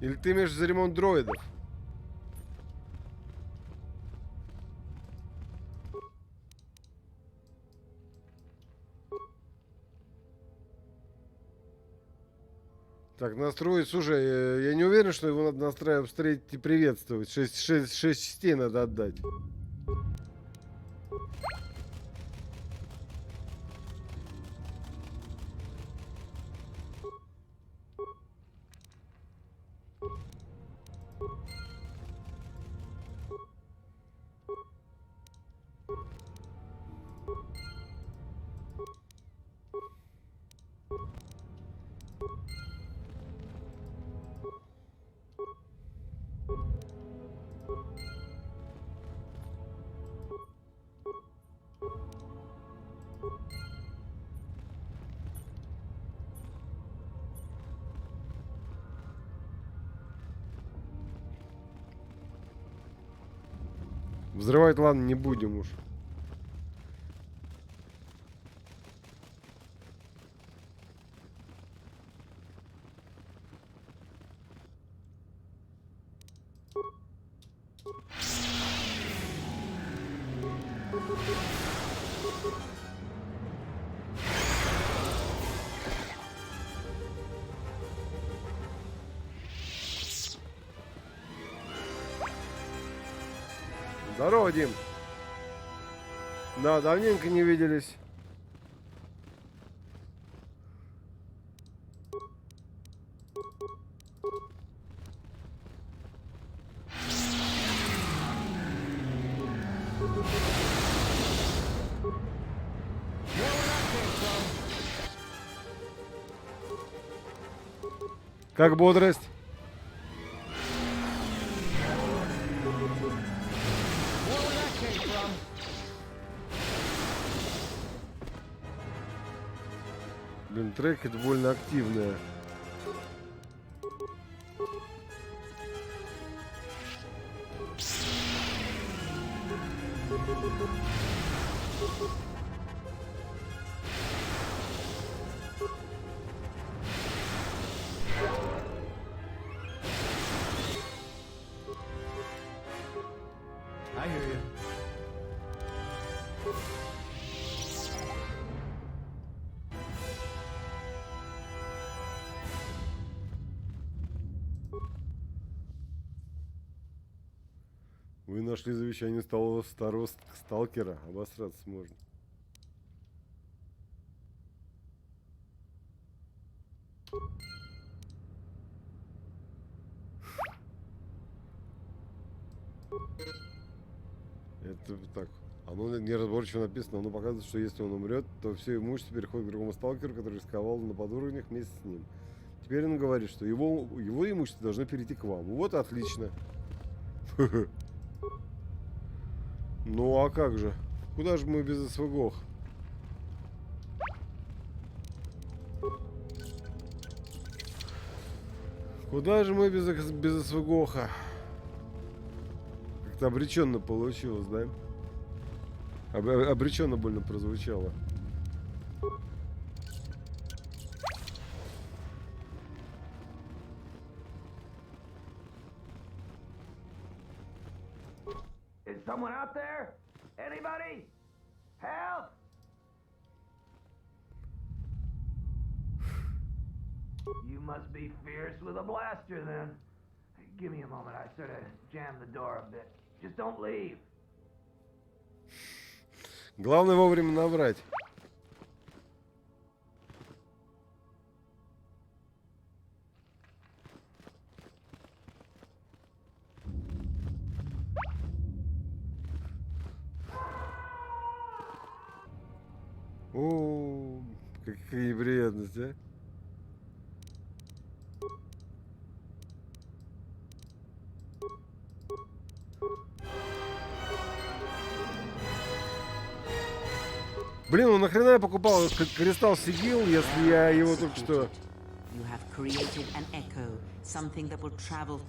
Или ты имеешь за ремонт дроидов? Так, настроить. Слушай, я не уверен, что его надо настраивать, встретить и приветствовать. 6 частей надо отдать. Взрывать, ладно, не будем уж. Здорово, Дим. Да, давненько не виделись. Как бодрость? Блин, трек довольно активная. I hear you. Вы нашли завещание старого сталкера. Обосраться можно. Это так. Оно неразборчиво написано. Оно показывает, что если он умрет, то все имущество переходит к другому сталкеру, который рисковал на подуровнях вместе с ним. Теперь он говорит, что его имущество должно перейти к вам. Вот отлично. Ну а как же? Куда же мы без СВГОХ? Куда же мы без СВГОХа? Как-то обреченно получилось, да? Обреченно больно прозвучало. Is someone out there? Anybody? Help! You must be fierce with a blaster then. Give me a moment, I sort of jammed the door a bit. Just don't leave. Главное вовремя наврать. О, какая неприятность, а? Блин, ну нахрена я покупал кристалл сигил, если я его только что... You have created an echo, something that will travel.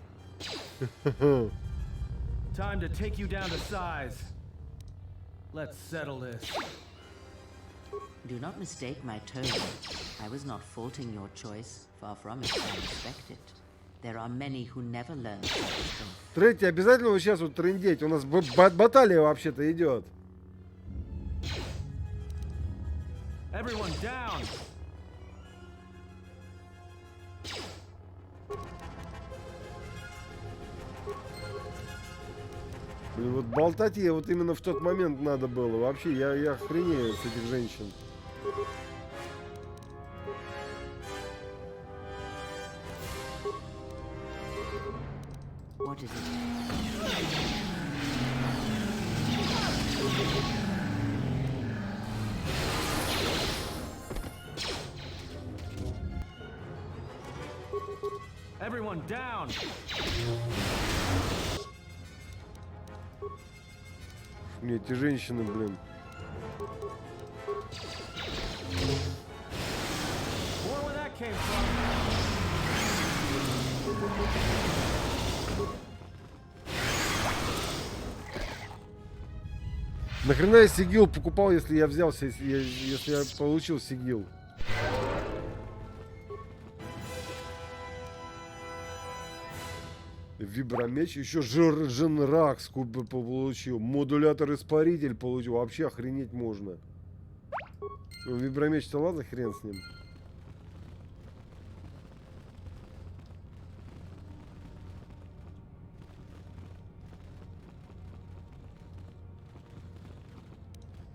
Time to take you down to size. Let's settle this. Do not mistake my tone. I was not faulting your choice. Far from it, I respect it. There are many who never learn. Третий, обязательно вот сейчас вот трындеть. У нас баталия вообще-то идет. Everyone down. Блин, вот болтать ей вот именно в тот момент надо было. Вообще, я охренею с этих женщин. What is it? Everyone down. Мне эти женщины, блин. More where that came from. Нахрена я сигил покупал, если я взялся, если я получил сигил? Вибромеч, еще Женракс получил, модулятор-испаритель получил, вообще охренеть можно. Ну, вибромеч-то ладно, хрен с ним.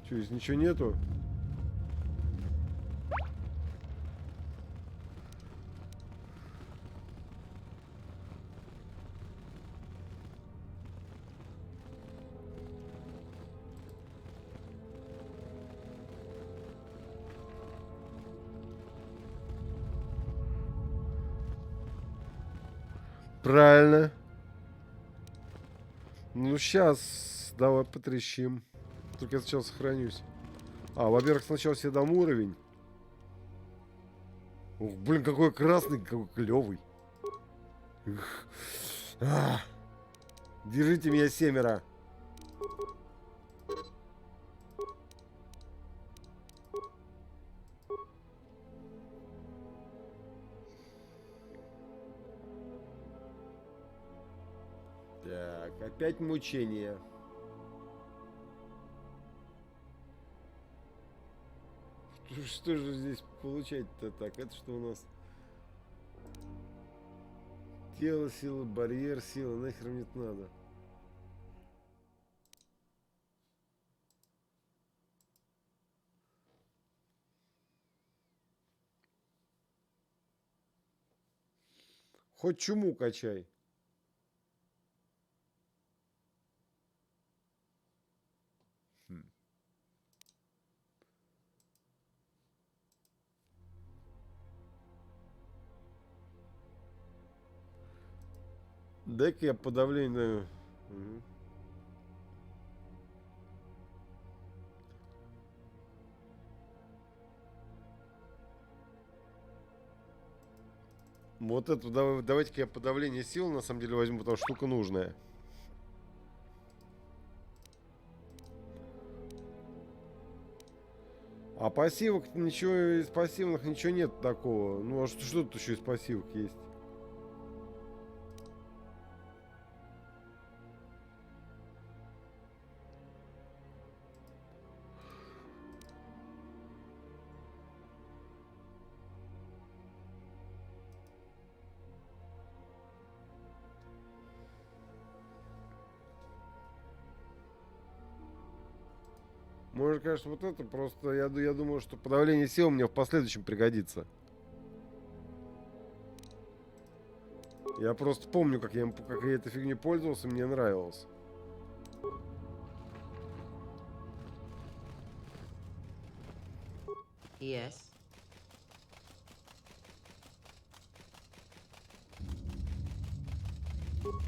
Что, здесь ничего нету? Правильно. Ну, сейчас давай потрещим. Только я сначала сохранюсь. Во-первых, сначала себе дам уровень. Ух, блин, какой красный, какой клевый. Держите меня, 7. Так, опять мучение. Что же здесь получать-то так? Это что у нас? Тело, сила, барьер, сила. Нахер мне это надо? Хоть чуму качай. Дай-ка я подавление. Угу. Вот эту давайте-ка я подавление сил на самом деле возьму, потому что штука нужная. А пассивок ничего из пассивных ничего нет такого. Ну а что тут еще из пассивок есть? Может, конечно, вот это просто, я думаю, что подавление сил мне в последующем пригодится. Я просто помню, как я этой фигней пользовался, мне нравилось. Yes.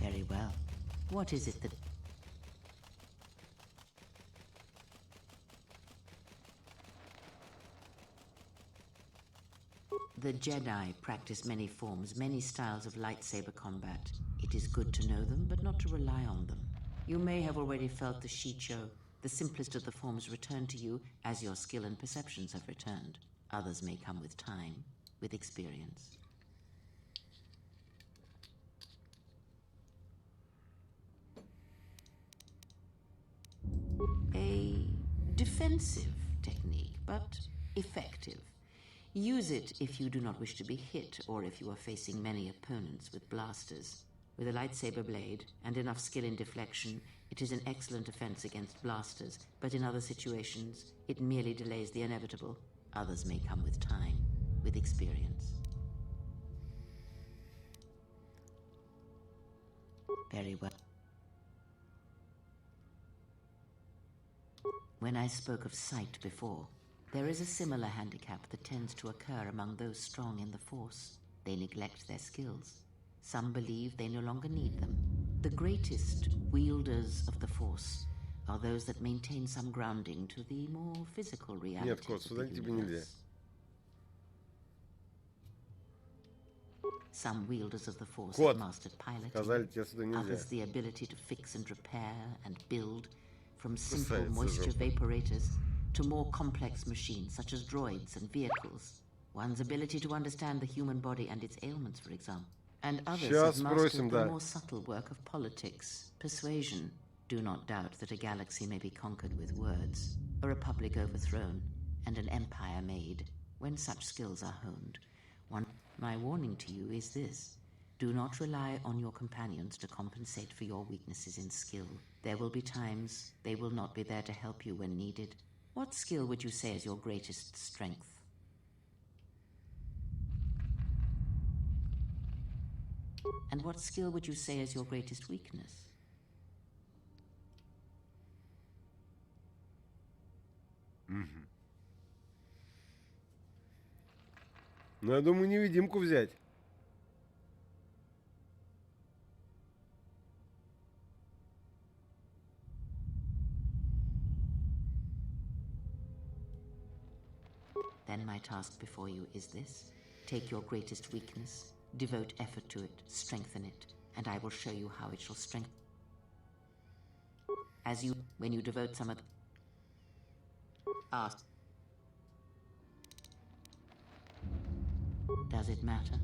Very well. What is it that... The Jedi practice many forms, many styles of lightsaber combat. It is good to know them, but not to rely on them. You may have already felt the Shicho, the simplest of the forms, return to you as your skill and perceptions have returned. Others may come with time, with experience. A defensive technique, but effective. Use it if you do not wish to be hit, or if you are facing many opponents with blasters. With a lightsaber blade and enough skill in deflection, it is an excellent defense against blasters, but in other situations, it merely delays the inevitable. Others may come with time, with experience. Very well. When I spoke of sight before, there is a similar handicap that tends to occur among those strong in the Force. They neglect their skills. Some believe they no longer need them. The greatest wielders of the Force are those that maintain some grounding to the more physical realities of the universe. Some wielders of the Force have mastered piloting, others the ability to fix and repair and build, from simple moisture vaporators to more complex machines such as droids and vehicles. One's ability to understand the human body and its ailments, for example. And others have mastered the more subtle work of politics, persuasion. Do not doubt that a galaxy may be conquered with words, a republic overthrown, and an empire made, when such skills are honed. My warning to you is this. Do not rely on your companions to compensate for your weaknesses in skill. There will be times they will not be there to help you when needed. What skill would you say is your greatest strength? And what skill would you say is your greatest weakness? Ну, я думаю, невидимку взять. Then my task before you is this. Take your greatest weakness, devote effort to it, strengthen it, and I will show you how it shall strengthen. When you devote some of... Ask. Does it matter?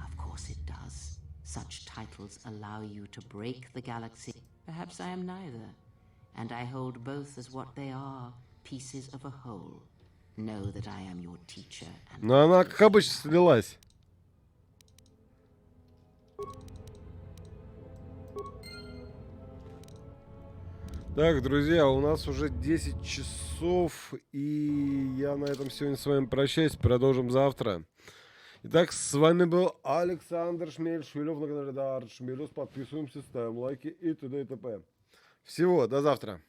Of course it does. Such titles allow you to break the galaxy. Perhaps I am neither, and I hold both as what they are, pieces of a whole. Know that I am your teacher and... Но она, как обычно, слилась. Так, друзья, у нас уже 10 часов, и я на этом сегодня с вами прощаюсь. Продолжим завтра. Итак, с вами был Александр Шмель-Швилев на канале Дарт Шмелюс. Подписываемся, ставим лайки и т.д. и т.п. Всего, до завтра.